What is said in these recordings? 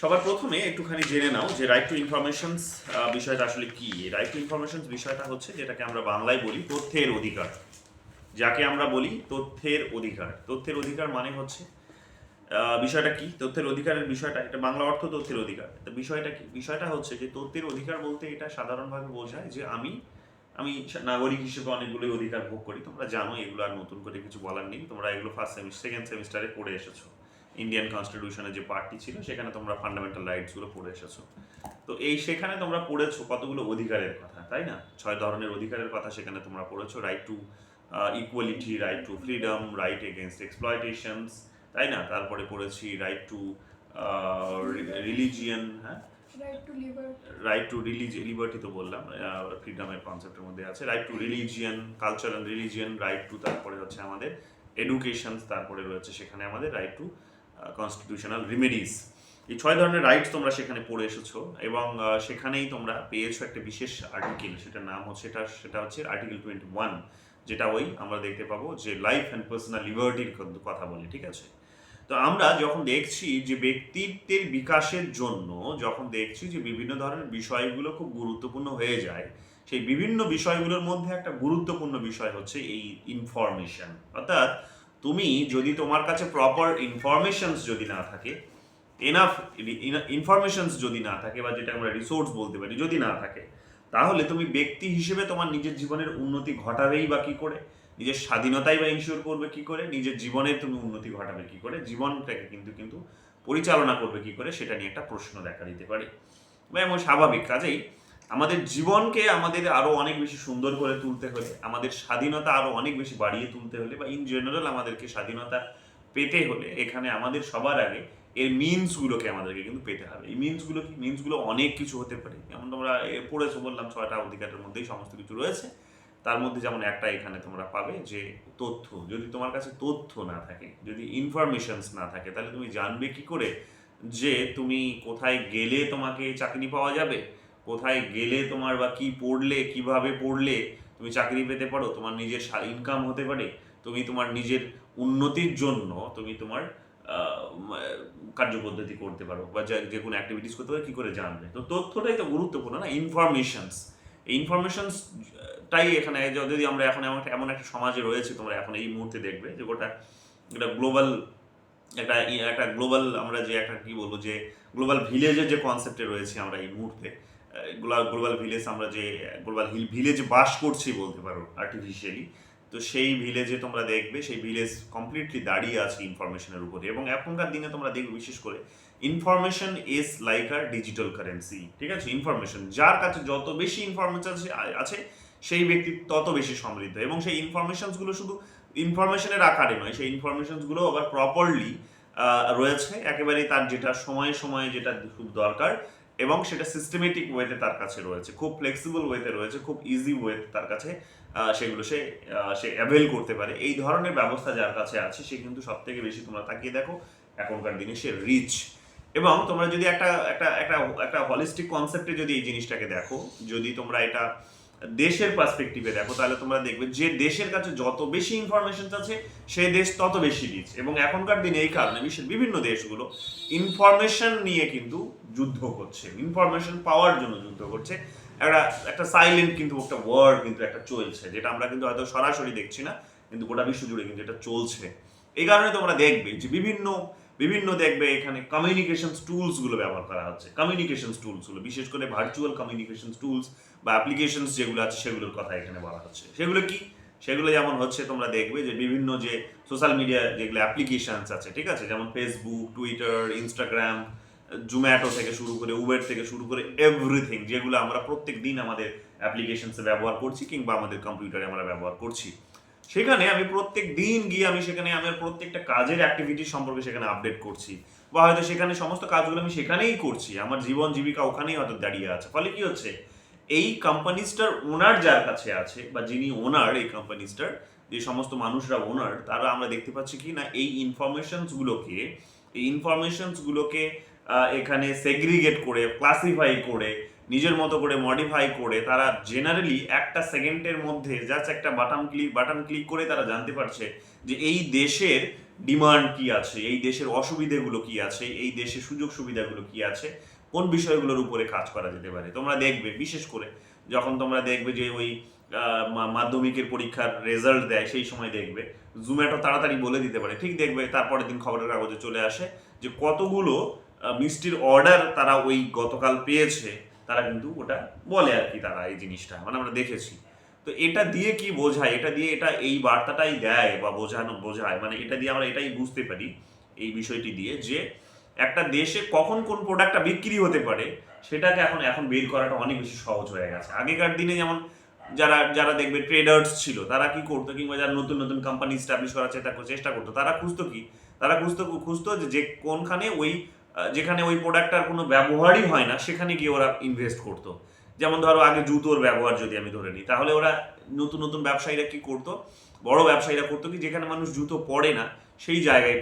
সবার প্রথমে একটুখানি জেনে নাও যে রাইট টু ইনফরমেশনস বিষয়টা আসলে কি। রাইট টু ইনফরমেশনস বিষয়টা হচ্ছে যেটাকে আমরা বাংলায় বলি তথ্যের অধিকার। যাকে আমরা বলি তথ্যের অধিকার। তথ্যের অধিকার মানে হচ্ছে বিষয়টা কি, তথ্যের অধিকারের বিষয়টা, এটা বাংলা অর্থ তথ্যের অধিকার। তো বিষয়টা কি, বিষয়টা হচ্ছে যে তথ্যের অধিকার বলতে এটা সাধারণভাবে বোঝায় যে আমি আমি নাগরিক হিসেবে অনেকগুলোই অধিকার ভোগ করি। তোমরা জানো, এগুলো আর নতুন করে কিছু বলার নেই, তোমরা এগুলো ফার্স্ট সেমিস্টার সেকেন্ড সেমিস্টারে পড়ে এসেছো। ইন্ডিয়ান কনস্টিটিউশনের যে পার্টটি ছিল সেখানে তোমরা ফান্ডামেন্টাল রাইটসগুলো পড়ে এসেছো। তো সেখানে তোমরা পড়েছো কতগুলো অধিকারের কথা, তাই না? 6 ধরনের অধিকারের কথা সেখানে তোমরা পড়েছো। Right to equality, right to freedom, right against exploitations, তাই না? তারপরে পড়েছি রাইট টু রিলিজিয়ান, হ্যাঁ, রাইট টু লিবার্টি তো বললাম, ফ্রিডমের কনসেপ্টের মধ্যে আছে। Right to religion, culture and religion, right to, তারপরে হচ্ছে আমাদের এডুকেশন, তারপরে রয়েছে সেখানে আমাদের রাইট টু কনস্টিটিউশনাল রিমেডিস। এই 6 ধরনের রাইটস তোমরা সেখানে পড়ে এসেছো এবং সেখানেই তোমরা পেয়েছো একটা বিশেষ আর্টিকেল, সেটার নাম হচ্ছে সেটা হচ্ছে আর্টিকেল 21, যেটা ওই আমরা দেখতে পাবো যে লাইফ অ্যান্ড পার্সোনাল লিবার্টির কথা বলে, ঠিক আছে? তো আমরা যখন দেখছি যে ব্যক্তিত্বের বিকাশের জন্য, যখন দেখছি যে বিভিন্ন ধরনের বিষয়গুলো খুব গুরুত্বপূর্ণ হয়ে যায়, সেই বিভিন্ন বিষয়গুলোর মধ্যে একটা গুরুত্বপূর্ণ বিষয় হচ্ছে এই ইনফরমেশন। অর্থাৎ তুমি যদি তোমার কাছে প্রপার ইনফরমেশনস যদি না থাকে, এনাফ ইনফরমেশনস যদি না থাকে, বা যেটা আমরা রিসোর্স বলতে পারি, যদি না থাকে, তাহলে তুমি ব্যক্তি হিসেবে তোমার নিজের জীবনের উন্নতি ঘটাবেই বা কী করে? নিজের স্বাধীনতাই বা ইনশিওর করবে কি করে? নিজের জীবনের তুমি উন্নতি ঘটাবে কি করে? জীবনটাকে কিন্তু পরিচালনা করবে কি করে? সেটা নিয়ে একটা প্রশ্ন দেখা দিতে পারে। এবং স্বাভাবিক কাজেই আমাদের জীবনকে আমাদের আরো অনেক বেশি সুন্দর করে তুলতে হলে, আমাদের স্বাধীনতা আরো অনেক বেশি বাড়িয়ে তুলতে হলে, বা ইন জেনারেল আমাদেরকে স্বাধীনতা পেতে হলে, এখানে আমাদের সবার আগে এর মিনসগুলোকে আমাদেরকে কিন্তু পেতে হবে। এই মিনসগুলো কি? মিনসগুলো অনেক কিছু হতে পারে। যেমন তোমরা পড়েছো, বললাম 6টা অধিকারের মধ্যেই সমস্ত কিছু রয়েছে। তার মধ্যে যেমন একটা এখানে তোমরা পাবে যে তথ্য। যদি তোমার কাছে তথ্য না থাকে, যদি ইনফরমেশনস না থাকে, তাহলে তুমি জানবে কি করে যে তুমি কোথায় গেলে তোমাকে চাকরি পাওয়া যাবে, কোথায় গেলে তোমার বা কি পড়লে, কিভাবে পড়লে তুমি চাকরি পেতে পারো, তোমার নিজের ইনকাম হতে পারে, তুমি তোমার নিজের উন্নতির জন্য তুমি তোমার কার্যপদ্ধতি করতে পারো, বা যে কোনো অ্যাক্টিভিটিস করতে পারো, কি করে জানবে? তো তথ্যটাই তো গুরুত্বপূর্ণ না, ইনফরমেশনস। এই ইনফরমেশনস তাই এখানে যদি আমরা এখন এমন একটা সমাজে রয়েছে, তোমরা এখন এই মুহূর্তে দেখবে যে গোটা একটা গ্লোবাল একটা গ্লোবাল, আমরা যে একটা কি বলবো, যে গ্লোবাল ভিলেজের যে কনসেপ্টে রয়েছে আমরা এই মুহূর্তে, গ্লোবাল ভিলেজ, আমরা যে গ্লোবাল ভিলেজে বাস করছি বলতে পারো আর্টিফিশিয়ালি। তো সেই ভিলেজে তোমরা দেখবে, সেই ভিলেজ কমপ্লিটলি দাঁড়িয়ে আছে ইনফরমেশনের উপরে। এবং এখনকার দিনে তোমরা দেখবে বিশেষ করে ইনফরমেশন ইজ লাইক আর ডিজিটাল কারেন্সি, ঠিক আছে? ইনফরমেশন, যার কাছে যত বেশি ইনফরমেশন আছে সেই ব্যক্তি তত বেশি সমৃদ্ধ। এবং সেই ইনফরমেশনসগুলো শুধু ইনফরমেশনের আকারে নয়, সেই ইনফরমেশনসগুলো আবার প্রপারলি রয়েছে একেবারেই তার যেটা সময়ে সময়ে যেটা খুব দরকার, এবং সেটা সিস্টেমেটিক ওয়েতে তার কাছে রয়েছে, খুব ফ্লেক্সিবল ওয়েতে রয়েছে, খুব ইজি ওয়েতে তার কাছে সেগুলো সে অ্যাভেল করতে পারে। এই ধরনের ব্যবস্থা যার কাছে আছে, সে কিন্তু সব থেকে বেশি, তোমরা তাকিয়ে দেখো এখনকার দিনে, সে রিচ। এবং তোমরা যদি একটা একটা একটা একটা হলিস্টিক কনসেপ্টে যদি এই জিনিসটাকে দেখো, যদি তোমরা এটা দেশের পার্সপেক্টিভে দেখো, তাহলে তোমরা দেখবে যে দেশের কাছে যত বেশি ইনফরমেশন আছে, সেই দেশ তত বেশি রিচ। এবং এখনকার দিনে এই কারণে বিশ্বের বিভিন্ন দেশগুলো ইনফরমেশন নিয়ে কিন্তু যুদ্ধ করছে, ইনফরমেশন পাওয়ার জন্য যুদ্ধ করছে। একটা সাইলেন্ট কিন্তু একটা ওয়ার কিন্তু একটা চলছে, যেটা আমরা কিন্তু হয়তো সরাসরি দেখছি না, কিন্তু গোটা বিশ্ব জুড়ে কিন্তু এটা চলছে। এই কারণে তোমরা দেখবে যে বিভিন্ন বিভিন্ন দেখবে এখানে কমিউনিকেশন টুলসগুলো ব্যবহার করা হচ্ছে। কমিউনিকেশন টুলসগুলো, বিশেষ করে ভার্চুয়াল কমিউনিকেশন টুলস বা অ্যাপ্লিকেশনস যেগুলো আছে, সেগুলোর কথা এখানে বলা হচ্ছে। সেগুলো কি? সেগুলো যেমন হচ্ছে, তোমরা দেখবে যে বিভিন্ন যে সোশ্যাল মিডিয়া যেগুলো অ্যাপ্লিকেশনস আছে, ঠিক আছে, যেমন ফেসবুক, টুইটার, ইনস্টাগ্রাম, জোম্যাটো থেকে শুরু করে, উবের থেকে শুরু করে, এভরিথিং, যেগুলো আমরা প্রত্যেক দিন আমাদের অ্যাপ্লিকেশনসে ব্যবহার করছি, কিংবা আমাদের কম্পিউটারে আমরা ব্যবহার করছি। সেখানে আমি প্রত্যেক দিন গিয়ে আমি সেখানে আমার প্রত্যেকটা কাজের অ্যাক্টিভিটি সম্পর্কে সেখানে আপডেট করছি, বা হয়তো সেখানে সমস্ত কাজগুলো আমি সেখানেই করছি, আমার জীবন জীবিকা ওখানেই হয়তো দাঁড়িয়ে আছে। ফলে কি হচ্ছে, এই কোম্পানিজটার ওনার যার কাছে আছে, বা যিনি ওনার এই কোম্পানিজটার, যে সমস্ত মানুষরা ওনার, তারা আমরা দেখতে পাচ্ছি কি না, এই ইনফরমেশনসগুলোকে এখানে সেগ্রিগেট করে, ক্লাসিফাই করে, নিজের মতো করে মডিফাই করে, তারা জেনারেলি একটা সেকেন্ডের মধ্যে জাস্ট একটা বাটন ক্লিক করে তারা জানতে পারছে যে এই দেশের ডিমান্ড কি আছে, এই দেশের অসুবিধাগুলো কি আছে, এই দেশের সুযোগ সুবিধাগুলো কি আছে, কোন বিষয়গুলোর উপরে কাজ করা যেতে পারে। তোমরা দেখবে বিশেষ করে যখন তোমরা দেখবে যে ওই মাধ্যমিকের পরীক্ষার রেজাল্ট দেয়, সেই সময় দেখবে জোম্যাটো তাড়াতাড়ি বলে দিতে পারে, ঠিক দেখবে তারপরের দিন খবরের কাগজে চলে আসে যে কতগুলো মিষ্টির অর্ডার তারা ওই গতকাল পেয়েছে, তারা কিন্তু ওটা বলে আর কি, তারা এই জিনিসটা মানে আমরা দেখেছি। তো এটা দিয়ে কি বোঝায়, এটা দিয়ে এটা এই বার্তাটাই দেয় বা বোঝায়, মানে এটা দিয়ে আমরা এটাই বুঝতে পারি এই বিষয়টি দিয়ে যে একটা দেশে কখন কোন প্রোডাক্টটা বিক্রি হতে পারে সেটাকে এখন এখন বের করাটা অনেক বেশি সহজ হয়ে গেছে। আগেকার দিনে যেমন যারা যারা দেখবে ট্রেডার্স ছিল, তারা কি করতো, কিংবা যারা নতুন নতুন কোম্পানি স্টাবলিশ করার চেষ্টা করতো, তারা খুঁজতো কি, তারা খুঁজতো যে কোনখানে ওই যেখানে ওই প্রোডাক্টটার কোনো ব্যবহারই হয় না সেখানে গিয়ে ওরা ইনভেস্ট করতো। যেমন ধরো আগে জুতোর ব্যবহার যদি আমি ধরে নিই, তাহলে ওরা নতুন নতুন ব্যবসায়ীরা কি করতো, বড় ব্যবসায়ীরা করতো কি, যেখানে মানুষ জুতো পরে না সেই জায়গায়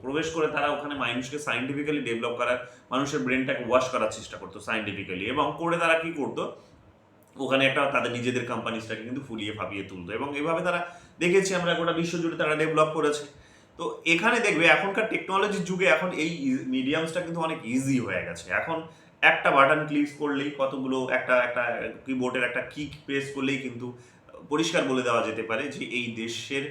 প্রবেশ করে তারা ওখানে মানুষকে সাইন্টিফিক্যালি ডেভেলপ করার, মানুষের ব্রেনটাকে ওয়াশ করার চেষ্টা করতো সাইন্টিফিক্যালি, এবং করে তারা কি করতো, ওখানে একটা তাদের নিজেদের কোম্পানিজটাকে কিন্তু ফুলিয়ে ফাঁপিয়ে তুলতো, এবং এভাবে তারা দেখেছি আমরা গোটা বিশ্ব জুড়ে তারা ডেভেলপ করেছে। তো এখানে দেখবে এখনকার টেকনোলজির যুগে এখন এই মিডিয়ামসটা কিন্তু অনেক ইজি হয়ে গেছে। এখন একটা বাটন ক্লিক করলেই কতগুলো, একটা একটা কিবোর্ডের একটা কিক প্রেস করলেই কিন্তু পরিষ্কার বলে দেওয়া যেতে পারে যে এই দেশের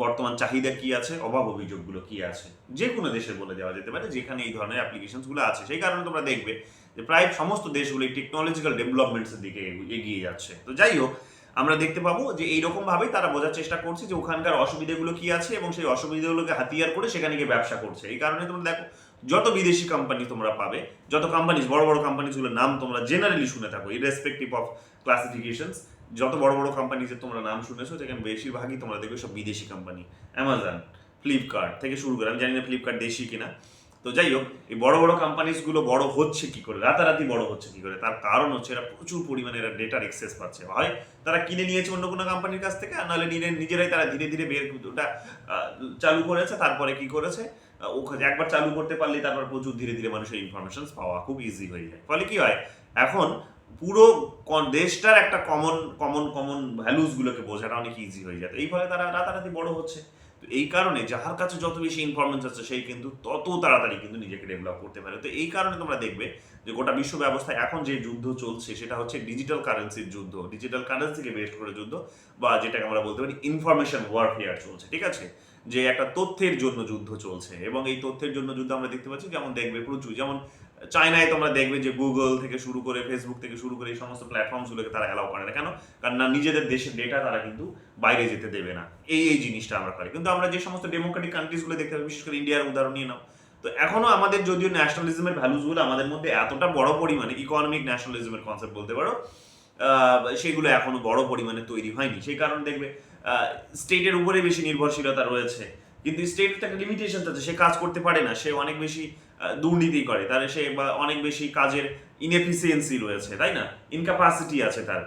বর্তমান চাহিদা কি আছে, অভাব অভিযোগগুলো কি আছে, যে কোনো দেশের বলে দেওয়া যেতে পারে যেখানে এই ধরনের অ্যাপ্লিকেশনসগুলো আছে। সেই কারণে তোমরা দেখবে যে প্রায় সমস্ত দেশগুলো এই টেকনোলজিক্যাল ডেভেলপমেন্টসের দিকে এগিয়ে যাচ্ছে। তো যাই হোক, আমরা দেখতে পাবো যে এইরকম ভাবেই তারা বোঝার চেষ্টা করছে যে ওখানকার অসুবিধাগুলো কি আছে, এবং সেই অসুবিধাগুলোকে হাতিয়ার করে সেখানে গিয়ে ব্যবসা করছে। এই কারণে তোমরা দেখো যত বিদেশি কোম্পানি তোমরা পাবে, যত কোম্পানিজ, বড় বড় কোম্পানিজগুলোর নাম তোমরা জেনারেলি শুনে থাকো ইররেসপেক্টিভ অফ ক্লাসিফিকেশনস, যত বড় বড় কোম্পানিজের তোমরা নাম শুনেছো যেখানে বেশিরভাগই তোমরা দেখবে সব বিদেশি কোম্পানি। অ্যামাজন, ফ্লিপকার্ট থেকে শুরু করে, আমি জানি না ফ্লিপকার্ট দেশি কিনা। তো যাই হোক, এই বড় বড় কোম্পানিজগুলো বড় হচ্ছে কি করে, রাতারাতি বড় হচ্ছে কি করে, তার কারণ হচ্ছে এরা প্রচুর পরিমাণে এরা ডেটার এক্সেস পাচ্ছে। হয় তারা কিনে নিয়েছে অন্য কোনো কোম্পানির কাছ থেকে, আর নাহলে নিজেরাই তারা ধীরে ধীরে ওটা চালু করেছে। তারপরে কি করেছে, ওখানে একবার চালু করতে পারলেই তারপর প্রচুর ধীরে ধীরে মানুষের ইনফরমেশন পাওয়া খুব ইজি হয়ে যায়। ফলে কি হয়, এখন পুরো দেশটার একটা কমন কমন কমন ভ্যালুসগুলোকে বোঝাটা অনেক ইজি হয়ে যায়। এই ফলে তারা রাতারাতি বড় হচ্ছে। তো এই কারণে যার কাছে যত বেশি ইনফরমেশন আছে সেই কিন্তু তত তাড়াতাড়ি কিন্তু নিজেকে ডেভেলপ করতে পারে। তো এই কারণে তোমরা দেখবে যে গোটা বিশ্ব ব্যবস্থায় এখন যে যুদ্ধ চলছে সেটা হচ্ছে ডিজিটাল কারেন্সির যুদ্ধ, ডিজিটাল কারেন্সিকে বেস্ট করে যুদ্ধ, বা যেটাকে আমরা বলতে পারি ইনফরমেশন ওয়ারফেয়ার চলছে। ঠিক আছে, যে একটা তথ্যের জন্য যুদ্ধ চলছে, এবং এই তথ্যের জন্য যুদ্ধ আমরা দেখতে পাচ্ছি। যেমন দেখবে প্রচুর, যেমন চায়নায় তোমরা দেখবে যে গুগল থেকে শুরু করে, ফেসবুক থেকে শুরু করে এই সমস্ত প্ল্যাটফর্মসগুলোকে তারা অ্যালাউ করে না। কেন? কারণ না, নিজেদের দেশের ডেটা তারা কিন্তু বাইরে যেতে দেবে না। এই জিনিসটা আমরা করি। কিন্তু আমরা যে সমস্ত ডেমোক্রেটিক কান্ট্রিজগুলো দেখতে পাই, বিশেষ করে ইন্ডিয়ার উদাহরণ নিয়ে নাও, তো এখনো আমাদের যদিও ন্যাশনালিজমের ভ্যালুসগুলো আমাদের মধ্যে এতটা বড় পরিমাণে, ইকোনমিক ন্যাশনালিজমের কনসেপ্ট বলতে পারো, সেগুলো এখনো বড় পরিমাণে তৈরি হয়নি। সেই কারণে দেখবে স্টেটের উপরে বেশি নির্ভরশীলতা রয়েছে, কিন্তু স্টেটের একটা লিমিটেশন আছে, সে কাজ করতে পারে না, সে অনেক বেশি দুর্নীতি করে, তার সে বা অনেক বেশি কাজের ইনএফিসিয়েন্সি রয়েছে, তাই না, ইনক্যাপাসিটি আছে তার,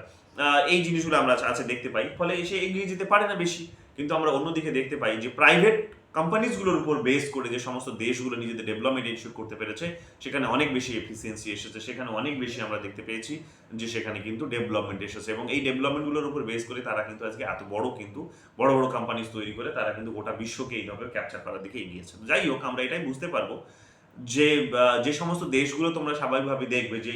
এই জিনিসগুলো আমরা আছে দেখতে পাই। ফলে সে এগিয়ে যেতে পারে না বেশি। কিন্তু আমরা অন্যদিকে দেখতে পাই যে প্রাইভেট কোম্পানিজগুলোর উপর বেস করে যে সমস্ত দেশগুলো নিজেদের ডেভেলপমেন্ট ইনশিওর করতে পেরেছে, সেখানে অনেক বেশি এফিসিয়েন্সি এসেছে, সেখানে অনেক বেশি আমরা দেখতে পেয়েছি যে সেখানে কিন্তু ডেভেলপমেন্ট এসেছে, এবং এই ডেভেলপমেন্টগুলোর উপর বেস করে তারা কিন্তু আজকে এত বড় কিন্তু বড় বড় কোম্পানিজ তৈরি করে তারা কিন্তু গোটা বিশ্বকে এইভাবে ক্যাপচার করার দিকে এগিয়েছে। যাই হোক, আমরা এটাই বুঝতে পারবো যে যে সমস্ত দেশগুলো তোমরা স্বাভাবিকভাবে দেখবে যে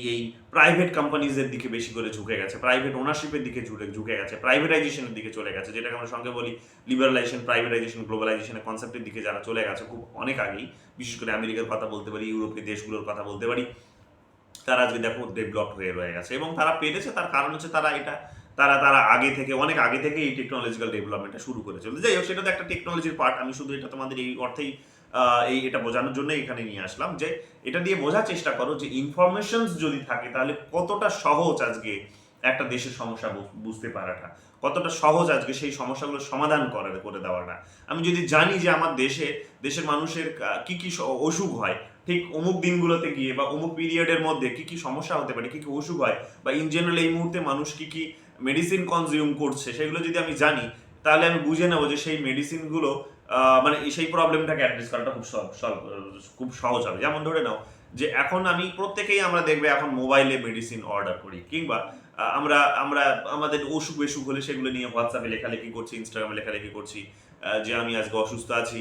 এই প্রাইভেট কোম্পানিজের দিকে বেশি করে ঝুঁকে গেছে, প্রাইভেট ওনারশিপের দিকে ঝুঁকে গেছে, প্রাইভেটাইজেশনের দিকে চলে গেছে, যেটাকে আমরা সঙ্গে বলি লিবারালাইজেশন, প্রাইভেটাইজেশন, গ্লোবালাইজেশনের কনসেপ্টের দিকে যারা চলে গেছে খুব অনেক আগেই, বিশেষ করে আমেরিকার কথা বলতে পারি, ইউরোপীয় দেশগুলোর কথা বলতে পারি, তারা আজকে দেখো ডেভেলপ হয়ে রয়ে গেছে। এবং তারা পেরেছে, তার কারণ হচ্ছে তারা তারা আগে থেকে, অনেক আগে থেকে এই টেকনোলজিক্যাল ডেভেলপমেন্টটা শুরু করেছিল। যাই হোক, সেটা তো একটা টেকনোলজির পার্ট। আমি শুধু এটা তোমাদের এই অর্থেই এটা বোঝানোর জন্য এখানে নিয়ে আসলাম যে এটা দিয়ে বোঝার চেষ্টা করো যে ইনফরমেশনস যদি থাকে তাহলে কতটা সহজ আজকে একটা দেশের সমস্যা বুঝতে পারাটা, কতটা সহজ আজকে সেই সমস্যাগুলো সমাধান করে দেওয়াটা। আমি যদি জানি যে আমার দেশের মানুষের কি কি অসুখ হয়, ঠিক অমুক দিনগুলোতে গিয়ে বা অমুক পিরিয়ডের মধ্যে কি কি সমস্যা হতে পারে, কি কি অসুখ হয়, বা ইন জেনারেল এই মুহূর্তে মানুষ কি কি মেডিসিন কনজিউম করছে, সেগুলো যদি আমি জানি, তাহলে আমি বুঝে নেবো যে সেই মেডিসিনগুলো মানে সেই প্রবলেমটাকে অ্যাড্রেস করাটা খুব সহজ হবে। যেমন ধরে নাও যে এখন আমরা দেখবে এখন মোবাইলে মেডিসিন অর্ডার করি, কিংবা আমরা আমরা আমাদের অসুখ বেসুখ হলে সেগুলো নিয়ে হোয়াটসঅ্যাপে লেখালেখি করছি, ইনস্টাগ্রামে লেখালেখি করছি, যে আমি আজকে অসুস্থ আছি,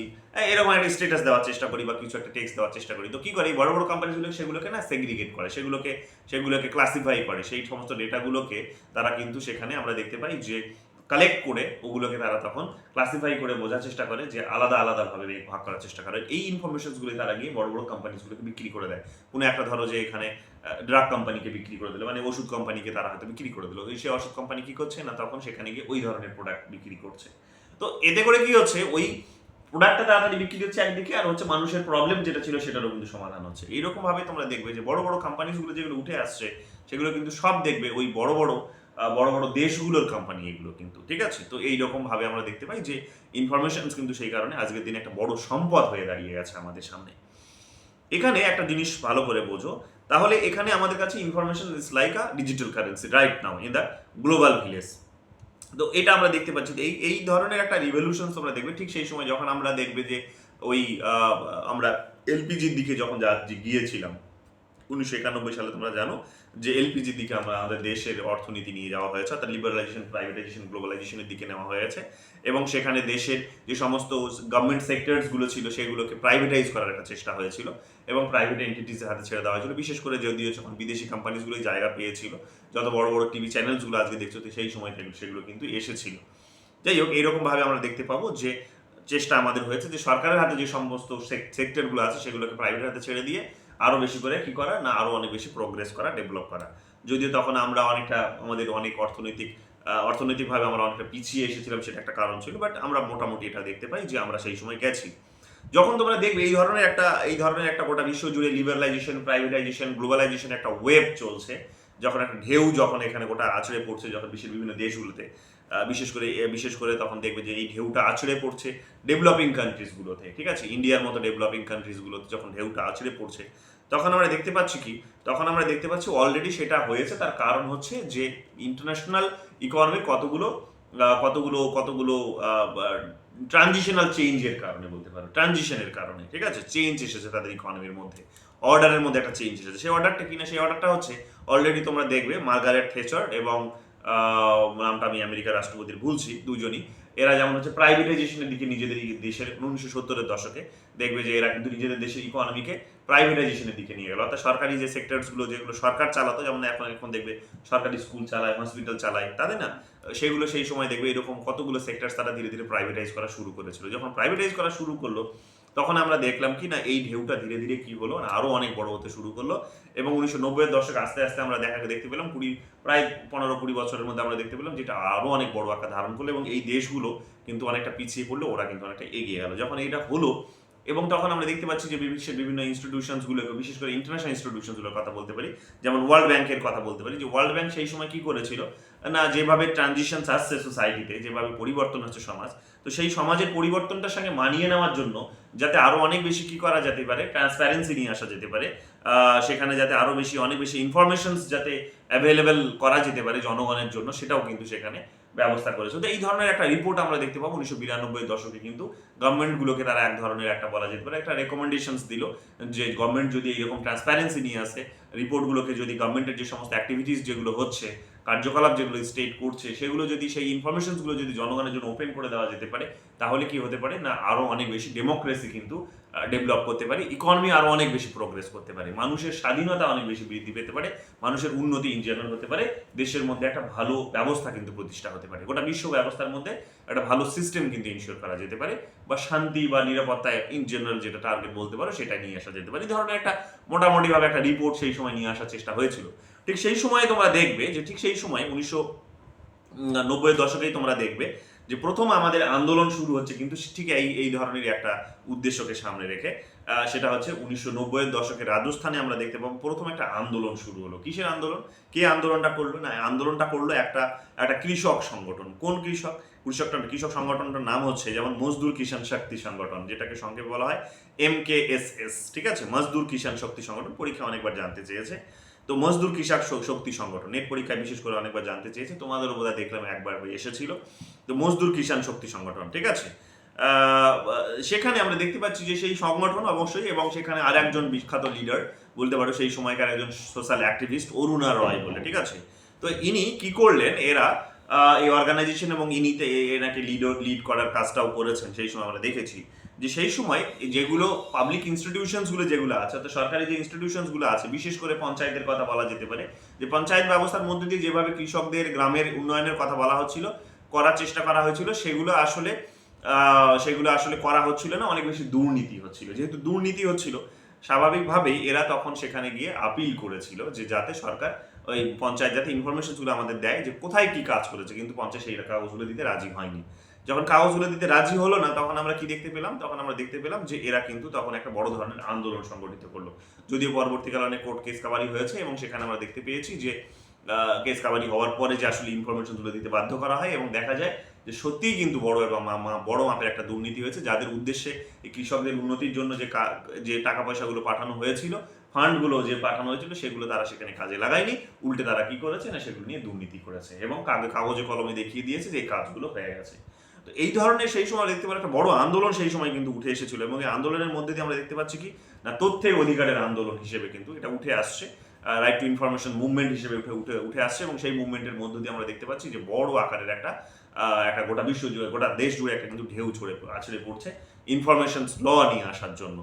এরকম একটা স্ট্যাটাস দেওয়ার চেষ্টা করি বা কিছু একটা টেক্সট দেওয়ার চেষ্টা করি। তো কি করে এই বড় বড় কোম্পানিগুলো সেগুলোকে না সেগ্রিগেট করে, সেগুলোকে ক্লাসিফাই করে, সেই সমস্ত ডেটাগুলোকে তারা কিন্তু সেখানে আমরা দেখতে পাই যে কালেক্ট করে ওগুলোকে তারা তখন ক্লাসিফাই করে বোঝার চেষ্টা করে, যে আলাদা আলাদাভাবে ভাগ করার চেষ্টা করে। এই ইনফরমেশনসগুলো তারা গিয়ে বড় বড় কোম্পানিগুলোকে বিক্রি করে দেয়। কোনো একটা ধরো যে এখানে ড্রাগ কোম্পানিকে বিক্রি করে দিল, মানে ওষুধ কোম্পানিকে তারা হয়তো বিক্রি করে দিল, সেই ওষুধ কোম্পানি কি করছে না, তখন সেখানে গিয়ে ওই ধরনের প্রোডাক্ট বিক্রি করছে। তো এতে করে কি হচ্ছে, ওই প্রোডাক্টটা তাড়াতাড়ি বিক্রি হচ্ছে একদিকে, আর হচ্ছে মানুষের প্রবলেম যেটা ছিল সেটারও কিন্তু সমাধান হচ্ছে। এইরকম ভাবে তোমরা দেখবে যে বড় বড় কোম্পানিগুলো যেগুলো উঠে আসছে সেগুলো কিন্তু সব দেখবে ওই বড় বড় দেশগুলোর কোম্পানি এগুলো কিন্তু, ঠিক আছে। তো এইরকম ভাবে আমরা দেখতে পাই যে ইনফরমেশন কিন্তু সেই কারণে আজকের দিনে একটা বড় সম্পদ হয়ে দাঁড়িয়ে গেছে আমাদের সামনে। এখানে একটা জিনিস ভালো করে বোঝো, তাহলে এখানে আমাদের কাছে information is like a digital currency right now in the global village. তো এটা আমরা দেখতে পাচ্ছি, এই এই ধরনের একটা রিভলিউশন তোমরা দেখবে ঠিক সেই সময় যখন আমরা দেখবে যে ওই আমরা এলপিজির দিকে যখন গিয়েছিলাম 1991 সালে, তোমরা জানো যে এলপিজির দিকে আমরা আমাদের দেশের অর্থনীতি নিয়ে যাওয়া হয়েছে, অর্থাৎ লিবারালাইজেশন, প্রাইভেটাইজেশন, গ্লোবালাইজেশনের দিকে নেওয়া হয়েছে, এবং সেখানে দেশের যে সমস্ত গভর্নমেন্ট সেক্টরসগুলো ছিল সেগুলোকে প্রাইভেটাইজ করার একটা চেষ্টা হয়েছিল এবং প্রাইভেট এন্টিটিসের হাতে ছেড়ে দেওয়া হয়েছিল। বিশেষ করে যদিও যখন বিদেশি কোম্পানিগুলোই জায়গা পেয়েছিল, যত বড় বড় টিভি চ্যানেলসগুলো আজকে দেখছো তো সেই সময় থেকে সেগুলো কিন্তু এসেছিল। যাই হোক, এইরকমভাবে আমরা দেখতে পাবো যে চেষ্টা আমাদের হয়েছে যে সরকারের হাতে যে সমস্ত সেক্টরগুলো আছে সেগুলোকে প্রাইভেটের হাতে ছেড়ে দিয়ে আরও বেশি করে কি করা না, আরও অনেক বেশি প্রোগ্রেস করা, ডেভেলপ করা। যদিও তখন আমরা অনেকটা আমাদের অনেক অর্থনৈতিকভাবে আমরা অনেকটা পিছিয়ে এসেছিলাম, সেটা একটা কারণ ছিল, বাট আমরা মোটামুটি এটা দেখতে পাই যে আমরা সেই সময় গেছি। যখন তোমরা দেখবে এই ধরনের একটা গোটা বিশ্ব জুড়ে লিবারালাইজেশন, প্রাইভেটাইজেশন, গ্লোবালাইজেশন একটা ওয়েব চলছে, যখন একটা ঢেউ যখন এখানে গোটা আছড়ে পড়ছে, যখন বিশ্বের বিভিন্ন দেশগুলোতে বিশেষ করে তখন দেখবে যে এই ঢেউটা আছড়ে পড়ছে ডেভেলপিং কান্ট্রিজগুলোতে, ঠিক আছে, ইন্ডিয়ার মতো ডেভেলপিং কান্ট্রিজগুলোতে যখন ঢেউটা আছড়ে পড়ছে, তখন আমরা দেখতে পাচ্ছি অলরেডি সেটা হয়েছে। তার কারণ হচ্ছে যে ইন্টারন্যাশনাল ইকোনমির কতগুলো ট্রানজিশনাল চেঞ্জের কারণে বলতে পারো, ট্রানজিশনের কারণে, ঠিক আছে, চেঞ্জ এসেছে তাদের ইকোনমির মধ্যে, অর্ডারের মধ্যে একটা চেঞ্জ এসেছে। সেই অর্ডারটা কিনা, সেই অর্ডারটা হচ্ছে অলরেডি তোমরা দেখবে মার্গারেট থেচার এবং নামটা আমি আমেরিকার রাষ্ট্রপতির ভুলছি, দুজনই, এরা যেমন হচ্ছে প্রাইভেটাইজেশনের দিকে নিজেদের দেশের 1970-এর দশকে দেখবে যে এরা কিন্তু নিজেদের দেশের ইকোনমিকে প্রাইভেটাইজেশনের দিকে নিয়ে গেল, অর্থাৎ সরকারি যে সেক্টরসগুলো যেগুলো সরকার চালাতো, যেমন এখন দেখবে সরকারি স্কুল চালায়, হসপিটাল চালায়, তাদের না, সেগুলো সেই সময় দেখবে এরকম কতগুলো সেক্টরস তারা ধীরে ধীরে প্রাইভেটাইজ করা শুরু করেছিল। যখন প্রাইভেটাইজ করা শুরু করলো তখন আমরা দেখলাম কি না, এই ঢেউটা ধীরে ধীরে কি হলো না, আরো অনেক বড় হতে শুরু করলো, এবং 1990-এর দশকে আস্তে আস্তে আমরা দেখতে পেলাম প্রায় 15-20 বছরের মধ্যে আমরা দেখতে পেলাম যেটা আরো অনেক বড় আকার ধারণ করলো, এবং এই দেশগুলো কিন্তু অনেকটা পিছিয়ে পড়লো, ওরা কিন্তু অনেকটা এগিয়ে গেল। যখন এটা হলো, এবং তখন আমরা দেখতে পাচ্ছি যে বিশ্বের বিভিন্ন ইনস্টিটিউশনসগুলোকে, বিশেষ করে ইন্টারন্যাশনাল ইনস্টিটিউশনসগুলোর কথা বলতে পারি, যেমন ওয়ার্ল্ড ব্যাংকের কথা বলতে পারি, যে ওয়ার্ল্ড ব্যাংক সেই সময় কি করেছিল না, যেভাবে ট্রানজিশন আসছে সোসাইটিতে, যেভাবে পরিবর্তন হচ্ছে সমাজ, তো সেই সমাজের পরিবর্তনটার সঙ্গে মানিয়ে নেওয়ার জন্য যাতে আরো অনেক বেশি কি করা যেতে পারে, ট্রান্সপারেন্সি নিয়ে আসা যেতে পারে, সেখানে যাতে আরো অনেক বেশি ইনফরমেশনস যাতে অ্যাভেলেবেল করা যেতে পারে জনগণের জন্য, সেটাও কিন্তু সেখানে ব্যবস্থা করেছে। তো এই ধরনের একটা রিপোর্ট আমরা দেখতে পাবো 1992-এর দশকে, কিন্তু গভর্নমেন্টগুলোকে তারা এক ধরনের একটা বলা যেতে পারে একটা রেকমেন্ডেশনস দিল, যে গভর্নমেন্ট যদি এইরকম ট্রান্সপারেন্সি নিয়ে আসে, রিপোর্টগুলোকে যদি গভর্নমেন্টের যে সমস্ত অ্যাক্টিভিটিস যেগুলো হচ্ছে, কার্যকলাপ যেগুলো স্টেট করছে, সেগুলো যদি সেই ইনফরমেশনসগুলো যদি জনগণের জন্য ওপেন করে দেওয়া যেতে পারে, তাহলে কি হতে পারে না, আরো অনেক বেশি ডেমোক্রেসি কিন্তু ডেভেলপ করতে পারে, ইকোনমি আরো অনেক বেশি প্রোগ্রেস করতে পারে, মানুষের স্বাধীনতা অনেক বেশি বৃদ্ধি পেতে পারে, মানুষের উন্নতি ইন জেনারেল হতে পারে, দেশের মধ্যে একটা ভালো ব্যবস্থা কিন্তু প্রতিষ্ঠা হতে পারে, গোটা বিশ্ব ব্যবস্থার মধ্যে একটা ভালো সিস্টেম কিন্তু ইনশিওর করা যেতে পারে, বা শান্তি বা নিরাপত্তা ইন জেনারেল যেটা টার্গেট বলতে পারো সেটা নিয়ে আসা যেতে পারে। এই ধরনের একটা মোটামুটিভাবে একটা রিপোর্ট সেই সময় নিয়ে আসার চেষ্টা হয়েছিল। ঠিক সেই সময় তোমরা দেখবে যে ঠিক সেই সময় 1990-এর দশকেই তোমরা দেখবে যে প্রথম আমাদের আন্দোলন শুরু হচ্ছে কিন্তু ঠিক এই ধরনের একটা উদ্দেশ্যকে সামনে রেখে, সেটা হচ্ছে 1990-এর দশকে রাজস্থানে আমরা দেখতে পাবো প্রথম একটা আন্দোলন শুরু হলো। কিসের আন্দোলন? কে আন্দোলনটা করলো না, আন্দোলনটা করলো একটা কৃষক সংগঠন। কোন কৃষক সংগঠনটার নাম হচ্ছে যেমন মজদুর কিষাণ শক্তি সংগঠন, যেটাকে সংক্ষেপে বলা হয় MKSS, ঠিক আছে, মজদুর কিষাণ শক্তি সংগঠন। পরীক্ষা অনেকবার জানতে চেয়েছে, তো মজদুর কৃষক শক্তি সংগঠন নেট পরীক্ষায় বিশেষ করে অনেকবার জানতে চেয়েছে, তোমাদেরও বোধহয় দেখলাম একবার এসেছিল। তো মজদুর কিষাণ শক্তি সংগঠন, ঠিক আছে, সেখানে আমরা দেখতে পাচ্ছি যে সেই সংগঠন অবশ্যই, এবং সেখানে আর একজন বিখ্যাত লিডার বলতে পারো সেই সময়কার একজন সোশ্যাল অ্যাক্টিভিস্ট অরুণা রয় বলে, ঠিক আছে। তো ইনি কি করলেন, এই অর্গানাইজেশন এবং ইনিতে এনাকে লিড করার কাজটাও করেছেন। সেই সময় আমরা দেখেছি যে সেই সময় যেগুলো পাবলিক ইনস্টিটিউশনসগুলো যেগুলো আছে, অর্থাৎ সরকারি যে ইনস্টিটিউশনসগুলো আছে, বিশেষ করে পঞ্চায়েতের কথা বলা যেতে পারে, যে পঞ্চায়েত ব্যবস্থার মধ্যে দিয়ে যেভাবে কৃষকদের গ্রামের উন্নয়নের কথা বলা হচ্ছিল, করার চেষ্টা করা হয়েছিল, সেগুলো আসলে করা হচ্ছিল না, অনেক বেশি দুর্নীতি হচ্ছিল। যেহেতু দুর্নীতি হচ্ছিল, স্বাভাবিকভাবেই এরা তখন সেখানে গিয়ে আপিল করেছিল যে যাতে সরকার ওই পঞ্চায়েত যাতে ইনফরমেশনগুলো আমাদের দেয় যে কোথায় কি কাজ করেছে, কিন্তু পঞ্চায়েত সেই কাগজগুলো দিতে রাজি হয়নি। যখন কাগজগুলো দিতে রাজি হলো না, তখন আমরা কি দেখতে পেলাম? তখন আমরা দেখতে পেলাম যে এরা কিন্তু তখন একটা বড় ধরনের আন্দোলন সংগঠিত করলো। যদিও পরবর্তীকালে অনেক কোর্ট কেস কাবারি হয়েছে এবং সেখানে আমরা দেখতে পেয়েছি যে কেস কাবারি হওয়ার পরে যে আসলে ইনফরমেশনগুলো দিতে বাধ্য করা হয় এবং দেখা যায় যে সত্যিই কিন্তু বড় এবং বড় মাপের একটা দুর্নীতি হয়েছে, যাদের উদ্দেশ্যে এই কৃষকদের উন্নতির জন্য যে টাকা পয়সাগুলো পাঠানো হয়েছিল, ফান্ডগুলো যে পাঠানো হয়েছিল, সেগুলো তারা সেখানে কাজে লাগায়নি। উল্টে তারা কি করেছে না, সেগুলো নিয়ে দুর্নীতি করেছে এবং কাগজে কলমে দেখিয়ে দিয়েছে যে এই কাজগুলো হয়ে গেছে। তো এই ধরনের সেই সময় দেখতে পারে একটা বড় আন্দোলন সেই সময় কিন্তু উঠে এসেছিল এবং এই আন্দোলনের মধ্যে দিয়ে আমরা দেখতে পাচ্ছি কি না, তথ্যের অধিকারের আন্দোলন হিসেবে কিন্তু এটা উঠে আসছে, রাইট টু ইনফরমেশন মুভমেন্ট হিসেবে উঠে আসছে এবং সেই মুভমেন্টের মধ্য দিয়ে আমরা দেখতে পাচ্ছি যে বড় আকারের একটা গোটা বিশ্ব জুড়ে, গোটা দেশ জুড়ে একটা কিন্তু ঢেউ আছড়ে পড়ছে ইনফরমেশনস ল নিয়ে আসার জন্য।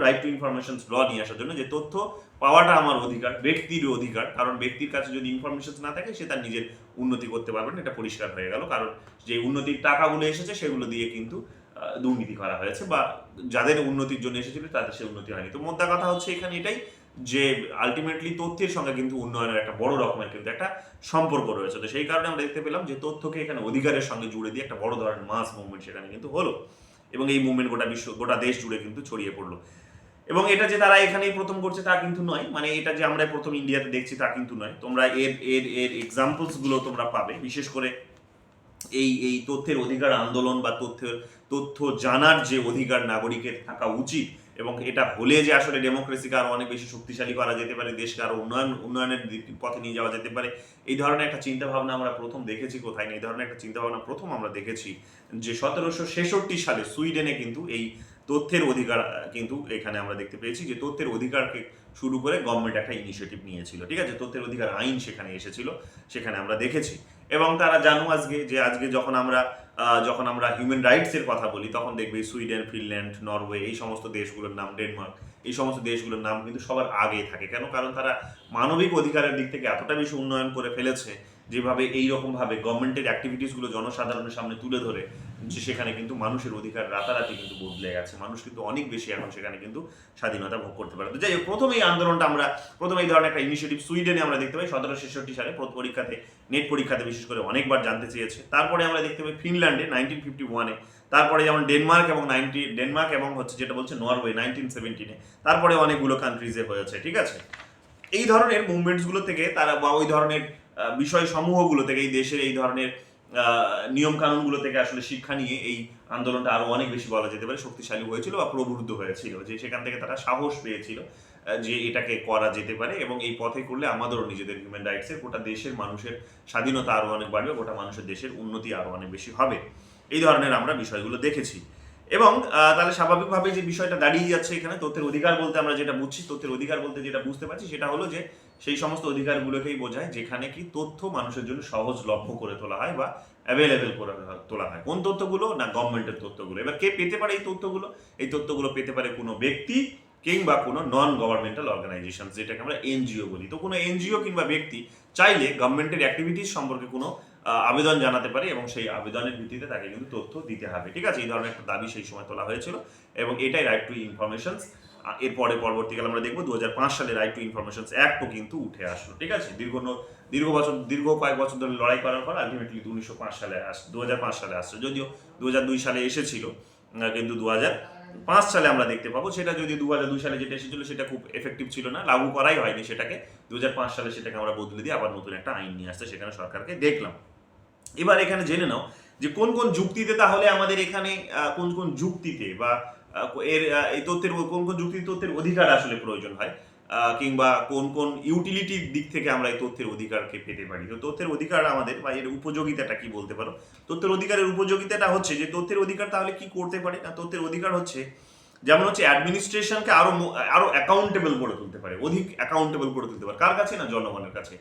রাইট টু ইনফরমেশনস ল নিয়ে আসার জন্য, যে তথ্য পাওয়াটা আমার অধিকার, ব্যক্তির অধিকার, কারণ ব্যক্তির কাছে যদি ইনফরমেশন না থাকে সে তার নিজের উন্নতি করতে পারবে না, এটা পরিষ্কার হয়ে গেল। কারণ যে উন্নতির টাকাগুলো এসেছে সেগুলো দিয়ে কিন্তু দুর্নীতি করা হয়েছে, বা যাদের উন্নতির জন্য এসেছিল তাদের সে উন্নতি হয়নি। তো মোদ্দা কথা হচ্ছে এখানে এটাই যে আলটিমেটলি তথ্যের সঙ্গে কিন্তু উন্নয়নের একটা বড় রকমের কিন্তু একটা সম্পর্ক রয়েছে। তো সেই কারণে আমরা দেখতে পেলাম যে তথ্যকে এখানে অধিকারের সঙ্গে জুড়ে দিয়ে একটা বড় ধরনের মাস মুভমেন্ট সেখানে কিন্তু হলো এবং এই মুভমেন্ট গোটা দেশ জুড়ে কিন্তু ছড়িয়ে পড়লো। এবং এটা যে তারা এখানেই প্রথম করছে তা কিন্তু নয়, মানে এটা যে আমরা প্রথম ইন্ডিয়াতে দেখছি তা কিন্তু নয়। তোমরা এর এর এর এক্সাম্পলস গুলো তোমরা পাবে, বিশেষ করে এই তথ্যের অধিকার আন্দোলন বা তথ্য জানার যে অধিকার নাগরিকের থাকা উচিত, এবং এটা হলে যে আসলে ডেমোক্রেসিকে আরো অনেক বেশি শক্তিশালী করা যেতে পারে, দেশকে আরো উন্নয়নের পথে নিয়ে যাওয়া যেতে পারে, এই ধরনের একটা চিন্তা ভাবনা আমরা প্রথম দেখেছি কোথায় না, এই ধরনের একটা চিন্তা ভাবনা প্রথম আমরা দেখেছি যে 1766 সালে সুইডেনে কিন্তু এই তথ্যের অধিকার কিন্তু এখানে আমরা দেখতে পেয়েছি যে তথ্যের অধিকারকে শুরু করে গভর্নমেন্ট একটা ইনিশিয়েটিভ নিয়েছিল। ঠিক আছে, তথ্যের অধিকার আইন সেখানে এসেছিল, সেখানে আমরা দেখেছি। এবং তারা জানো আজকে যখন আমরা হিউম্যান রাইটস এর কথা বলি, তখন দেখবে সুইডেন, ফিনল্যান্ড, নরওয়ে, এই সমস্ত দেশগুলোর নাম, ডেনমার্ক, এই সমস্ত দেশগুলোর নাম কিন্তু সবার আগে থাকে। কেন? কারণ তারা মানবিক অধিকারের দিক থেকে এতটা বেশি উন্নয়ন করে ফেলেছে, যেভাবে এইরকম ভাবে গভর্নমেন্টের অ্যাক্টিভিটিসগুলো জনসাধারণের সামনে তুলে ধরে, যে সেখানে কিন্তু মানুষের অধিকার রাতারাতি কিন্তু বদলে গেছে, মানুষ কিন্তু অনেক বেশি এখন সেখানে কিন্তু স্বাধীনতা ভোগ করতে পারে। তো যাই হোক, প্রথম এই আন্দোলনটা প্রথম এই ধরনের একটা ইনিশিয়েটিভ সুইডেনে আমরা দেখতে পাই 1766 সালে নেট পরীক্ষাতে বিশেষ করে অনেকবার জানতে চেয়েছে। তারপরে আমরা দেখতে পাই ফিনল্যান্ডে 1951-এ, তারপরে যেমন ডেনমার্ক এবং হচ্ছে যেটা বলছে নরওয়ে 1917-এ, তারপরে অনেকগুলো কান্ট্রিজে হয়েছে। ঠিক আছে, এই ধরনের মুভমেন্টসগুলো থেকে তারা, বা ওই ধরনের বিষয় সমূহগুলো থেকে, এই দেশের এই ধরনের নিয়ম কানুনগুলো থেকে আসলে শিক্ষা নিয়ে এই আন্দোলনটা আরো অনেক বেশি বলা যেতে পারে শক্তিশালী হয়েছিল বা প্রবুদ্ধ হয়েছিল, যে সেখান থেকে তারা সাহস পেয়েছিল যে এটাকে করা যেতে পারে এবং এই পথে করলে আমাদেরও নিজেদের হিউম্যান রাইটসের, গোটা দেশের মানুষের স্বাধীনতা আরো অনেক বাড়বে, গোটা মানুষের দেশের উন্নতি আরো অনেক বেশি হবে। এই ধরনের আমরা বিষয়গুলো দেখেছি। এবং তাহলে স্বাভাবিকভাবে যে বিষয়টা দাঁড়িয়ে যাচ্ছে এখানে, তথ্যের অধিকার বলতে আমরা যেটা বুঝছি, তথ্যের অধিকার বলতে যেটা বুঝতে পারছি সেটা হলো যে সেই সমস্ত অধিকারগুলোকেই বোঝায় যেখানে কি তথ্য মানুষের জন্য সহজলভ্য করে তোলা হয় বা অ্যাভেলেবেল করে তোলা হয়। কোন তথ্যগুলো? না, গভর্নমেন্টের তথ্যগুলো। এবার কে পেতে পারে এই তথ্যগুলো? এই তথ্যগুলো পেতে পারে কোনো ব্যক্তি কিংবা কোনো নন গভর্নমেন্টাল অর্গানাইজেশন, যেটাকে আমরা এনজিও বলি। তো কোনো এনজিও কিংবা ব্যক্তি চাইলে গভর্নমেন্টের অ্যাক্টিভিটিস সম্পর্কে কোনো আবেদন জানাতে পারে এবং সেই আবেদনের ভিত্তিতে তাকে কিন্তু তথ্য দিতে হবে। ঠিক আছে, এই ধরনের একটা দাবি সেই সময় তোলা হয়েছিল এবং এটাই রাইট টু ইনফরমেশনস। এরপরে পরবর্তীকালে আমরা দেখবো 2005 সালে রাইট টু ইনফরমেশনস অ্যাক্টও কিন্তু উঠে আসলো। ঠিক আছে, দীর্ঘ কয়েক বছর ধরে লড়াই করার পর আলটিমেটলি 2005 সালে আসছে। যদিও 2002 সালে এসেছিল, কিন্তু 2005 সালে আমরা দেখতে পাবো সেটা, যদি 2002 সালে যেটা এসেছিল সেটা খুব এফেক্টিভ ছিল না, লাগু করাই হয়নি সেটাকে। 2005 সালে সেটাকে আমরা বদলে দিয়ে আবার নতুন একটা আইন নিয়ে আসতে সেখানে সরকারকে দেখলাম। এবার এখানে জেনে নাও যে কোন কোন যুক্তিতে তাহলে আমাদের এখানে কোন কোন যুক্তিতে বা এই তথ্যের কোন কোন যুক্তিতে তথ্যের অধিকার আসলে প্রয়োজন হয়, কিংবা কোন কোন ইউটিলিটির দিক থেকে আমরা এই তথ্যের অধিকারকে পেতে পারি। তো তথ্যের অধিকার আমাদের বা এর উপযোগিতাটা কি বলতে পারো? তথ্যের অধিকারের উপযোগিতাটা হচ্ছে যে তথ্যের অধিকার তাহলে কি করতে পারে না, তথ্যের অধিকার হচ্ছে যেমন হচ্ছে অ্যাডমিনিস্ট্রেশনকে আরো অ্যাকাউন্টেবল করে তুলতে পারে, অধিক অ্যাকাউন্টেবল করে তুলতে পারে। কার কাছে? না জনগণের কাছে।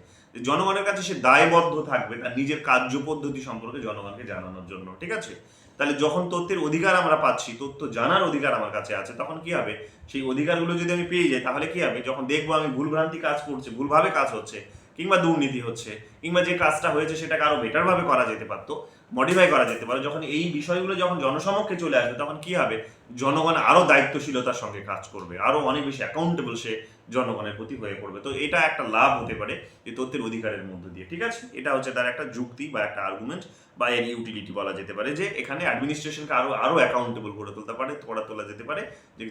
জনগণের কাছে সে দায়বদ্ধ থাকবে তার নিজের কার্য পদ্ধতি সম্পর্কে জনগণকে জানানোর জন্য, ঠিক আছে? তাহলে যখন তথ্যের অধিকার আমরা পাচ্ছি, তথ্য জানার অধিকার আমার কাছে আছে, তখন কি হবে? সেই অধিকারগুলো যদি আমি পেয়ে যাই, তাহলে কি হবে? যখন দেখবো আমি ভুলভ্রান্তি কাজ করছে, ভুলভাবে কাজ হচ্ছে, কিংবা দুর্নীতি হচ্ছে, কিংবা যে কাজটা হয়েছে সেটাকে আরো বেটার ভাবে করা যেতে পারতো, মডিফাই করা যেতে পারে, যখন এই বিষয়গুলো যখন জনসমক্ষে চলে আসবে, তখন কি হবে? জনগণ আরো দায়িত্বশীলতার সঙ্গে কাজ করবে, আরো অনেক বেশি অ্যাকাউন্টেবল সে জনগণের প্রতি হয়ে পড়বে। তো এটা একটা লাভ হতে পারে এই তথ্যের অধিকারের মধ্য দিয়ে, ঠিক আছে? এটা হচ্ছে তার একটা যুক্তি বা একটা আর্গুমেন্ট বা এর ইউটিলিটি বলা যেতে পারে, যে এখানে অ্যাডমিনিস্ট্রেশনকে আরো অ্যাকাউন্টেবল করে তোলা যেতে পারে,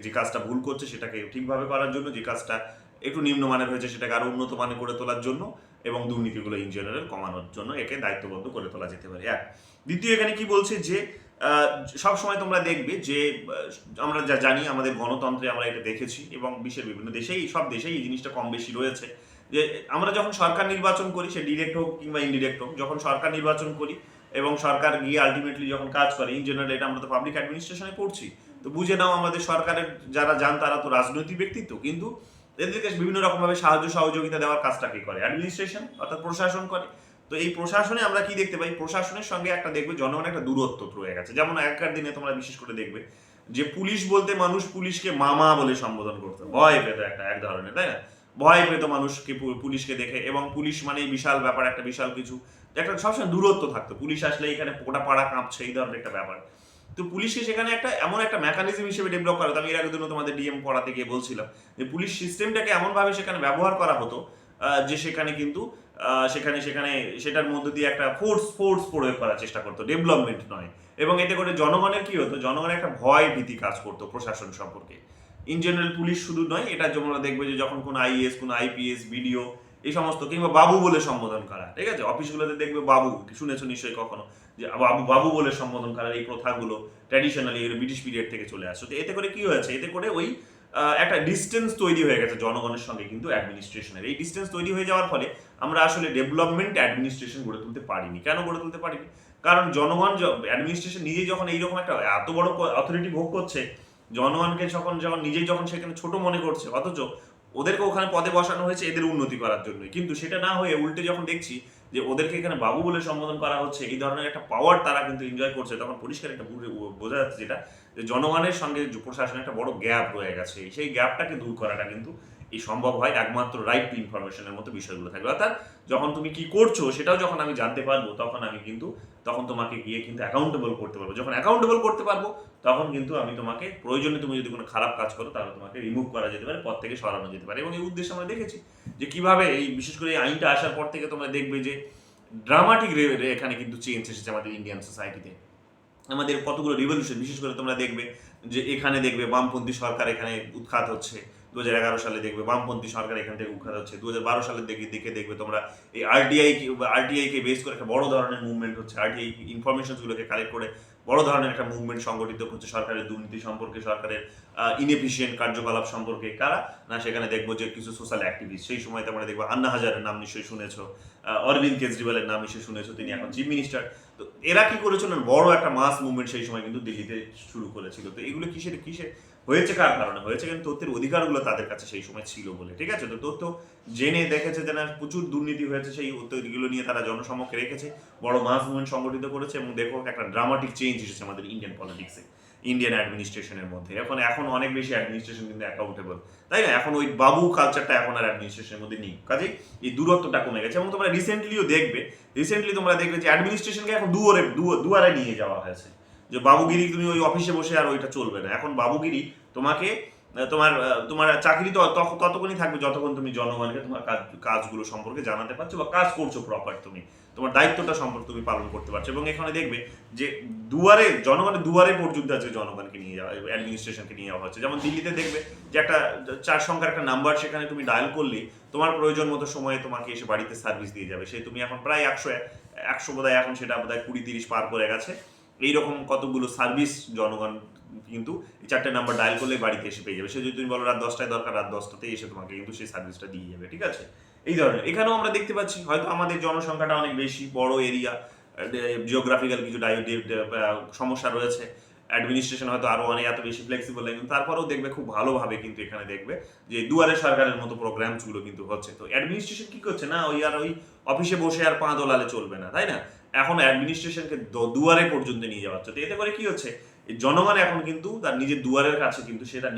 যে কাজটা ভুল করছে সেটাকে ঠিকভাবে করার জন্য, যে কাজটা একটু নিম্নমানের হয়েছে সেটাকে আরো উন্নত মানের করে তোলার জন্য, এবং দুর্নীতিগুলো ইন জেনারেল কমানোর জন্য একে দায়িত্ববদ্ধ করে তোলা যেতে পারে। এক। দ্বিতীয়, এখানে কি বলছে যে সব সময় তোমরা দেখবে যে আমরা যা জানি আমাদের গণতন্ত্রে আমরা এটা দেখেছি, এবং বিশ্বের বিভিন্ন দেশেই, সব দেশেই এই জিনিসটা কম বেশি রয়েছে, যে আমরা যখন সরকার নির্বাচন করি, সে ডিরেক্ট হোক কিংবা ইনডিরেক্ট হোক, যখন সরকার নির্বাচন করি এবং সরকার গিয়ে আলটিমেটলি যখন কাজ করে, ইন জেনারেল এটা আমরা তো পাবলিক অ্যাডমিনিস্ট্রেশনে পড়ছি, তো বুঝে নাও আমাদের সরকারের যারা যান তারা তো রাজনৈতিক ব্যক্তিত্ব, কিন্তু এদেরকে বিভিন্ন রকমভাবে সাহায্য সহযোগিতা দেওয়ার কাজটা কি করে? অ্যাডমিনিস্ট্রেশন অর্থাৎ প্রশাসন করে। তো এই প্রশাসনে আমরা কি দেখতে পাই? প্রশাসনের সঙ্গে একটা দেখবে জনগণের একটা দূরত্ব রয়ে গেছে। যেমন আগেকার দিনে তোমরা বিশেষ করে দেখবে যে পুলিশ বলতে মানুষ পুলিশকে মামা বলে সম্বোধন করতো, ভয় পেত এক ধরনের, তাই না? ভয় পেত মানুষকে পুলিশকে দেখে, এবং পুলিশ মানে বিশাল ব্যাপার, একটা বিশাল কিছু, একটা সবসময় দূরত্ব থাকতো। পুলিশ আসলে এখানে গোটা পাড়া কাঁপছে, এই ধরনের একটা ব্যাপার। তো পুলিশকে সেখানে একটা এমন একটা মেকানিজম হিসেবে ডেভেলপ করা হতো। আমি এর আগের দিনও তোমাদের ডিএম পড়াতে গিয়ে বলছিলাম যে পুলিশ সিস্টেমটাকে এমনভাবে সেখানে ব্যবহার করা হতো যে সেখানে কিন্তু সেখানে সেখানে সেটার মধ্য দিয়ে একটা ফোর্স প্রয়োগ করার চেষ্টা করতো, ডেভেলপমেন্ট নয়। এবং এতে করে জনগণের কি হতো? জনগণের একটা ভয় ভীতি কাজ করতো প্রশাসন সম্পর্কে। ইন জেনারেল পুলিশ শুধু নয়, এটা যেমন দেখবে যে যখন কোনো আইএএস, কোনো আইপিএস, বিডিও, এই সমস্ত, কিংবা বাবু বলে সম্বোধন করা, ঠিক আছে? অফিসগুলোতে দেখবে বাবু, শুনেছো নিশ্চয়ই কখনো, যে বাবু বাবু বলে সম্বোধন করার এই প্রথাগুলো ট্র্যাডিশনালি ব্রিটিশ পিরিয়ড থেকে চলে আসছে। তো এতে করে কি হয়েছে? এতে করে ওই একটা ডিস্টেন্স তৈরি হয়ে গেছে জনগণের সঙ্গে কিন্তু অ্যাডমিনিস্ট্রেশনের। এই ডিস্টেন্স তৈরি হয়ে যাওয়ার ফলে আমরা আসলে ডেভেলপমেন্ট অ্যাডমিনিস্ট্রেশন গড়ে তুলতে পারিনি। কেন গড়ে তুলতে পারিনি? কারণ জনগণ, অ্যাডমিনিস্ট্রেশন নিজেই যখন এইরকম একটা এত বড় অথরিটি ভোগ করছে, জনগণকে যখন যখন নিজেই যখন সেখানে ছোট মনে করছে, অথচ ওদেরকে ওখানে পদে বসানো হয়েছে এদের উন্নতি করার জন্যই, কিন্তু সেটা না হয়ে উল্টে যখন দেখছি যে ওদেরকে এখানে বাবু বলে সম্বোধন করা হচ্ছে, এই ধরনের একটা পাওয়ার তারা কিন্তু এনজয় করছে, তখন পরিষ্কার একটা বোঝা যাচ্ছে যেটা, যে জনগণের সঙ্গে প্রশাসনের একটা বড় গ্যাপ রয়ে গেছে। সেই গ্যাপটাকে দূর করাটা কিন্তু এই সম্ভব হয় একমাত্র রাইট টু ইনফরমেশনের মতো বিষয়গুলো থাকবে। অর্থাৎ যখন তুমি কি করছো সেটাও যখন আমি জানতে পারবো, তখন তোমাকে গিয়ে কিন্তু অ্যাকাউন্টেবল করতে পারবো। যখন অ্যাকাউন্টেবল করতে পারবো, তখন কিন্তু আমি তোমাকে প্রয়োজনে, তুমি যদি কোনো খারাপ কাজ করো তাহলে তোমাকে রিমুভ করা যেতে পারে, পদ থেকে সরানো যেতে পারে। এবং এই উদ্দেশ্যে আমরা দেখেছি যে কিভাবে এই বিশেষ করে এই আইনটা আসার পর থেকে তোমরা দেখবে যে ড্রামাটিক এখানে কিন্তু চেঞ্জ এসেছে আমাদের ইন্ডিয়ান সোসাইটিতে। আমাদের কতগুলো রিভলিউশন, বিশেষ করে তোমরা দেখবে যে এখানে দেখবে বামপন্থী সরকার এখানে উৎখাত হচ্ছে। 2011 সালে দেখবে বামপন্থী সরকার এখান থেকে উৎখাত হচ্ছে। 2012 সালের দিকে দেখবে তোমরা এই আরটিআই কে বেস করে একটা বড় ধরনের মুভমেন্ট হচ্ছে। আরটিআই ইনফরমেশনসগুলোকে কালেক্ট করে বড় ধরনের একটা মুভমেন্ট সংগঠিত করছে সরকারের দুর্নীতি সম্পর্কে, সরকারের ইনএফিসিয়েন্ট কার্যকলাপ সম্পর্কে। কারা? না, সেখানে দেখবো যে কিছু সোশ্যাল অ্যাক্টিভিস্ট। সেই সময় তোমরা দেখবো আন্না হাজারের নাম নিশ্চয়ই শুনেছো, অরবিন্দ কেজরিওয়ালের নাম নিশ্চয়ই শুনেছো, তিনি এখন চিফ মিনিস্টার। তো এরা কি করেছিল? বড় একটা মাস মুভমেন্ট সেই সময় কিন্তু দিল্লিতে শুরু করেছিল। তো এগুলো কিসের হয়েছে? কার কারণে হয়েছে? কিন্তু তথ্যের অধিকারগুলো তাদের কাছে সেই সময় ছিল বলে, ঠিক আছে? তো তথ্য জেনে দেখেছে যে না, প্রচুর দুর্নীতি হয়েছে, সেই তথ্যগুলো নিয়ে তারা জনসমক্ষে রেখেছে, বড় মাস মুভমেন্ট সংগঠিত করেছে, এবং দেখো একটা ড্রামাটিক চেঞ্জ এসেছে আমাদের ইন্ডিয়ান পলিটিক্সে, ইন্ডিয়ান অ্যাডমিনিস্ট্রেশনের মধ্যে। এখন অনেক বেশি অ্যাডমিনিস্ট্রেশন কিন্তু অ্যাকাউন্টেবল, তাই না? এখন ওই বাবু কালচারটা এখন আর অ্যাডমিনিস্ট্রেশনের মধ্যে নেই, কাজেই এই দূরত্বটা কমে গেছে। এবং তোমরা রিসেন্টলি তোমরা দেখবে যে অ্যাডমিনিস্ট্রেশনকে এখন দুয়ারে নিয়ে যাওয়া হয়েছে, যে বাবুগিরি তুমি ওই অফিসে বসে আর ওইটা চলবে না। এখন বাবুগিরি তোমাকে তোমার তোমার চাকরি তো ততক্ষণই থাকবে যতক্ষণ তুমি জনগণকে তোমার কাজগুলো সম্পর্কে জানাতে পারছো, বা কাজ করছো প্রপার, তুমি তোমার দায়িত্বটা সম্পর্কে তুমি পালন করতে পারছো। এবং এখানে দেখবে যে জনগণের দুয়ারে পর্যন্ত আছে জনগণকে নিয়ে যাওয়া, অ্যাডমিনিস্ট্রেশনকে নিয়ে যাওয়া হচ্ছে। যেমন দিল্লিতে দেখবে যে একটা 4 সংখ্যার একটা নাম্বার, সেখানে তুমি ডায়াল করলে তোমার প্রয়োজন মতো সময়ে তোমাকে এসে বাড়িতে সার্ভিস দিয়ে যাবে। সেই তুমি এখন প্রায় 100 বোধহয়, এখন সেটা বোধহয় 20-30 পার করে গেছে। এইরকম কতগুলো সার্ভিস জনগণ কিন্তু এই 4টে নাম্বার ডায়াল করলে বাড়িতে এসে পেয়ে যাবে। সে যদি তুমি বলো রাত 10টায় দরকার, রাত 10টাতেই এসে তোমাকে কিন্তু সেই সার্ভিসটা দিয়ে যাবে, ঠিক আছে? এই ধরনের এখানেও আমরা দেখতে পাচ্ছি, হয়তো আমাদের জনসংখ্যাটা অনেক বেশি, বড় এরিয়া, জিওগ্রাফিক্যাল কিছু সমস্যা রয়েছে, অ্যাডমিনিস্ট্রেশন হয়তো আরো অনেক এত বেশি ফ্লেক্সিবল লাগে, কিন্তু তারপরেও দেখবে খুব ভালোভাবে কিন্তু এখানে দেখবে যে দুয়ারে সরকারের মতো প্রোগ্রামসগুলো কিন্তু হচ্ছে। তো অ্যাডমিনিস্ট্রেশন কি করছে না, ওই অফিসে বসে আর পা দোলালে চলবে না, তাই না? এখন অ্যাডমিনিস্ট্রেশনকে দুয়ারে পর্যন্ত নিয়ে যাওয়া হচ্ছে। তো এতে করে কি হচ্ছে, এই জনগণ এখন কিন্তু তার নিজের দুয়ারের কাছে কিন্তু সে তার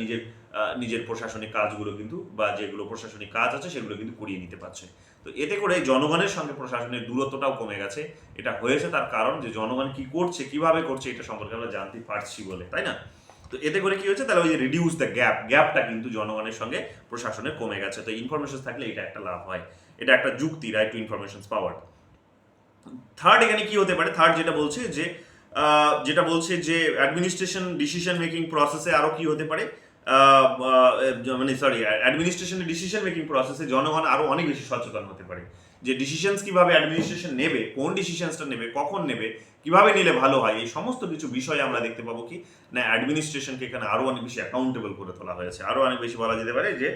নিজের প্রশাসনিক কাজগুলো কিন্তু, বা যেগুলো প্রশাসনিক কাজ আছে সেগুলো কিন্তু করিয়ে নিতে পারছে। তো এতে করে জনগণের সঙ্গে প্রশাসনের দূরত্বটাও কমে গেছে। এটা হয়েছে তার কারণ যে জনগণ কি করছে, কিভাবে করছে, এটা সম্পর্কে আমরা জানতে পারছি বলে, তাই না? তো এতে করে কি হচ্ছে, তাহলে ওই যে রিডিউস দ্য গ্যাপটা কিন্তু জনগণের সঙ্গে প্রশাসনের কমে গেছে। তো ইনফরমেশন থাকলে এটা একটা লাভ হয়, এটা একটা যুক্তি, রাইট টু ইনফরমেশন পাওয়ার। থার্ড এখানে কি হতে পারে, থার্ড যেটা বলছে যে অ্যাডমিনিস্ট্রেশন ডিসিশন মেকিং প্রসেসে আরো কি হতে পারে, মানে সরি, অ্যাডমিনিস্ট্রেশনের ডিসিশন মেকিং প্রসেসে জনগণ আরো অনেক বেশি সচেতন হতে পারে, যে ডিসিশনস কিভাবে অ্যাডমিনিস্ট্রেশন নেবে, কোন ডিসিশনসটা নেবে, কখন নেবে, কিভাবে নিলে ভালো হয়, এই সমস্ত কিছু বিষয়ে আমরা দেখতে পাবো কি না অ্যাডমিনিস্ট্রেশনকে এখানে আরো অনেক বেশি অ্যাকাউন্টেবল করে তোলা হয়েছে। আরো অনেক বেশি বলা যেতে পারে যে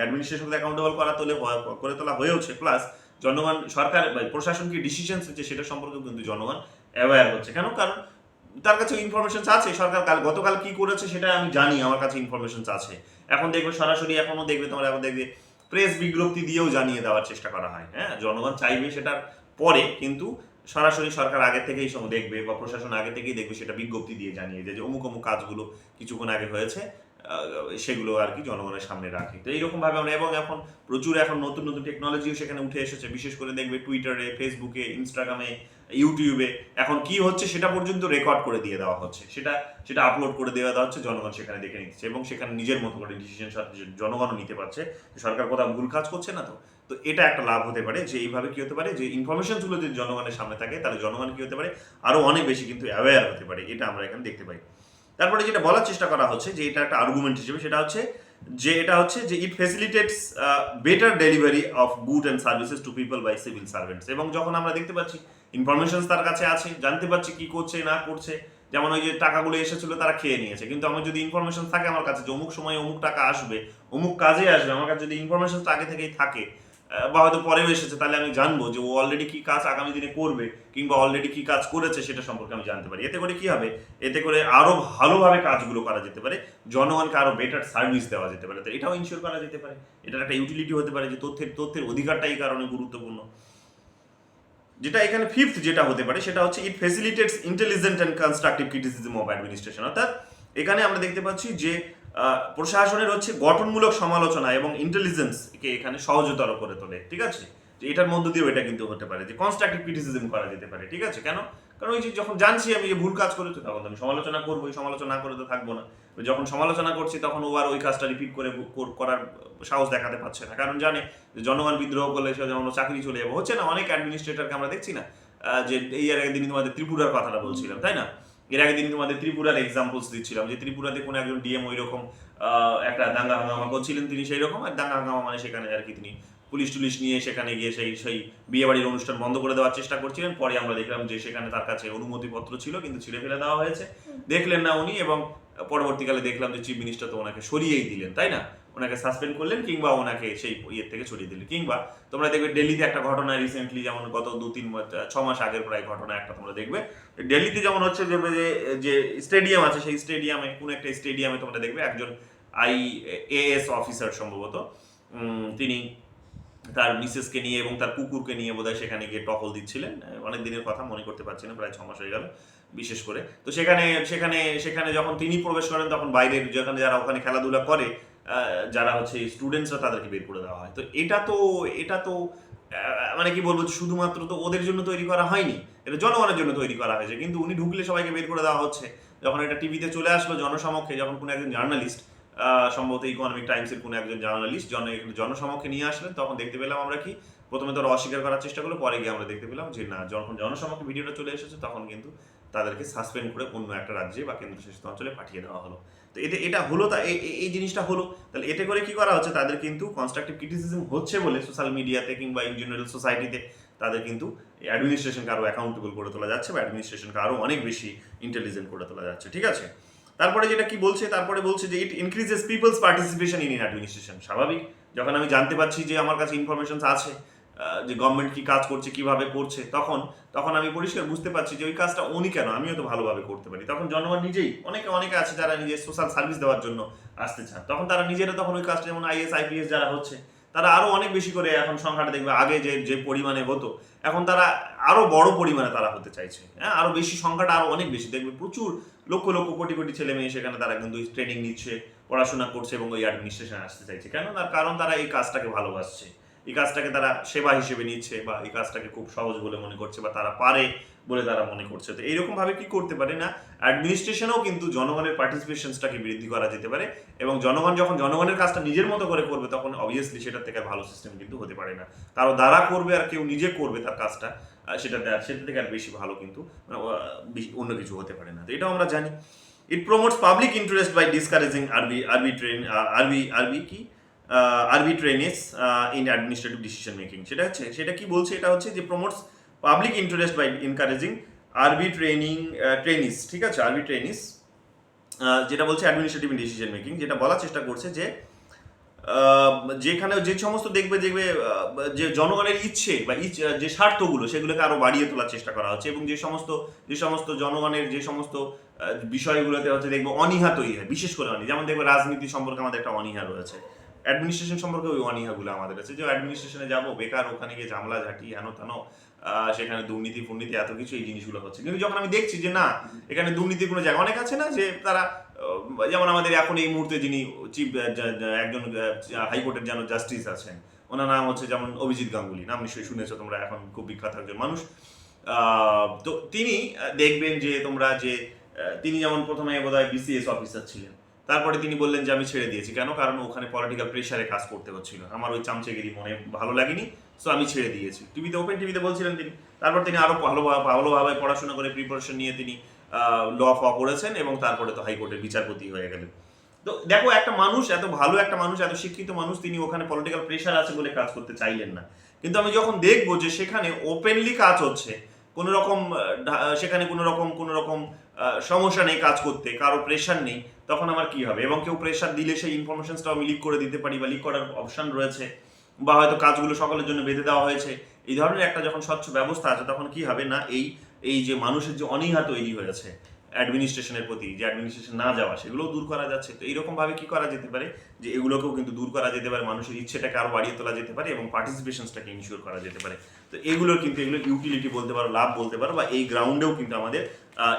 অ্যাডমিনিস্ট্রেশনকে অ্যাকাউন্টেবল করে তোলা হয়েছে, প্লাস জনগণ সরকার বা প্রশাসন কি ডিসিশন নিচ্ছে সেটা সম্পর্কে কিন্তু জনগণ অ্যাওয়্যার হচ্ছে। কেন? কারণ তার কাছে ইনফরমেশন আছে, সরকার গতকাল কি করেছে সেটা আমি জানি, আমার কাছে ইনফরমেশন আছে। এখন দেখবে সরাসরি, এখন দেখবে প্রেস বিজ্ঞপ্তি দিয়েও জানিয়ে দেওয়ার চেষ্টা করা হয়। হ্যাঁ, জনগণ চাইবে সেটার পরে, কিন্তু সরাসরি সরকার আগে থেকেই দেখবে বা প্রশাসন আগে থেকেই দেখবে সেটা বিজ্ঞপ্তি দিয়ে জানিয়ে দেয় যে অমুক অমুক কাজগুলো কিছুক্ষণ আগে হয়েছে, সেগুলো আর কি জনগণের সামনে রাখে। তো এইরকম ভাবে আমরা, এবং এখন প্রচুর এখন নতুন নতুন টেকনোলজিও সেখানে উঠে এসেছে, বিশেষ করে দেখবে টুইটারে, ফেসবুকে, ইনস্টাগ্রামে, ইউটিউবে এখন কি হচ্ছে সেটা পর্যন্ত রেকর্ড করে দিয়ে দেওয়া হচ্ছে, সেটা আপলোড করে দেওয়া হচ্ছে, জনগণ সেখানে দেখে নিচ্ছে এবং সেখানে নিজের মতো করে ডিসিশন জনগণও নিতে পারছে, সরকার কোথাও ভুল কাজ করছে না। তো এটা একটা লাভ হতে পারে, যে এইভাবে কি হতে পারে, যে ইনফরমেশনগুলো যদি জনগণের সামনে থাকে তাহলে জনগণ কি হতে পারে, আরো অনেক বেশি কিন্তু অ্যাওয়্যার হতে পারে। এটা আমরা এখানে দেখতে পাই। তারপরে যেটা বলার চেষ্টা করা হচ্ছে, যে এটা একটা আর্গুমেন্ট হিসেবে, সেটা হচ্ছে যে it facilitates better delivery of good and services to people by civil servants. এবং যখন আমরা দেখতে পাচ্ছি ইনফরমেশন তার কাছে আছে, জানতে পারছি কি করছে না করছে, যেমন ওই যে টাকাগুলো এসেছিল তারা খেয়ে নিয়েছে, কিন্তু আমার যদি ইনফরমেশন থাকে আমার কাছে যে অমুক সময় অমুক টাকা আসবে, অমুক কাজে আসবে, আমার কাছে যদি ইনফরমেশনটা আগে থেকেই থাকে, বা হয়তো পরেও এসেছে, তাহলে আমি জানবো যে ও অলরেডি কি কাজ আগামী দিনে করবে, কিংবা অলরেডি কি কাজ করেছে সেটা সম্পর্কে আমি জানতে পারি। এতে করে কি হবে, এতে করে আরো ভালোভাবে কাজগুলো করা যেতে পারে, জনগণকে আরো বেটার সার্ভিস দেওয়া যেতে পারে। তো এটাও ইনশিওর করা যেতে পারে, এটার একটা ইউটিলিটি হতে পারে, যে তথ্যের অধিকারটা এই কারণে গুরুত্বপূর্ণ। যেটা এখানে ফিফথ যেটা হতে পারে, সেটা হচ্ছে it facilitates intelligent and constructive criticism of administration. অর্থাৎ এখানে আমরা দেখতে পাচ্ছি যে প্রশাসনের হচ্ছে গঠনমূলক সমালোচনা এবং ইন্টেলিজেন্সকে এখানে সহজতর করে তোলে, ঠিক আছে? যে এটার মধ্য দিয়েও এটা কিন্তু হতে পারে যে কনস্ট্রাকটিভ ক্রিটিসিজম করা যেতে পারে, ঠিক আছে? কেন? কারণ ওই যে যখন জানছি আমি যে ভুল কাজ করেছি, তখন আমি সমালোচনা করবো, সমালোচনা না করে তো থাকবো না। যখন সমালোচনা করছি তখন ও আর ওই কাজটা রিপিট করার সাহস দেখাতে পারছে না, কারণ জানে যে জনগণ বিদ্রোহ করলে সে যেমন চাকরি চলে যাবে। হচ্ছে না, অনেক অ্যাডমিনিস্ট্রেটরকে আমরা দেখছি না, যে এই আগের দিন তোমাদের ত্রিপুরার কথাটা বলছিলাম, তাই না? এর আগের দিন তোমাদের ত্রিপুরার এক্সাম্পলস দিচ্ছিলাম, যে ত্রিপুরাতে কোনো একজন ডিএম ওই রকম একটা দাঙ্গা হাঙ্গামা করছিলেন, তিনি সেই রকম, আর দাঙ্গা হাঙ্গামা মানে সেখানে আর কি তিনি পুলিশ টুলিশ নিয়ে সেখানে গিয়ে সেই বিয়ে বাড়ির অনুষ্ঠান বন্ধ করে দেওয়ার চেষ্টা করছিলেন। পরে আমরা দেখলাম যে সেখানে তার কাছে অনুমতিপত্র ছিল, কিন্তু ছিঁড়ে ফেলে দেওয়া হয়েছে, দেখলেন না উনি, এবং পরবর্তীকালে দেখলাম যে চিফ মিনিস্টার তো ওনাকে সরিয়েই দিলেন, তাই না? ওনাকে সাসপেন্ড করলেন, কিংবা ওনাকে সেই ইয়ের থেকে সরিয়ে দিলেন। কিংবা তোমরা দেখবে দিল্লিতে একটা ঘটনা রিসেন্টলি, যেমন গত 2-3-6 মাস আগের প্রায় ঘটনা একটা তোমরা দেখবে, দিল্লিতে যেমন হচ্ছে যে স্টেডিয়াম আছে, সেই স্টেডিয়ামে, কোন একটা স্টেডিয়ামে তোমরা দেখবে একজন IAS অফিসার সম্ভবত, তিনি তার মিসেসকে নিয়ে এবং তার কুকুরকে নিয়ে বোধহয় সেখানে গিয়ে টহল দিচ্ছিলেন। অনেক দিনের কথা, মনে করতে পারছি না, প্রায় 6 মাস হয়ে গেল বিশেষ করে। তো সেখানে যখন তিনি প্রবেশ করেন, তখন বাইরের যেখানে যারা ওখানে খেলাধুলা করে, যারা হচ্ছে স্টুডেন্টসরা, তাদেরকে বের করে দেওয়া হয়। তো এটা তো মানে কি বলবো, শুধুমাত্র তো ওদের জন্য তৈরি করা হয়নি, এটা জনগণের জন্য তৈরি করা হয়েছে, কিন্তু উনি ঢুকলে সবাইকে বের করে দেওয়া হচ্ছে। যখন এটা টিভিতে চলে আসলো জনসমক্ষে, যখন কোনো একজন জার্নালিস্ট, সম্ভবত ইকোনমিক টাইমসের কোনো একজন জার্নালিস্ট জনসমক্ষে নিয়ে আসলেন, তখন দেখতে পেলাম আমরা কি, প্রথমে তো অস্বীকার করার চেষ্টা করলো, পরে গিয়ে আমরা দেখতে পেলাম যে না, যখন জনসমক্ষে ভিডিওটা চলে এসেছে, তখন কিন্তু তাদেরকে সাসপেন্ড করে অন্য একটা রাজ্যে বা কেন্দ্রশাসিত অঞ্চলে পাঠিয়ে দেওয়া হলো। তো এটা হলো, এই জিনিসটা হলো, তাহলে এতে করে কি করা হচ্ছে, তাদের কিন্তু কনস্ট্রাকটিভ ক্রিটিসিজম হচ্ছে বলে সোশ্যাল মিডিয়াতে কিংবা ইন জেনারেল সোসাইটিতে তাদের কিন্তু অ্যাডমিনিস্ট্রেশনকে আরো অ্যাকাউন্টেবল করে তোলা যাচ্ছে, বা অ্যাডমিনিস্ট্রেশনকে আরো অনেক বেশি ইন্টেলিজেন্ট করে তোলা যাচ্ছে, ঠিক আছে? তারপরে যেটা কি বলছে, তারপরে বলছে যে it increases people's participation in administration. স্বাভাবিক, যখন আমি জানতে পারছি যে আমার কাছে ইনফরমেশন আছে, যে গভর্নমেন্ট কি কাজ করছে কিভাবে করছে, তখন তখন আমি পরিষ্কার বুঝতে পারছি যে ওই কাজটা উনি কেন, আমিও তো ভালোভাবে করতে পারি। তখন জনগণ নিজেই অনেকে অনেকে আছে যারা নিজের সোশ্যাল সার্ভিস দেওয়ার জন্য আসতে চান, তখন তারা নিজেরা তখন ওই কাজটা, যেমন আইএস আইপিএস যারা হচ্ছে তারা আরো অনেক বেশি করে এখন সংখ্যাটা দেখবে, আগে যে যে পরিমাণে হতো এখন তারা আরো বড় পরিমাণে তারা হতে চাইছে, হ্যাঁ আরো বেশি, সংখ্যাটা আরো অনেক বেশি, দেখবে প্রচুর লক্ষ লক্ষ কোটি কোটি ছেলে মেয়ে সেখানে তারা কিন্তু ট্রেনিং নিচ্ছে, পড়াশোনা করছে এবং ওই অ্যাডমিনিস্ট্রেশনে আসতে চাইছে। কেন? তার কারণ তারা এই কাজটাকে ভালোবাসছে, এই কাজটাকে তারা সেবা হিসেবে নিচ্ছে, বা এই কাজটাকে খুব সহজ বলে মনে করছে, বা তারা পারে বলে তারা মনে করছে। তো এইরকম ভাবে কি করতে পারে না, অ্যাডমিনিস্ট্রেশনেও কিন্তু জনগণের পার্টিসিপেশনসটাকে বৃদ্ধি করা যেতে পারে, এবং জনগণ যখন জনগণের কাজটা নিজের মতো করে করবে তখন অবভিয়াসলি সেটার থেকে আর ভালো সিস্টেম কিন্তু হতে পারে না। কারো দ্বারা করবে আর কেউ নিজে করবে তার কাজটা, সেটা থেকে আর বেশি ভালো কিন্তু মানে অন্য কিছু হতে পারে না। তো এটাও আমরা জানি। It promotes public interest by discouraging arbitrariness in administrative decision making. সেটা কি বলছে, এটা হচ্ছে যে promotes public interest by encouraging trainees, ঠিক আছে, ট্রেনিস যেটা বলছে অ্যাডমিনিস্ট্রেটিভ ডিসিশন মেকিং, যেটা বলার চেষ্টা করছে যে যেখানে যে সমস্ত দেখবে যে জনগণের ইচ্ছে বা যে স্বার্থগুলো সেগুলোকে আরো বাড়িয়ে তোলার চেষ্টা করা হচ্ছে, এবং যে সমস্ত জনগণের যে সমস্ত বিষয়গুলোতে হচ্ছে দেখবে অনীহা তৈরি হয়, বিশেষ করে অনীহা, যেমন দেখবে রাজনীতি সম্পর্কে আমাদের একটা অনীহা রয়েছে, অ্যাডমিনিস্ট্রেশন সম্পর্কে ওই অনীহাগুলো আমাদের আছে, যে অ্যাডমিনিস্ট্রেশনে যাবো বেকার, ওখানে গিয়ে ঝামেলা ঝাঁটি হেন তেন, সেখানে দুর্নীতি ফুর্নীতি এত কিছু, এই জিনিসগুলো হচ্ছে। কিন্তু যখন আমি দেখছি যে না, এখানে দুর্নীতির কোনো জায়গা, অনেক আছে না যে তারা যেমন আমাদের এখন এই মুহূর্তে যিনি চিফ একজন হাইকোর্টের যেন জাস্টিস আছেন, ওনার নাম হচ্ছে যেমন অভিজিৎ গাঙ্গুলি, নাম নিশ্চয়ই শুনেছো তোমরা, এখন খুব বিখ্যাত একজন মানুষ। তো তিনি দেখবেন যে তোমরা যে তিনি যেমন প্রথমে বোধহয় বিসিএস অফিসার ছিলেন, তারপরে তিনি বললেন যে আমি ছেড়ে দিয়েছি, কেন? কারণ ওখানে পলিটিক্যাল প্রেশারে কাজ করতে হচ্ছিল, আমার ওই চামচেগিরি মনে ভালো লাগেনি, সো আমি ছেড়ে দিয়েছি। ওপেন টিভিতে বলছিলেন তিনি। তারপর তিনি আরো ভালোভাবে পড়াশোনা করে প্রিপারেশন নিয়ে তিনি ল করেছেন, এবং তারপরে তো হাইকোর্টের বিচারপতি হয়ে গেলেন। তো দেখো, একটা মানুষ, এত ভালো একটা মানুষ, এত শিক্ষিত মানুষ, তিনি ওখানে পলিটিক্যাল প্রেশার আছে বলে কাজ করতে চাইলেন না। কিন্তু আমি যখন দেখবো যে সেখানে ওপেনলি কাজ হচ্ছে, কোনো রকম সেখানে কোনো রকম সমস্যা নেই কাজ করতে, কারো প্রেশার নেই, তখন আমার কি হবে? এবং কেউ প্রেশার দিলে সেই ইনফরমেশনসটাও আমি লিক করে দিতে পারি, বা লিক করার অপশন রয়েছে, বা হয়তো কাজগুলো সকলের জন্য বেঁধে দেওয়া হয়েছে, এই ধরনের একটা যখন স্বচ্ছ ব্যবস্থা আছে, তখন কি হবে না, এই যে মানুষের যে অনীহা তৈরি হয়েছে অ্যাডমিনিস্ট্রেশনের প্রতি, যে অ্যাডমিনিস্ট্রেশন না যাওয়া, সেগুলোও দূর করা যাচ্ছে। তো এইরকম ভাবে কি করা যেতে পারে, যে এগুলোকেও কিন্তু দূর করা যেতে পারে, মানুষের ইচ্ছেটাকে আরো বাড়িয়ে তোলা যেতে পারে, এবং পার্টিসিপেশনসটাকে ইনশিওর করা যেতে পারে। তো এগুলো ইউটিলিটি বলতে পারো, লাভ বলতে পারো, বা এই গ্রাউন্ডেও কিন্তু আমাদের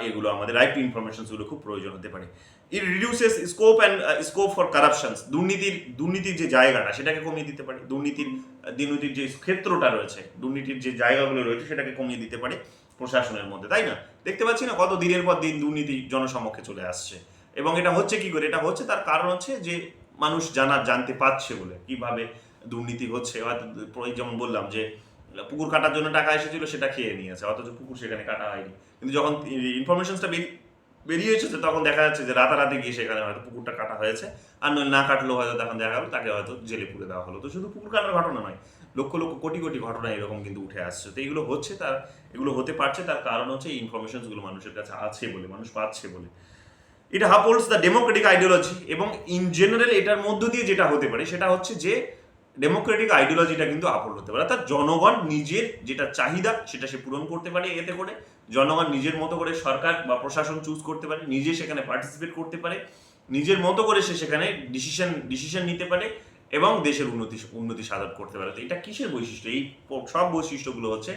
এগুলো আমাদের রাইট টু ইনফরমেশনসগুলো খুব প্রয়োজন হতে পারে। ইট রিডিউসেস স্কোপ ফর কারাপশনস, দুর্নীতির যে জায়গাটা সেটাকে কমিয়ে দিতে পারে, দুর্নীতির যে ক্ষেত্রটা রয়েছে, দুর্নীতির যে জায়গাগুলো রয়েছে সেটাকে কমিয়ে দিতে পারে প্রশাসনের মধ্যে, তাই না? দেখতে পাচ্ছি না কত দিনের পর দিন দুর্নীতি জনসমক্ষে চলে আসছে, এবং এটা হচ্ছে কি করে? এটা হচ্ছে তার কারণ হচ্ছে যে মানুষ জানতে পারছে বলে কিভাবে দুর্নীতি হচ্ছে। যেমন বললাম যে পুকুর কাটার জন্য টাকা এসেছিল, সেটা খেয়ে নিয়েছে, অথচ পুকুর সেখানে কাটা হয়নি। কিন্তু যখন ইনফরমেশনসটা বেরিয়ে এসেছে, তখন দেখা যাচ্ছে যে রাতারাতি গিয়ে সেখানে হয়তো পুকুরটা কাটা হয়েছে, আর নয় না কাটলেও হয়তো তখন দেখা গেল তাকে হয়তো জেলে পুরে দেওয়া হলো। তো শুধু পুকুর কাটার ঘটনা নয়, লক্ষ লক্ষ কোটি কোটি ঘটনা এরকম কিন্তু উঠে আসছে। তো এগুলো হতে পারছে তার কারণ হচ্ছে এই ইনফরমেশনসগুলো মানুষের কাছে আছে বলে, মানুষ পাচ্ছে বলে। এটা হাপোল্ডস দ্য ডেমোক্রেটিক আইডিওলজি, এবং ইন জেনারেল এটার মধ্য দিয়ে যেটা হতে পারে সেটা হচ্ছে যে ডেমোক্রেটিক আইডিওলজিটা কিন্তু আপহোল্ড হতে পারে, অর্থাৎ জনগণ নিজের যেটা চাহিদা সেটা সে পূরণ করতে পারে। এতে করে জনগণ নিজের মতো করে সরকার বা প্রশাসন চুজ করতে পারে, নিজে সেখানে পার্টিসিপেট করতে পারে, নিজের মতো করে সে সেখানে ডিসিশন নিতে পারে, এবং দেশের উন্নতি সাধন করতে পারে। তো এটা কিসের বৈশিষ্ট্য? এই সব বৈশিষ্ট্যগুলো হচ্ছে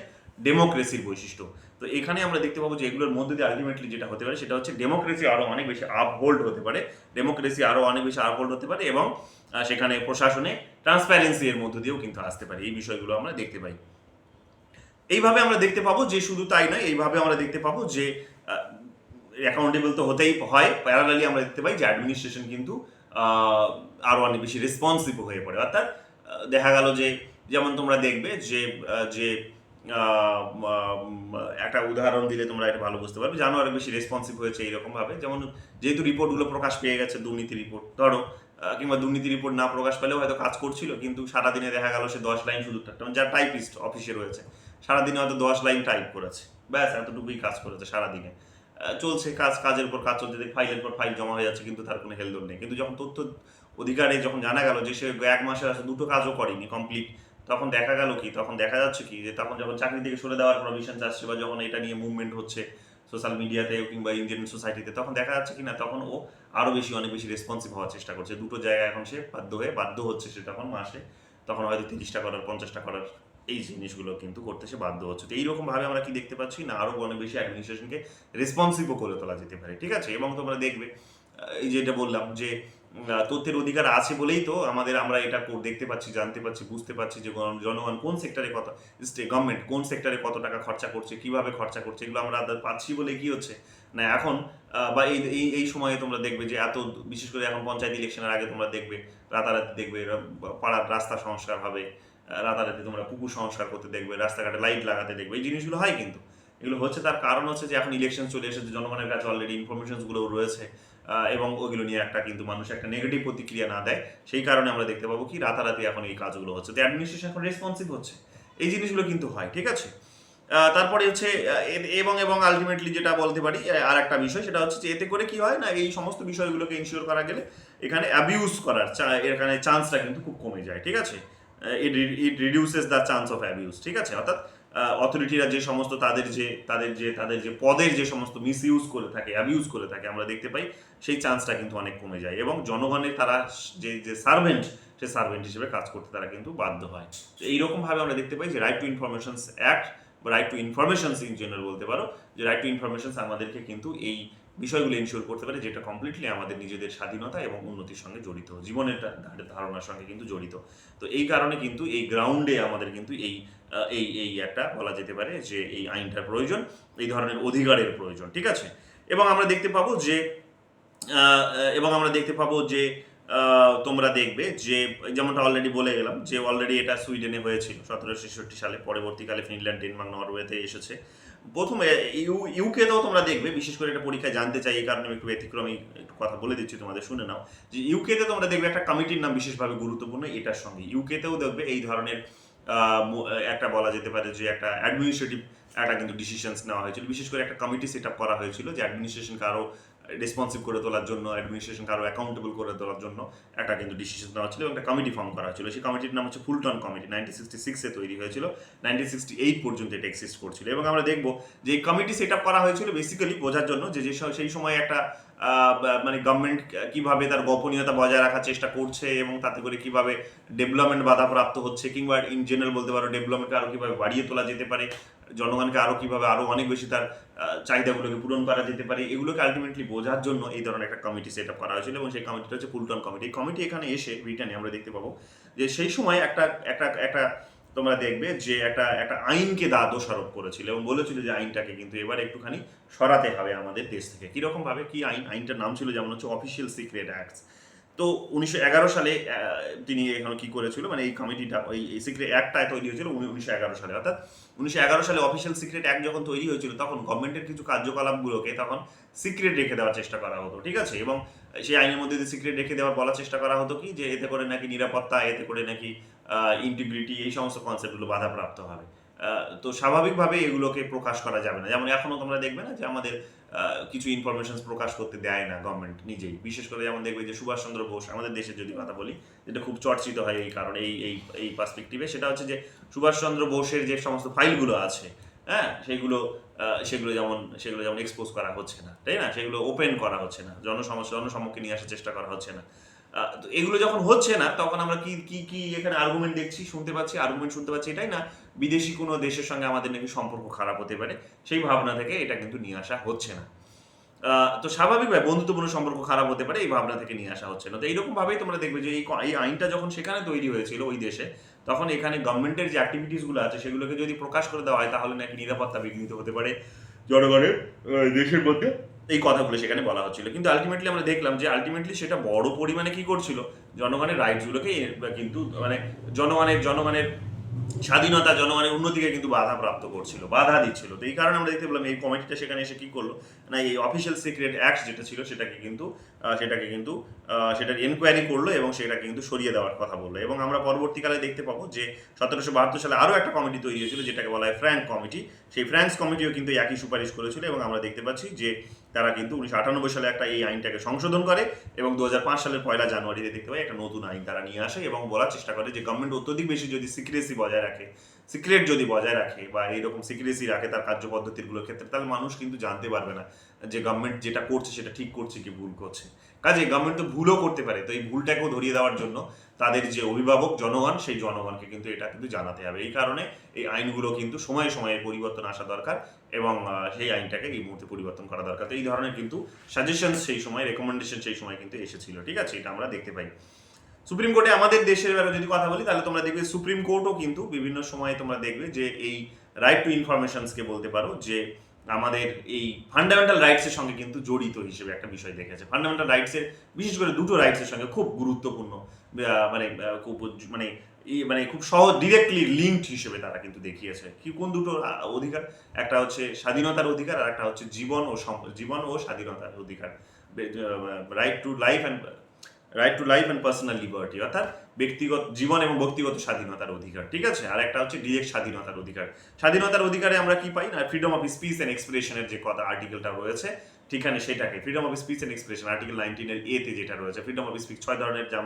ডেমোক্রেসির বৈশিষ্ট্য। তো এখানে আমরা দেখতে পাবো যে এগুলোর মধ্যে দিয়ে আলটিমেটলি যেটা হতে পারে সেটা হচ্ছে ডেমোক্রেসি আরো অনেক বেশি আপহোল্ড হতে পারে, এবং সেখানে প্রশাসনে ট্রান্সপারেন্সি এর মধ্য দিয়েও কিন্তু আসতে পারে। এই বিষয়গুলো আমরা দেখতে পাই। এইভাবে আমরা দেখতে পাবো যে শুধু তাই নয়, এইভাবে আমরা দেখতে পাবো যে অ্যাকাউন্টেবল তো হতেই হয়, প্যারালালি আমরা দেখতে পাই যে অ্যাডমিনিস্ট্রেশন কিন্তু আরো অনেক বেশি রেসপন্সিভ হয়ে পড়ে। অর্থাৎ দেখা গেল যে যেমন তোমরা দেখবে যে একটা উদাহরণ দিলে তোমরা এটা ভালো বুঝতে পারবে, জানো আরো বেশি রেসপন্সিভ হয়েছে এইরকম ভাবে, যেমন যেহেতু রিপোর্টগুলো প্রকাশ পেয়ে গেছে, দুর্নীতি রিপোর্ট ধরো, কিংবা দুর্নীতি রিপোর্ট না প্রকাশ পেলেও হয়তো কাজ করছিল, কিন্তু সারাদিনে দেখা গেল সে 10 লাইন শুধু, যা টাইপিস্ট অফিসে রয়েছে, সারাদিনে হয়তো 10 লাইন টাইপ করেছে, ব্যাস এতটুকুই কাজ করেছে সারাদিনে। চলছে কাজের পর কাজ চলছে, ফাইলের পর ফাইল জমা হয়ে যাচ্ছে, কিন্তু তার কোনো হেলদোল নেই। কিন্তু যখন তথ্য অধিকারে যখন জানা গেল যে সে 1 মাসে আসলে 2টো কাজও করেনি কমপ্লিট, তখন দেখা গেল কি, তখন দেখা যাচ্ছে কি যে তখন যখন চাকরি থেকে সরে দেওয়ার প্রভিশন আসছে বা যখন এটা নিয়ে মুভমেন্ট হচ্ছে সোশ্যাল মিডিয়াতে কিংবা ইন্ডিয়ান সোসাইটিতে, তখন দেখা যাচ্ছে কি না তখন ও আরো বেশি অনেক বেশি রেসপন্সিভ হওয়ার চেষ্টা করছে। দুটো জায়গায় এখন সে বাধ্য হচ্ছে সে তখন মাসে তখন হয়তো 30টা করার 50টা করার এই জিনিসগুলো কিন্তু করতে সে বাধ্য হচ্ছে। তো এইরকম ভাবে আমরা কি দেখতে পাচ্ছি না আরো অনেক বেশি অ্যাডমিনিস্ট্রেশনকে রেসপন্সিভও করে তোলা যেতে পারে, ঠিক আছে। এবং তোমরা দেখবে এই যেটা বললাম যে তথ্যের অধিকার আছে বলেই তো আমরা এটা দেখতে পাচ্ছি, জানতে পাচ্ছি, বুঝতে পারছি যে জনগণ কোন সেক্টরে কত, গভর্নমেন্ট কোন সেক্টরে কত টাকা খরচা করছে, কিভাবে খরচা করছে, এগুলো আমরা পাচ্ছি বলে কি হচ্ছে না এখন বা এই সময়ে তোমরা দেখবে যে এত বিশেষ করে এখন পঞ্চায়েত ইলেকশনের আগে তোমরা দেখবে রাতারাতি দেখবে পাড়ার রাস্তা সংস্কার হবে, রাতারাতি তোমরা পুকুর সংস্কার করতে দেখবে, রাস্তাঘাটে লাইট লাগাতে দেখবে, এই জিনিসগুলো হয় কিন্তু এগুলো হচ্ছে। তার কারণ হচ্ছে যে এখন ইলেকশন চলে এসেছে, জনগণের কাছে অলরেডি ইনফরমেশনসগুলো রয়েছে এবং ওইগুলো নিয়ে একটা কিন্তু মানুষ একটা নেগেটিভ প্রতিক্রিয়া না দেয়, সেই কারণে আমরা দেখতে পাবো কি রাতারাতি এখন এই কাজগুলো হচ্ছে। তো অ্যাডমিনিস্ট্রেশন এখন রেসপন্সিভ হচ্ছে, এই জিনিসগুলো কিন্তু হয়, ঠিক আছে। তারপরে হচ্ছে এবং আলটিমেটলি যেটা বলতে পারি আর একটা বিষয় সেটা হচ্ছে যে এতে করে কি হয় না এই সমস্ত বিষয়গুলোকে ইনশিওর করা গেলে এখানে অ্যাবিউজ করার এখানে চান্সটা কিন্তু খুব কমে যায়, ঠিক আছে। ইট reduces the chance of abuse, ঠিক আছে। অর্থাৎ অথরিটিরা যে সমস্ত তাদের যে পদের যে সমস্ত মিস ইউজ করে থাকে, অ্যাবিউজ করে থাকে আমরা দেখতে পাই, সেই চান্সটা কিন্তু অনেক কমে যায় এবং জনগণের তারা যে সার্ভেন্ট সে সার্ভেন্ট হিসেবে কাজ করতে তারা কিন্তু বাধ্য হয়। তো এইরকমভাবে আমরা দেখতে পাই যে রাইট টু ইনফরমেশনস অ্যাক্ট বা right two informations in general বলতে পারো যে রাইট টু ইনফরমেশনস আমাদেরকে কিন্তু এই বিষয়গুলো ইনশিওর করতে পারে যেটা কমপ্লিটলি আমাদের নিজেদের স্বাধীনতা এবং উন্নতির সঙ্গে জড়িত, জীবনের ধারণার সঙ্গে কিন্তু জড়িত। তো এই কারণে কিন্তু এই গ্রাউন্ডে আমাদের কিন্তু এই একটা বলা যেতে পারে যে এই আইনটার প্রয়োজন, এই ধরনের অধিকারের প্রয়োজন, ঠিক আছে। এবং আমরা দেখতে পাবো যে তোমরা দেখবে যে যেমনটা অলরেডি বলে গেলাম যে অলরেডি এটা সুইডেনে হয়েছিল 1766 সালে, পরবর্তীকালে ফিনল্যান্ড, ডেনমার্ক, নরওয়েতে এসেছে। প্রথমে ইউকেতেও তোমরা দেখবে, বিশেষ করে এটা পরীক্ষায় জানতে চাই এই কারণে একটু ব্যতিক্রমী একটু কথা বলে দিচ্ছি তোমাদের, শুনে নাও যে ইউকেতে তোমরা দেখবে একটা কমিটির নাম বিশেষভাবে গুরুত্বপূর্ণ এটার সঙ্গে। ইউকেতেও দেখবে এই ধরনের একটা বলা যেতে পারে যে একটা অ্যাডমিনিস্ট্রেটিভ একটা কিন্তু ডিসিশনস নেওয়া হয়েছিল, বিশেষ করে একটা কমিটি সেট আপ করা হয়েছিল যে অ্যাডমিনিস্ট্রেশনকে আরও রেসপন্সিভ করে তোলার জন্য, অ্যাডমিনিস্ট্রেশনকে আরও অ্যাকাউন্টেবল করে তোলার জন্য একটা কিন্তু ডিসিশন নেওয়া ছিল এবং একটা কমিটি ফর্ম করা হয়েছিল। সেই কমিটির নাম হচ্ছে ফুলটন কমিটি, 1966-এ তৈরি হয়েছিল, 1968 পর্যন্ত এটা এক্সিস্ট করছিল। এবং আমরা দেখবো যে এই কমিটি সেট আপ করা হয়েছিল বেসিক্যালি বোঝার জন্য যে সেই সময় একটা মানে গভর্নমেন্ট কিভাবে তার গোপনীয়তা বজায় রাখার চেষ্টা করছে এবং তাতে করে কিভাবে ডেভেলপমেন্ট বাধাপ্রাপ্ত হচ্ছে, কিংবা ইন জেনারেল বলতে পারো ডেভেলপমেন্টকে আরও কিভাবে বাড়িয়ে তোলা যেতে পারে, জনগণকে আরও কিভাবে আরও অনেক বেশি তার চাহিদাগুলোকে পূরণ করা যেতে পারে, এগুলোকে আলটিমেটলি বোঝার জন্য এই ধরনের একটা কমিটি সেট আপ করা হয়েছিল এবং সেই কমিটিটা হচ্ছে ফুলটন কমিটি। এই কমিটি এখানে এসে ব্রিটেনে আমরা দেখতে পাবো যে সেই সময় একটা তোমরা দেখবে যে একটা আইনকে দোষারোপ করেছিল এবং বলেছিল যে আইনটাকে কিন্তু এবার একটুখানি সরাতে হবে আমাদের দেশ থেকে। কিরকম ভাবে, কি আইনটার নাম ছিল যেমন হচ্ছে অফিসিয়াল সিক্রেট অ্যাক্টস। তো 1911 সালে তিনি এখানে কি করেছিল, মানে এই কমিটিটা এই সিক্রেট অ্যাক্টটা তৈরি হয়েছিল 1911 সালে। অর্থাৎ 1911 সালে অফিসিয়াল সিক্রেট অ্যাক্ট যখন তৈরি হয়েছিল তখন গভর্নমেন্টের কিছু কার্যকলাপগুলোকে তখন সিক্রেট রেখে দেওয়ার চেষ্টা করা হতো, ঠিক আছে। এবং সেই আইনের মধ্যে সিক্রেট রেখে দেওয়ার বলার চেষ্টা করা হতো কি যে এতে করে নাকি নিরাপত্তা, এতে করে নাকি ইন্টিগ্রিটি, এই সমস্ত কনসেপ্টগুলো বাধাপ্রাপ্ত হবে। তো স্বাভাবিকভাবে এগুলোকে প্রকাশ করা যাবে না। যেমন এখনও তোমরা দেখবে না যে আমাদের কিছু ইনফরমেশন প্রকাশ করতে দেয় না গভর্নমেন্ট নিজেই। বিশেষ করে যেমন দেখবে যে সুভাষচন্দ্র বোস, আমাদের দেশের যদি কথা বলি, যেটা খুব চর্চিত হয় এই কারণে এই পার্সপেক্টিভে, সেটা হচ্ছে যে সুভাষচন্দ্র বোসের যে সমস্ত ফাইলগুলো আছে, হ্যাঁ, সেগুলো যেমন এক্সপোজ করা হচ্ছে না, তাই না, সেগুলো ওপেন করা হচ্ছে না, জনসম্মুখে নিয়ে আসার চেষ্টা করা হচ্ছে না। তো এগুলো যখন হচ্ছে না তখন আমরা কি এখানে আর্গুমেন্ট শুনতে পাচ্ছি এটাই না বিদেশি কোনো দেশের সঙ্গে আমাদের নাকি সম্পর্ক খারাপ হতে পারে, সেই ভাবনা থেকে এটা কিন্তু নিয়ে আসা হচ্ছে না। তো স্বাভাবিকভাবে বন্ধুত্বপূর্ণ সম্পর্ক খারাপ হতে পারে এই ভাবনা থেকে নিয়ে আসা হচ্ছে না। তো এইরকম ভাবেই তোমরা দেখবে যে এই আইনটা যখন সেখানে তৈরি হয়েছিল ওই দেশে, তখন এখানে গভর্নমেন্টের যে অ্যাক্টিভিটিসগুলো আছে সেগুলোকে যদি প্রকাশ করে দেওয়া হয় তাহলে নাকি নিরাপত্তা বিঘ্নিত হতে পারে জনগণের দেশের মধ্যে, এই কথাগুলো সেখানে বলা হচ্ছিল। কিন্তু আলটিমেটলি আমরা দেখলাম যে আলটিমেটলি সেটা বড় পরিমাণে কি করছিল, জনগণের রাইটসগুলোকে কিন্তু মানে জনগণের স্বাধীনতা, জনগণের উন্নতিকে কিন্তু বাধা দিচ্ছিল। তো এই কারণে আমরা দেখতে পেলাম এই কমিটিটা সেখানে এসে কি করলো না এই অফিসিয়াল সিক্রেট অ্যাক্ট যেটা ছিল সেটাকে কিন্তু সেটার এনকোয়ারি করলো এবং সেটাকে কিন্তু সরিয়ে দেওয়ার কথা বললো। এবং আমরা পরবর্তীকালে দেখতে পাবো যে 1772 সালে আরও একটা কমিটি তৈরি হয়েছিল যেটাকে বলা হয় ফ্র্যাঙ্ক কমিটি। সেই ফ্র্যাঙ্কস কমিটিও কিন্তু একই সুপারিশ করেছিল এবং আমরা দেখতে পাচ্ছি যে তারা কিন্তু 1998 সালে একটা এই আইনটাকে সংশোধন করে এবং 2005 সালের 1 জানুয়ারিতে দেখতে পাই একটা নতুন আইন তারা নিয়ে আসে এবং বলার চেষ্টা করে যে গভর্নমেন্ট অত্যধিক বেশি যদি সিক্রেসি বজায় রাখে, সিক্রেট যদি বজায় রাখে বা এইরকম সিক্রেসি রাখে তার কার্যপদ্ধতিগুলোর ক্ষেত্রে, তাহলে মানুষ কিন্তু জানতে পারবে না যে গভর্নমেন্ট যেটা করছে সেটা ঠিক করছে কি ভুল করছে। কাজে গভর্নমেন্ট তো ভুলও করতে পারে, তো এই ভুলটাকেও ধরিয়ে দেওয়ার জন্য তাদের যে অভিভাবক জনগণ সেই জনগণকে কিন্তু এটা কিন্তু জানাতে হবে। এই কারণে এই আইনগুলো কিন্তু সময়ে সময়ে পরিবর্তন আসা দরকার এবং সেই আইনটাকে এই মুহূর্তে পরিবর্তন করা দরকার। তো এই ধরনের কিন্তু সাজেশন সেই সময়, রেকমেন্ডেশন সেই সময় কিন্তু এসেছিল, ঠিক আছে, এটা আমরা দেখতে পাই। সুপ্রিম কোর্টে আমাদের দেশের ব্যাপারে যদি কথা বলি তাহলে তোমরা দেখবে সুপ্রিম কোর্টও কিন্তু বিভিন্ন সময়ে তোমরা দেখবে যে এই রাইট টু ইনফরমেশনসকে বলতে পারো যে আমাদের এই ফান্ডামেন্টাল রাইটসের সঙ্গে কিন্তু জড়িত হিসেবে একটা বিষয় দেখেছে। ফান্ডামেন্টাল রাইটসের বিশেষ করে দুটো রাইটসের সঙ্গে খুব গুরুত্বপূর্ণ, খুব খুব সহজ ডিরেক্টলি লিঙ্কড হিসেবে তারা কিন্তু দেখিয়েছে। কি কোন দুটো অধিকার? একটা হচ্ছে স্বাধীনতার অধিকার আর একটা হচ্ছে জীবন ও স্বাধীনতার অধিকার, right to life and personal liberty, অর্থাৎ ব্যক্তিগত জীবন এবং ব্যক্তিগত স্বাধীনতার অধিকার, ঠিক আছে। আর একটা হচ্ছে ডিরেক্ট স্বাধীনতার অধিকার। স্বাধীনতার অধিকারে আমরা কি পাই না, ফ্রিডম অফ স্পিচ অ্যান্ড এক্সপ্রেশনের যে কথা আর্টিকেলটা রয়েছে ঠিকানে সেটাকে freedom of speech and expression article 19 এতে যেটা রয়েছে, ফ্রিডম অফ স্পিচ 6 ধরনের, যে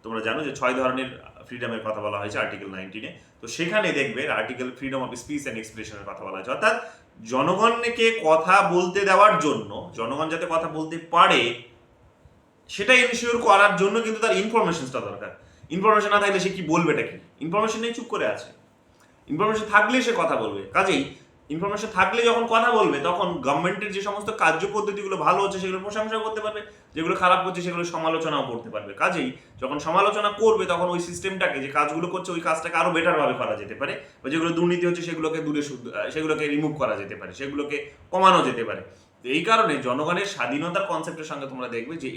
তোমরা জানো যে 6 ধরনের ফ্রিডমের কথা বলা হয়েছে আর্টিকেল 19 তো সেখানে দেখবে article freedom of speech and এক্সপ্রেশনের কথা বলা হয়েছে, অর্থাৎ জনগণকে কথা বলতে দেওয়ার জন্য, জনগণ যাতে কথা বলতে পারে সেটা এনশিওর করার জন্য কিন্তু তার ইনফরমেশনটা দরকার। ইনফরমেশন না থাকলে সে কি বলবেটা কি? ইনফরমেশন নেই, চুপ করে আছে। ইনফরমেশন থাকলে সে কথা বলবে। কাজেই ইনফরমেশন থাকলে যখন কথা বলবে তখন গভর্নমেন্টের যে সমস্ত কার্য পদ্ধতিগুলো ভালো হচ্ছে সেগুলো প্রশংসা করতে পারবে, যেগুলো খারাপ করছে সেগুলো সমালোচনাও করতে পারবে। কাজেই যখন সমালোচনা করবে তখন ওই সিস্টেমটাকে, যে কাজগুলো করছে ওই কাজটাকে আরো বেটার ভাবে করা যেতে পারে, বা যেগুলো দুর্নীতি হচ্ছে সেগুলোকে রিমুভ করা যেতে পারে, সেগুলোকে কমানো যেতে পারে। এই কারণে জনগণের স্বাধীনতার কনসেপ্টের সঙ্গে তোমরা দেখবে যে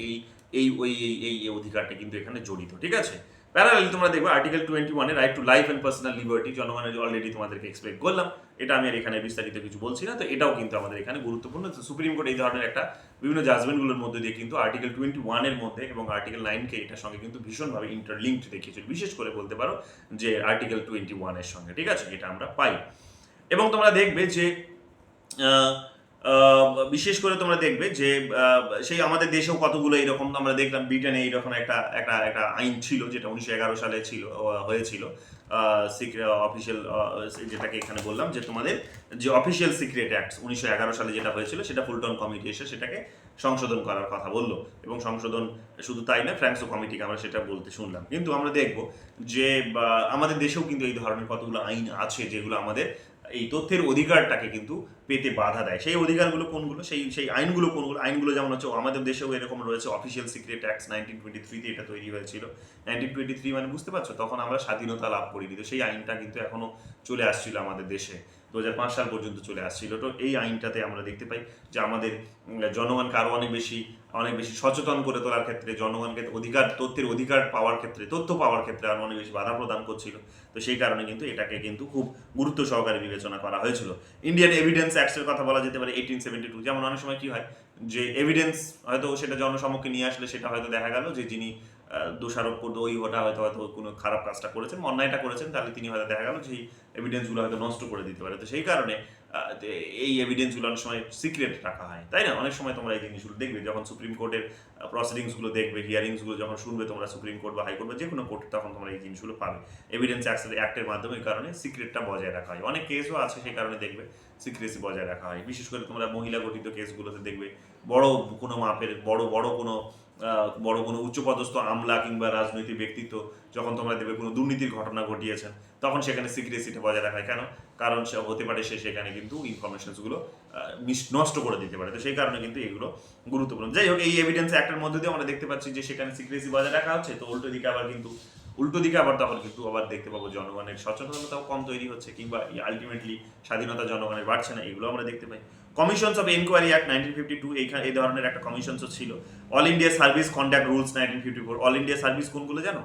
এই অধিকারটা কিন্তু এখানে জড়িত, ঠিক আছে। প্যারালালি তোমরা দেখবে article 21 right to life and personal liberty, জনগণের অলরেডি তোমাদেরকে এক্সপ্লেন করলাম, এটা আমি আর এখানে বিস্তারিত কিছু বলছি না। তো এটাও কিন্তু আমাদের এখানে গুরুত্বপূর্ণ। সুপ্রিম কোর্ট এই ধরনের একটা বিভিন্ন জাজমেন্টগুলোর মধ্যে দিয়ে কিন্তু আর্টিকেল 21 মধ্যে এবং আর্টিকেল 9 এটার সঙ্গে কিন্তু ভীষণভাবে ইন্টারলিঙ্কড দেখিয়েছিল, বিশেষ করে বলতে পারো যে আর্টিকেল 21 সঙ্গে, ঠিক আছে, এটা আমরা পাই। এবং তোমরা দেখবে যে বিশেষ করে তোমরা দেখবে যে সেই আমাদের দেশেও কতগুলো এইরকম আমরা দেখলাম, ব্রিটেনে এইরকম একটা একটা একটা আইন ছিল যেটা 1911 সালে হয়েছিল অফিসিয়াল, যেটাকে এখানে বললাম যে তোমাদের যে অফিসিয়াল সিক্রেট অ্যাক্ট 1911 সালে যেটা হয়েছিল সেটা ফুলটন কমিটি এসে সেটাকে সংশোধন করার কথা বললো। এবং সংশোধন শুধু তাই না, ফ্র্যাঙ্কস কমিটিকে আমরা সেটা বলতে শুনলাম। কিন্তু আমরা দেখবো যে আমাদের দেশেও কিন্তু এই ধরনের কতগুলো আইন আছে যেগুলো আমাদের এই তথ্যের অধিকারটাকে কিন্তু পেতে বাধা দেয়। সেই অধিকারগুলো কোনগুলো, সেই আইনগুলো কোনগুলো? আইনগুলো যেমন হচ্ছে আমাদের দেশেও এরকম রয়েছে অফিসিয়াল সিক্রেট অ্যাক্ট 1923 এটা তৈরি হয়েছিল। 1923 মানে বুঝতে পারছো, তখন আমরা স্বাধীনতা লাভ করিনি, তো সেই আইনটা কিন্তু এখনো চলে আসছিল আমাদের দেশে, 2005 সাল পর্যন্ত চলে আসছিল। তো এই আইনটাতে আমরা দেখতে পাই যে আমাদের জনগণকে আরও অনেক বেশি সচেতন করে তোলার ক্ষেত্রে, জনগণকে তথ্যের অধিকার পাওয়ার ক্ষেত্রে, তথ্য পাওয়ার ক্ষেত্রে আরও অনেক বেশি বাধা প্রদান করছিল। তো সেই কারণে কিন্তু এটাকে কিন্তু খুব গুরুত্ব সহকারে বিবেচনা করা হয়েছিল। ইন্ডিয়ান এভিডেন্স অ্যাক্টের কথা বলা যেতে পারে 1872। যেমন অনেক সময় কি হয় যে এভিডেন্স হয়তো সেটা জনসমক্ষে নিয়ে আসলে সেটা হয়তো দেখা গেল যে যিনি দোষারোপ করতো ওটা হয়তো কোনো খারাপ কাজটা করেছেন, অন্যায়টা করেছেন, তাহলে তিনি হয়তো দেখা গেল যে এই এভিডেন্সগুলো হয়তো নষ্ট করে দিতে পারে। তো সেই কারণে এই এভিডেন্সগুলো অনেক সময় সিক্রেট রাখা হয়, তাই না? অনেক সময় তোমরা এই জিনিসগুলো দেখবে যখন সুপ্রিম কোর্টের প্রসিডিংসগুলো দেখবে, হিয়ারিংসগুলো যখন শুনবে তোমরা সুপ্রিম কোর্ট বা হাইকোর্ট বা যে কোনো কোর্ট, তখন তোমরা এই জিনিসগুলো পাবে। এভিডেন্স অ্যাক্টের মাধ্যমে এই কারণে সিক্রেটটা বজায় রাখা হয়। অনেক কেসও আছে সেই কারণে দেখবে সিক্রেসি বজায় রাখা হয়। বিশেষ করে তোমরা মহিলা গঠিত কেসগুলোতে দেখবে বড় কোনো মাপের বড় কোনো উচ্চপদস্থ আমলা কিংবা রাজনৈতিক ব্যক্তিত্ব যখন তোমরা দেখবে কোনো দুর্নীতির ঘটনা ঘটিয়েছেন, তখন সেখানে সিক্রেসিটা বজায় রাখা হয়। কেন? কারণ সে হতে পারে সে সেখানে কিন্তু ইনফরমেশনসগুলো নষ্ট করে দিতে পারে। তো সেই কারণে কিন্তু এগুলো গুরুত্বপূর্ণ। যাই হোক, এই এভিডেন্স অ্যাক্টের মধ্যে দিয়ে আমরা দেখতে পাচ্ছি যে সেখানে সিক্রেসি বজায় রাখা হচ্ছে। তো উল্টো দিকে আবার তখন কিন্তু আবার দেখতে পাবো জনগণের সচেতনতাও কম তৈরি হচ্ছে, কিংবা আলটিমেটলি স্বাধীনতা জনগণের বাড়ছে না, এগুলো আমরা দেখতে পাই। কমিশনস অফ এনকোয়ারি অ্যাক্ট 1952 এই ধরনের একটা কমিশনসও ছিল। All India service conduct rules 1954। All India service কোনগুলো জানো?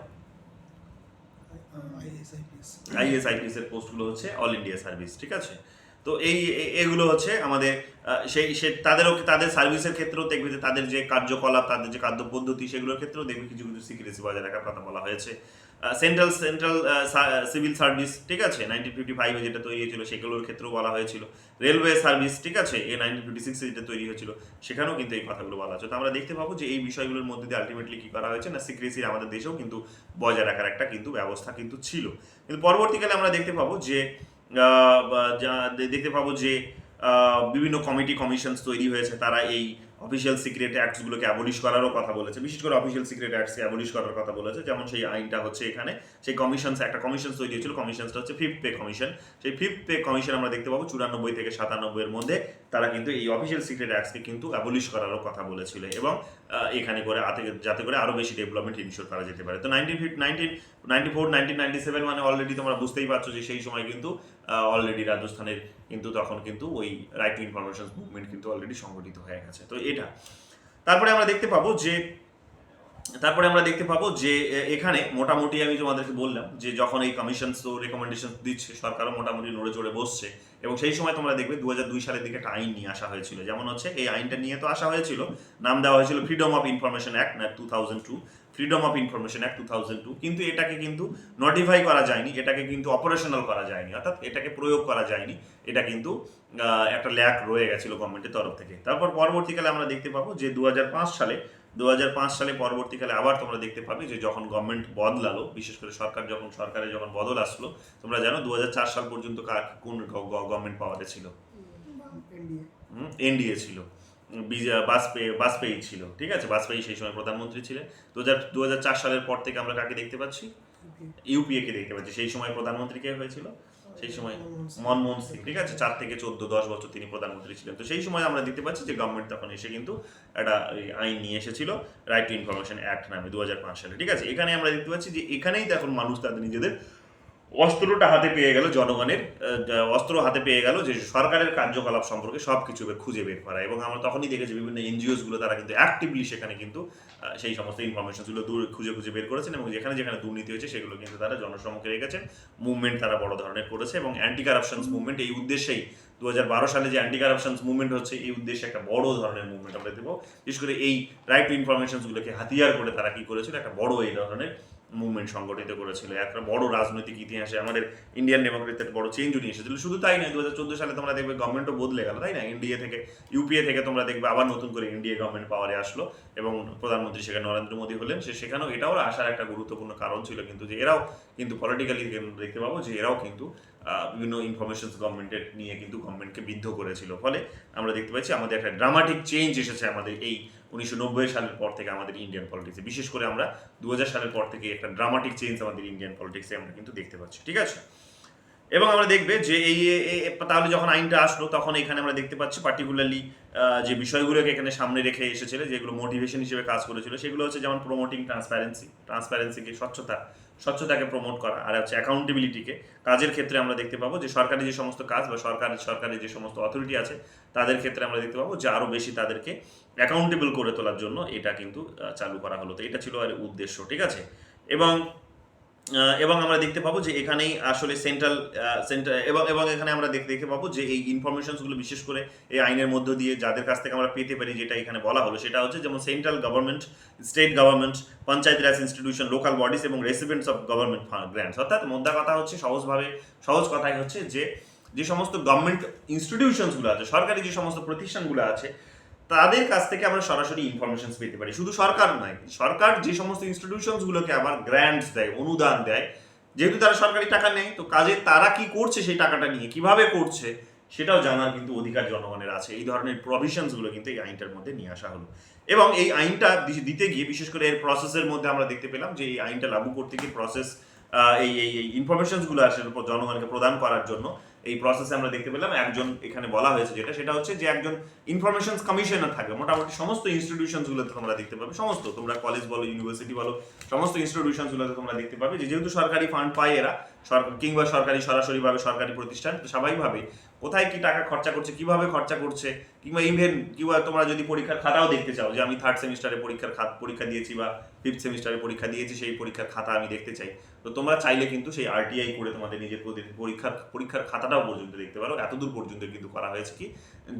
আইএস আইপিএস এর পোস্টগুলো হচ্ছে অল ইন্ডিয়া সার্ভিস, ঠিক আছে। তো এগুলো হচ্ছে আমাদের সেই তাদের সার্ভিসের ক্ষেত্রেও দেখবে যে তাদের যে কার্যকলাপ, তাদের যে খাদ্য পদ্ধতি, সেগুলোর ক্ষেত্রেও দেখবে কিছু কিছু সিক্রেসি বজায় রাখার কথা বলা হয়েছে। সেন্ট্রাল সিভিল সার্ভিস, ঠিক আছে, 1955 যেটা তৈরি হয়েছিল সেগুলোর ক্ষেত্রেও বলা হয়েছিল। রেলওয়ে সার্ভিস, ঠিক আছে, 1956 যেটা তৈরি হয়েছিল সেখানেও কিন্তু এই কথাগুলো বলা হচ্ছে। তো আমরা দেখতে পাবো যে এই বিষয়গুলোর মধ্যে দিয়ে আলটিমেটলি কি করা হয়েছে না, সিক্রেসির আমাদের দেশেও কিন্তু বজায় রাখার একটা কিন্তু ব্যবস্থা কিন্তু ছিল। কিন্তু পরবর্তীকালে আমরা দেখতে পাবো যে বিভিন্ন কমিশনস তৈরি হয়েছে, তারা এই অফিসিয়াল সিক্রেট অ্যাক্টসগুলোকে অ্যাবলিশ করারও কথা বলেছে, বিশেষ করে অফিসিয়াল সিক্রেট অ্যাক্টসকে অ্যাবলিশ করার কথা বলেছে। যেমন সেই আইনটা হচ্ছে এখানে সেই একটা কমিশন তৈরি হয়েছিল, কমিশনসটা হচ্ছে ফিফথ পে কমিশন। সেই ফিফথ পে কমিশন আমরা দেখতে পাবো 94 থেকে 97 এর মধ্যে তারা কিন্তু এই অফিসিয়াল সিক্রেট অ্যাক্টসকে কিন্তু অ্যাবলিশ করারও কথা বলেছিল, এবং এখানে করে যাতে করে আরও বেশি ডেভেলপমেন্ট ইনশিওর করা যেতে পারে। তো 1997 মানে অলরেডি তোমরা বুঝতেই পারছো যে সেই সময় কিন্তু অলরেডি রাজস্থানের কিন্তু তখন কিন্তু ওই রাইট টু ইনফরমেশন মুভমেন্ট কিন্তু অলরেডি সংগঠিত হয়ে গেছে। তো এটা তারপরে আমরা দেখতে পাবো যে এখানে মোটামুটি আমি তোমাদেরকে বললাম যে যখন এই কমিশনস তো রেকমেন্ডেশন দিচ্ছে, সরকারও মোটামুটি নড়ে চড়ে বসছে, এবং সেই সময় তোমরা দেখবে 2002 সালের দিকে একটা আইন নিয়ে আসা হয়েছিল। যেমন হচ্ছে এই আইনটা নিয়ে তো আসা হয়েছিল, নাম দেওয়া হয়েছিল freedom of information act 2002, freedom of information act 2002। কিন্তু এটাকে কিন্তু নোটিফাই করা যায়নি, এটাকে কিন্তু অপারেশনাল করা যায়নি, অর্থাৎ এটাকে প্রয়োগ করা যায়নি। এটা কিন্তু একটা ল্যাক রয়ে গেছিল গভর্নমেন্টের তরফ থেকে। তারপর পরবর্তীকালে আমরা দেখতে পাবো যে 2005 সালে পরবর্তীকালে আবার তোমরা দেখতে পাবে যে যখন গভর্নমেন্ট বদলালো, বিশেষ করে সরকারের যখন বদল আসলো, তোমরা জানো 2004 সাল পর্যন্ত কোন গভর্নমেন্ট পাওয়ারে ছিল? এনডিএ ছিল, বাজপেয়ী ছিল, ঠিক আছে, বাজপেয়ী সেই সময় প্রধানমন্ত্রী ছিলেন। 2004 সালের পর থেকে আমরা কাকে দেখতে পাচ্ছি? ইউপিএ কে দেখতে পাচ্ছি। সেই সময় প্রধানমন্ত্রী কে হয়েছিল? সেই সময় মনমোহন সিং, ঠিক আছে, 4 থেকে 10 বছর তিনি প্রধানমন্ত্রী ছিলেন। তো সেই সময় আমরা দেখতে পাচ্ছি যে গভর্নমেন্ট তখন এসে কিন্তু একটা আইন নিয়ে এসেছিল রাইট টু ইনফরমেশন অ্যাক্ট নামে 2005 সালে, ঠিক আছে। এখানে আমরা দেখতে পাচ্ছি যে এখানেই এখন মানুষ তাদের নিজেদের অস্ত্রটা হাতে পেয়ে গেল, জনগণের অস্ত্র হাতে পেয়ে গেল যে সরকারের কার্যকলাপ সম্পর্কে সব কিছু খুঁজে বের করা। এবং আমরা তখনই দেখেছি বিভিন্ন এনজিওসগুলো তারা কিন্তু অ্যাক্টিভলি সেখানে কিন্তু সেই সমস্ত ইনফরমেশনগুলো খুঁজে বের করেছেন, এবং যেখানে যেখানে দুর্নীতি হয়েছে সেগুলো কিন্তু তারা জনসম্মুখে রেখেছেন। মুভমেন্ট তারা বড় ধরনের করেছে, এবং অ্যান্টি কারাপশনস মুভমেন্ট এই উদ্দেশ্যেই 2012 সালে যে অ্যান্টি কারাপশনস মুভমেন্ট হচ্ছে, এই উদ্দেশ্যে একটা বড় ধরনের মুভমেন্ট আমরা দেবো। বিশেষ করে এই রাইট টু ইনফরমেশনসগুলোকে হাতিয়ার করে তারা কি করেছিল, একটা বড় এই ধরনের মুভমেন্ট সংগঠিত করেছিল। একটা বড় রাজনৈতিক ইতিহাসে আমাদের ইন্ডিয়ান ডেমোক্রেসিতে বড় চেঞ্জ নিয়ে এসেছিল। শুধু তাই নয়, 2014 সালে তোমরা দেখবে গভর্নমেন্টও বদলে গেল, তাই না? ইউপিএ থেকে তোমরা দেখবে আবার নতুন করে এনডিএ গভর্নমেন্ট পাওয়ারে আসলো, এবং প্রধানমন্ত্রী সেখানে নরেন্দ্র মোদী হলেন। সেখানেও এটাও আসার একটা গুরুত্বপূর্ণ কারণ ছিল কিন্তু যে এরাও কিন্তু পলিটিক্যালি দেখতে পাবো যে এরাও কিন্তু বিভিন্ন ইনফরমেশন গভর্নমেন্টের নিয়ে কিন্তু গভর্নমেন্টকে বিদ্ধ করেছিল। ফলে আমরা দেখতে পাচ্ছি আমাদের একটা ড্রামাটিক চেঞ্জ এসেছে আমাদের এই 1990 সালের পর থেকে আমাদের ইন্ডিয়ান পলিটিক্সে। বিশেষ করে আমরা 2000 সালের পর থেকে একটা ড্রামাটিক চেঞ্জ আমাদের ইন্ডিয়ান পলিটিক্সে আমরা কিন্তু দেখতে পাচ্ছি, ঠিক আছে। এবং আমরা দেখবে যে তাহলে যখন আইনটা আসলো তখন এখানে আমরা দেখতে পাচ্ছি পার্টিকুলারলি যে বিষয়গুলোকে এখানে সামনে রেখে এসেছিল, যেগুলো মোটিভেশন হিসেবে কাজ করেছিল, সেগুলো হচ্ছে যেমন প্রমোটিং ট্রান্সপারেন্সিকে, স্বচ্ছতাকে প্রমোট করা, আর হচ্ছে অ্যাকাউন্টেবিলিটিকে। কাজের ক্ষেত্রে আমরা দেখতে পাবো যে সরকারি যে সমস্ত কাজ বা সরকারের যে সমস্ত অথরিটি আছে তাদের ক্ষেত্রে আমরা দেখতে পাবো যে আরও বেশি তাদেরকে অ্যাকাউন্টেবল করে তোলার জন্য এটা কিন্তু চালু করা হলো। তো এটা ছিল আর উদ্দেশ্য, ঠিক আছে। এবং আমরা দেখতে পাবো যে এখানেই আসলে সেন্ট্রাল এবং এখানে আমরা দেখতে পাবো যে এই ইনফরমেশনসগুলো বিশেষ করে এই আইনের মধ্য দিয়ে যাদের কাছ থেকে আমরা পেতে পারি, যেটা এখানে বলা হলো সেটা হচ্ছে যেমন central government, state government, panchayat raj institution, local bodies এবং রেসিডেন্টস অফ গভর্নমেন্ট গ্র্যান্টস। অর্থাৎ মোদ্দা কথা হচ্ছে সহজ কথাই হচ্ছে যে সমস্ত গভর্নমেন্ট ইনস্টিটিউশনসগুলো আছে, সরকারি যে সমস্ত প্রতিষ্ঠানগুলো আছে, তাদের কাছ থেকে আমরা সরাসরি ইনফরমেশন পেতে পারি। শুধু সরকার নয়, সরকার যে সমস্ত ইনস্টিটিউশনসগুলোকে আবার গ্র্যান্টস দেয়, অনুদান দেয়, যেহেতু তারা সরকারি টাকা নেয়, তো কাজে তারা কি করছে সেই টাকাটা নিয়ে, কিভাবে করছে সেটাও জানার কিন্তু অধিকার জনগণের আছে। এই ধরনের প্রভিশনসগুলো কিন্তু এই আইনটার মধ্যে নিয়ে আসা হলো। এবং এই আইনটা দিতে গিয়ে বিশেষ করে এর প্রসেসের মধ্যে আমরা দেখতে পেলাম যে এই আইনটা লাগু করতে গিয়ে প্রসেস এই ইনফরমেশনসগুলো আসে জনগণকে প্রদান করার জন্য এই প্রসেসে আমরা দেখতে পেলাম একজন এখানে বলা হয়েছে সেটা হচ্ছে যে একজন ইনফরমেশন কমিশনার থাকবে। মোটামুটি সমস্ত ইনস্টিটিউশনসগুলোতে তোমরা দেখতে পাবে, তোমরা কলেজ বলো, ইউনিভার্সিটি বলো, সমস্ত ইনস্টিটিউশনসগুলোতে তোমরা দেখতে পাবে যে যেহেতু সরকারি ফান্ড পায় এরা, সরকার কিংবা সরাসরিভাবে সরকারি প্রতিষ্ঠান, তো স্বাভাবিকভাবে কোথায় কি টাকা খরচা করছে, কিভাবে খরচা করছে, কিংবা ইভেন কিংবা তোমরা যদি পরীক্ষার খাতাও দেখতে চাও যে আমি থার্ড সেমিস্টারে পরীক্ষা দিয়েছি বা ফিফথ সেমিস্টারে পরীক্ষা দিয়েছি, সেই পরীক্ষার খাতা আমি দেখতে চাই, তো তোমরা চাইলে কিন্তু সেই আরটিআই করে তোমাদের নিজের পরীক্ষার খাতাটাও পর্যন্ত দেখতে পারো। এতদূর পর্যন্ত কিন্তু করা হয়েছে কি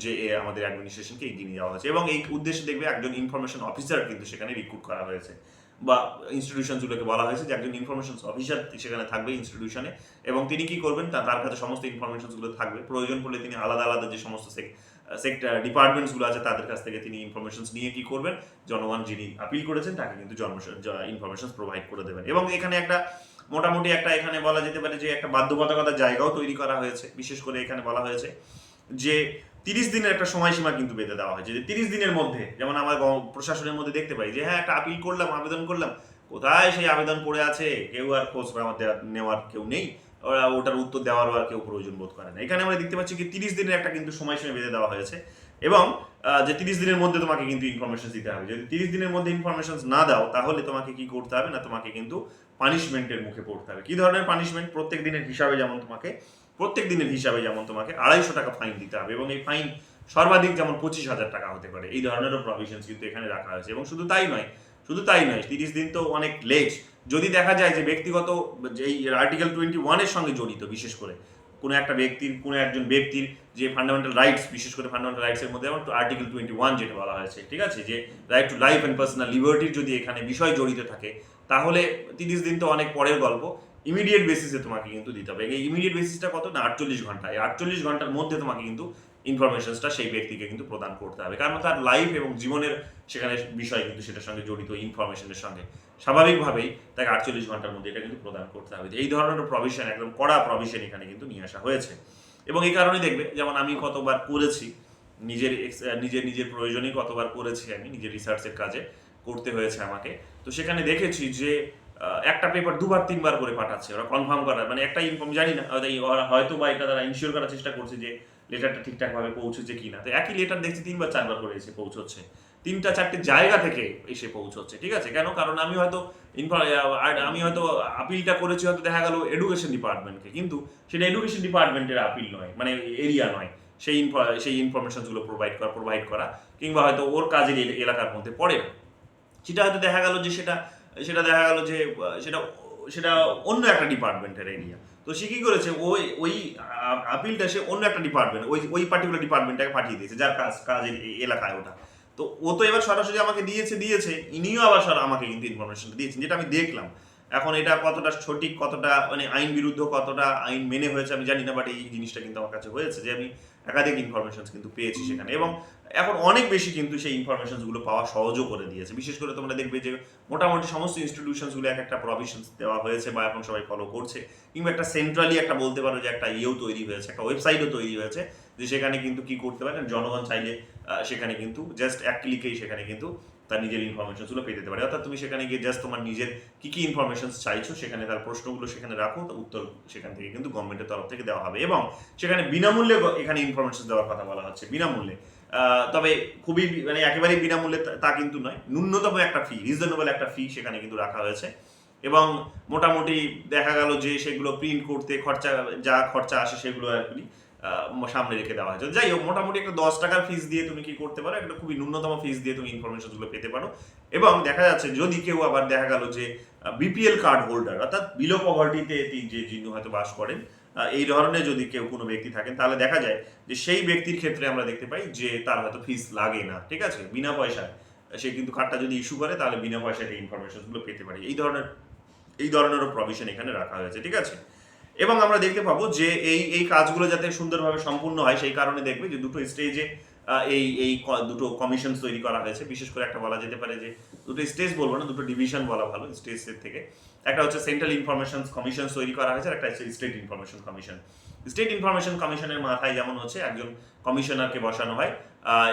যে আমাদের অ্যাডমিনিস্ট্রেশনকে এগিয়ে নিয়ে যাওয়া হয়েছে, এবং এই উদ্দেশ্যে দেখবে একজন ইনফরমেশন অফিসার কিন্তু সেখানে রিক্রুট করা হয়েছে, বা ইনস্টিটিউশনগুলোকে বলা হয়েছে যে একজন ইনফরমেশন অফিসার সেখানে থাকবে ইনস্টিটিউশনে, এবং তিনি কি করবেন, তার কাছে সমস্ত ইনফরমেশনসগুলো থাকবে। প্রয়োজন পড়লে তিনি আলাদা আলাদা যে সমস্ত সেক্টর ডিপার্টমেন্টসগুলো আছে তাদের কাছ থেকে তিনি ইনফরমেশনস নিয়ে কি করবেন, জনগণ যিনি আপিল করেছেন তাকে কিন্তু ইনফরমেশন প্রোভাইড করে দেবেন। এবং এখানে একটা মোটামুটি একটা এখানে বলা যেতে পারে যে একটা বাধ্যবাধকতার জায়গাও তৈরি করা হয়েছে। বিশেষ করে এখানে বলা হয়েছে যে 30 দিনের একটা সময়সীমা কিন্তু বেঁধে দেওয়া হয়েছে, যে 30 দিনের মধ্যে, যেমন আমার প্রশাসনের মধ্যে দেখতে পাই যে হ্যাঁ একটা আপিল করলাম, আবেদন করলাম, কোথায় সেই আবেদন পড়ে আছে, কেউ আর খোঁজ নেওয়ার কেউ নেই, ওরা ওটার উত্তর দেওয়ারও আর কেউ প্রয়োজন বোধ করে না। এখানে আমরা দেখতে পাচ্ছি কি 30 দিনের একটা কিন্তু সময়সীমা বেঁধে দেওয়া হয়েছে, এবং যে 30 দিনের মধ্যে তোমাকে কিন্তু ইনফরমেশন দিতে হবে। যদি 30 দিনের মধ্যে ইনফরমেশন না দাও, তাহলে তোমাকে কি করতে হবে না, তোমাকে কিন্তু পানিশমেন্টের মুখে পড়তে হবে। কি ধরনের পানিশমেন্ট? প্রত্যেক দিনের হিসাবে যেমন তোমাকে 250 টাকা ফাইন দিতে হবে, এবং এই ফাইন সর্বাধিক যেমন 25,000 টাকা হতে পারে। এই ধরনেরও প্রভিশনস কিন্তু এখানে রাখা হয়েছে। এবং শুধু তাই নয়, 30 দিন তো অনেক লেট। যদি দেখা যায় যে ব্যক্তিগত এই আর্টিকেল 21 এর সঙ্গে জড়িত, বিশেষ করে কোনো একজন ব্যক্তির যে ফান্ডামেন্টাল রাইটস, বিশেষ করে ফান্ডামেন্টাল রাইটসের মধ্যে যেমন আর্টিকেল 21 যেটা বলা হয়েছে, ঠিক আছে, যে right to life and personal লিবার্টির যদি এখানে বিষয় জড়িত থাকে, তাহলে 30 দিন তো অনেক পরের গল্প, ইমিডিয়েট বেসিসে তোমাকে কিন্তু দিতে হবে। এই ইমিডিয়েট বেসিসটা কত না 48 ঘন্টা। এই 48 ঘন্টার মধ্যে তোমাকে কিন্তু ইনফরমেশনসটা সেই ব্যক্তিকে কিন্তু প্রদান করতে হবে, কারণ তার লাইফ এবং জীবনের সেখানে বিষয় কিন্তু সেটার সঙ্গে জড়িত, ইনফরমেশনের সঙ্গে। স্বাভাবিকভাবেই তাকে 48 ঘন্টার মধ্যে এটা কিন্তু প্রদান করতে হবে। এই ধরনের প্রভিশন, একদম কড়া প্রভিশন এখানে কিন্তু নিয়ে আসা হয়েছে। এবং এই কারণে দেখবে, যেমন আমি কতবার করেছি, নিজের প্রয়োজনেই কতবার করেছি, আমি নিজের রিসার্চের কাজে করতে হয়েছে আমাকে, তো সেখানে দেখেছি যে একটা পেপার 2-3 বার করে পাঠাচ্ছে ওরা, কনফার্ম করার, মানে একটা ইনফর্ম জানি না, হয়তো বা এটা তারা ইনশিওর করার চেষ্টা করছে যে লেটারটা ঠিকঠাকভাবে পৌঁছেছে কিনা। তো একই লেটার দেখছি 3-4 বার করে এসে পৌঁছচ্ছে, 3-4টে জায়গা থেকে এসে পৌঁছচ্ছে, ঠিক আছে। কেন? কারণ আমি হয়তো আপিলটা করেছি, হয়তো দেখা গেল এডুকেশন ডিপার্টমেন্টকে, কিন্তু সেটা এডুকেশন ডিপার্টমেন্টের আপিল নয়, মানে এরিয়া নয়, সেই ইনফরমেশনগুলো প্রোভাইড করা, কিংবা হয়তো ওর কাজের এলাকার মধ্যে পড়ে না। সেটা হয়তো দেখা গেল যে সেটা দেখা গেল যে সেটা সেটা অন্য একটা ডিপার্টমেন্টের এরিয়া। তো সে কি করেছে, ওই আপিলটা সে অন্য একটা ডিপার্টমেন্ট, ওই পার্টিকুলার ডিপার্টমেন্টটাকে পাঠিয়ে দিয়েছে, যার কাজের এলাকায় ওটা। তো ও তো এবার সরাসরি আমাকে দিয়েছে, ইনিও আবার আমাকে কিন্তু ইনফরমেশনটা দিয়েছেন, যেটা আমি দেখলাম। এখন এটা কতটা সঠিক, কতটা মানে আইন বিরুদ্ধ, কতটা আইন মেনে হয়েছে আমি জানি না, বাট এই জিনিসটা কিন্তু আমার কাছে হয়েছে যে আমি একাধিক ইনফরমেশন কিন্তু পেয়েছি সেখানে। এবং এখন অনেক বেশি কিন্তু সেই ইনফরমেশনসগুলো পাওয়া সহজও করে দিয়েছে। বিশেষ করে তোমরা দেখবে যে মোটামুটি সমস্ত ইনস্টিটিউশনসগুলো একটা প্রভিশনস দেওয়া হয়েছে, বা এখন সবাই ফলো করছে, কিংবা একটা সেন্ট্রালি একটা বলতে পারো যে একটা তৈরি হয়েছে, একটা ওয়েবসাইটও তৈরি হয়েছে, যে সেখানে কিন্তু কি করতে পারে, জনগণ চাইলে সেখানে কিন্তু জাস্ট এক ক্লিকেই সেখানে কিন্তু তার নিজের ইনফরমেশনসগুলো পেয়ে যেতে পারে। অর্থাৎ তুমি সেখানে গিয়ে জাস্ট তোমার নিজের কি ইনফরমেশনস চাইছো সেখানে তার প্রশ্নগুলো সেখানে রাখো, তো উত্তর সেখান থেকে কিন্তু গভর্নমেন্টের তরফ থেকে দেওয়া হবে। এবং সেখানে বিনামূল্যে এখানে ইনফরমেশন দেওয়ার কথা বলা হচ্ছে, বিনামূল্যে। তবে খুবই মানে একেবারেই বিনামূল্যে তা কিন্তু নয়, ন্যূনতম একটা ফি, রিজনেবল একটা ফি সেখানে কিন্তু রাখা হয়েছে। এবং মোটামুটি দেখা গেল যে সেগুলো প্রিন্ট করতে যা খরচা আসে সেগুলো আর কি সামনে রেখে দেওয়া হয়েছে। যাই হোক, মোটামুটি একটা 10 টাকার ফিস দিয়ে তুমি কি করতে পারো, একটা খুবই ন্যূনতম ফিস দিয়ে তুমি ইনফরমেশনগুলো পেতে পারো। এবং দেখা যাচ্ছে যদি কেউ আবার দেখা গেল যে বিপিএল কার্ড হোল্ডার, অর্থাৎ বিলো পভার্টিতে যিনি হয়তো বাস করেন, এই ধরনের যদি কেউ কোনো ব্যক্তি থাকেন, তাহলে দেখা যায় যে সেই ব্যক্তির ক্ষেত্রে আমরা দেখতে পাই যে তার হয়তো ফিস লাগে না, ঠিক আছে, বিনা পয়সায় সে কিন্তু কার্ডটা যদি ইস্যু করে, তাহলে বিনা পয়সায় এই ইনফরমেশনগুলো পেতে পারে। এই ধরনেরও প্রভিশন এখানে রাখা হয়েছে, ঠিক আছে। এবং আমরা দেখতে পাবো যে এই কাজগুলো যাতে সুন্দরভাবে সম্পূর্ণ হয়, সেই কারণে দেখবে যে দুটো স্টেজে দুটো কমিশন তৈরি করা হয়েছে। বিশেষ করে একটা বলা যেতে পারে যে দুটো স্টেজ বলবো না, দুটো ডিভিশন বলা ভালো স্টেজের থেকে। একটা হচ্ছে সেন্ট্রাল ইনফরমেশন কমিশন তৈরি করা হয়েছে, আর একটা হচ্ছে state information commission. State information কমিশনের মাথায় যেমন হচ্ছে একজন কমিশনারকে বসানো হয়,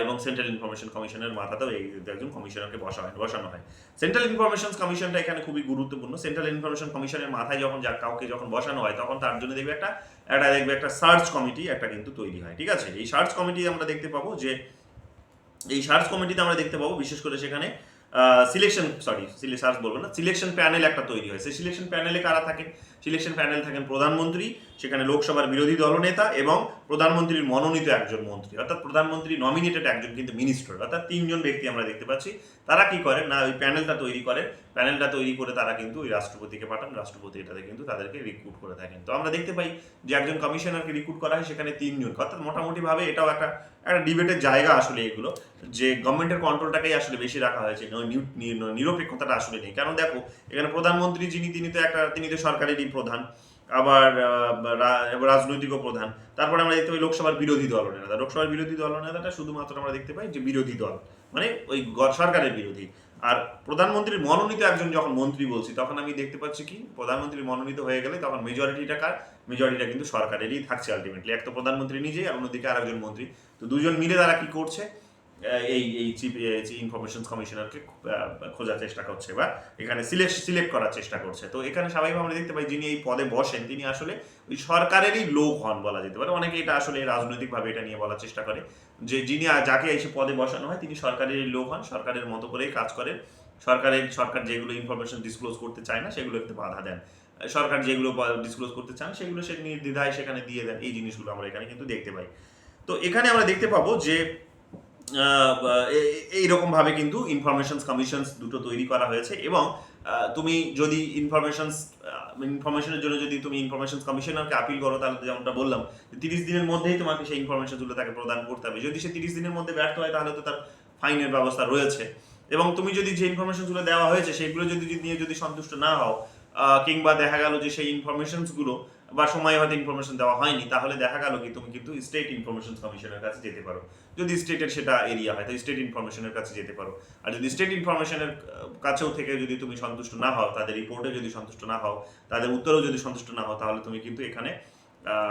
এবং সেন্ট্রাল ইনফরমেশন কমিশনের মাথাতেও একজন কমিশনারকে বসানো হয়। সেন্ট্রাল ইনফরমেশন কমিশনটা এখানে খুবই গুরুত্বপূর্ণ। সেন্ট্রাল ইনফরমেশন কমিশনের মাথায় কাউকে যখন বসানো হয়, তখন তার জন্য দেখবে একটা সার্চ কমিটি একটা কিন্তু তৈরি হয়, ঠিক আছে। এই সার্চ কমিটি আমরা দেখতে পাবো যে বিশেষ করে সেখানে সিলেকশন প্যানেল একটা তৈরি হয়। সেই সিলেকশন প্যানেলে কারা থাকে, সিলেকশন প্যানেল থাকেন প্রধানমন্ত্রী, সেখানে লোকসভার বিরোধী দলনেতা এবং প্রধানমন্ত্রীর মনোনীত একজন মন্ত্রী, অর্থাৎ প্রধানমন্ত্রী নমিনেটেড একজন কিন্তু মিনিস্টার, অর্থাৎ 3জন ব্যক্তি আমরা দেখতে পাচ্ছি। তারা কি করেন না, ওই প্যানেলটা তৈরি করেন, প্যানেলটা তৈরি করে তারা কিন্তু ওই রাষ্ট্রপতিকে পাঠান, রাষ্ট্রপতি এটাতে কিন্তু তাদেরকে রিক্রুট করে থাকেন। তো আমরা দেখতে পাই যে একজন কমিশনারকে রিক্রুট করা হয়, সেখানে 3জন, অর্থাৎ মোটামুটিভাবে এটাও একটা ডিবেটের জায়গা আসলে এগুলো, যে গভর্নমেন্টের কন্ট্রোলটাকেই আসলে বেশি রাখা হয়েছে, নিরপেক্ষতাটা আসলে নেই। কারণ দেখো এখানে প্রধানমন্ত্রী যিনি, তিনি তো সরকারেরই প্রধান, আবার রাজনৈতিক প্রধান। তারপরে আমরা দেখতে পাই লোকসভার বিরোধী দলনেতা, লোকসভার বিরোধী দলনেতাটা শুধুমাত্র আমরা দেখতে পাই যে বিরোধী দল, মানে ওই সরকারের বিরোধী। আর প্রধানমন্ত্রীর মনোনীত একজন যখন মন্ত্রী বলছি, তখন আমি দেখতে পাচ্ছি কি প্রধানমন্ত্রী মনোনীত হয়ে গেলে তখন মেজরিটিটা কার, মেজরিটিটা কিন্তু সরকারেরই থাকছে আলটিমেটলি। এক তো প্রধানমন্ত্রী নিজেই, আর অন্যদিকে আরেকজন মন্ত্রী। তো দুজন মিলে তারা কি করছে, এই এই চিফ ইনফরমেশন কমিশনারকে খোঁজার চেষ্টা করছে বা এখানে সিলেক্ট করার চেষ্টা করছে। তো এখানে স্বাভাবিকভাবে আমরা দেখতে পাই যিনি এই পদে বসেন তিনি আসলে ওই সরকারেরই লোক হন বলা যেতে পারে। অনেকে এটা আসলে রাজনৈতিকভাবে এটা নিয়ে বলার চেষ্টা করে যে যিনি যাকে এসে পদে বসানো হয় তিনি সরকারেরই লোক হন, সরকারের মতো করেই কাজ করেন, সরকার যেগুলো ইনফরমেশন ডিসক্লোজ করতে চায় না সেগুলো একটু বাধা দেন, সরকার যেগুলো ডিসক্লোজ করতে চান সেগুলো সে নির্দ্বিধায় সেখানে দিয়ে দেন। এই জিনিসগুলো আমরা এখানে কিন্তু দেখতে পাই। তো এখানে আমরা দেখতে পাবো যে এইরকমভাবে কিন্তু ইনফরমেশনস কমিশনস দুটো তৈরি করা হয়েছে। এবং তুমি যদি ইনফরমেশনের জন্য যদি তুমি ইনফরমেশন কমিশনারকে আপিল করো, তাহলে যেমনটা বললাম 30 দিনের মধ্যেই তোমাকে সেই ইনফরমেশনগুলো তাকে প্রদান করতে হবে। যদি সে 30 দিনের মধ্যে ব্যর্থ হয় তাহলে তো তার ফাইনের ব্যবস্থা রয়েছে। এবং তুমি যদি যে ইনফরমেশনগুলো দেওয়া হয়েছে সেগুলো নিয়ে যদি সন্তুষ্ট না হও, কিংবা দেখা গেল যে সেই ইনফরমেশনসগুলো বা সময় হয়তো ইনফরমেশন দেওয়া হয়নি, তাহলে দেখা গেল কি তুমি কিন্তু স্টেট ইনফরমেশন কমিশনের কাছে যেতে পারো। যদি স্টেটের সেটা এরিয়া হয় তো স্টেট ইনফরমেশনের কাছে যেতে পারো। আর যদি স্টেট ইনফরমেশনের কাছেও থেকে যদি তুমি সন্তুষ্ট না হও, তাদের রিপোর্টে যদি সন্তুষ্ট না হও, তাদের উত্তরেও যদি সন্তুষ্ট না হও, তাহলে তুমি কিন্তু এখানে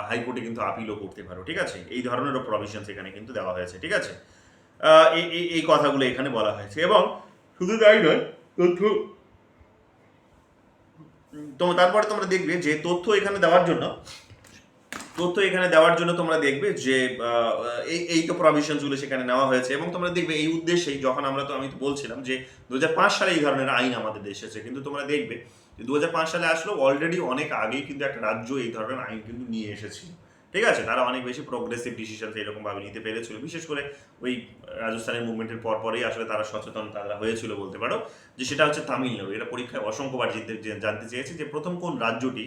হাইকোর্টে কিন্তু আপিলও করতে পারো। ঠিক আছে, এই ধরনেরও প্রভিশনস এখানে কিন্তু দেওয়া হয়েছে। ঠিক আছে, এই কথাগুলো এখানে বলা হয়েছে। এবং শুধু তাই নয়, তারপরে তোমরা দেখবে যে তথ্য এখানে দেওয়ার জন্য তোমরা দেখবে যে এই তো প্রভিশনসগুলো সেখানে নেওয়া হয়েছে। এবং তোমরা দেখবে এই উদ্দেশ্যেই যখন আমি তো বলছিলাম যে 2005 সালে এই ধরনের আইন আমাদের দেশে এসেছে, কিন্তু তোমরা দেখবে যে 2005 সালে আসলেও অলরেডি অনেক আগেই কিন্তু একটা রাজ্য এই ধরনের আইন কিন্তু নিয়ে এসেছিল। ঠিক আছে, তারা অনেক বেশি প্রোগ্রেসিভ ডিসিশন এরকমভাবে নিতে পেরেছিল, বিশেষ করে ওই রাজস্থানের মুভমেন্টের পরেই আসলে তারা সচেতন হয়েছিল বলতে পারো। যে সেটা হচ্ছে তামিলনাড়ু। এটা পরীক্ষায় অসংখ্যবার জানতে চেয়েছে যে প্রথম কোন রাজ্যটি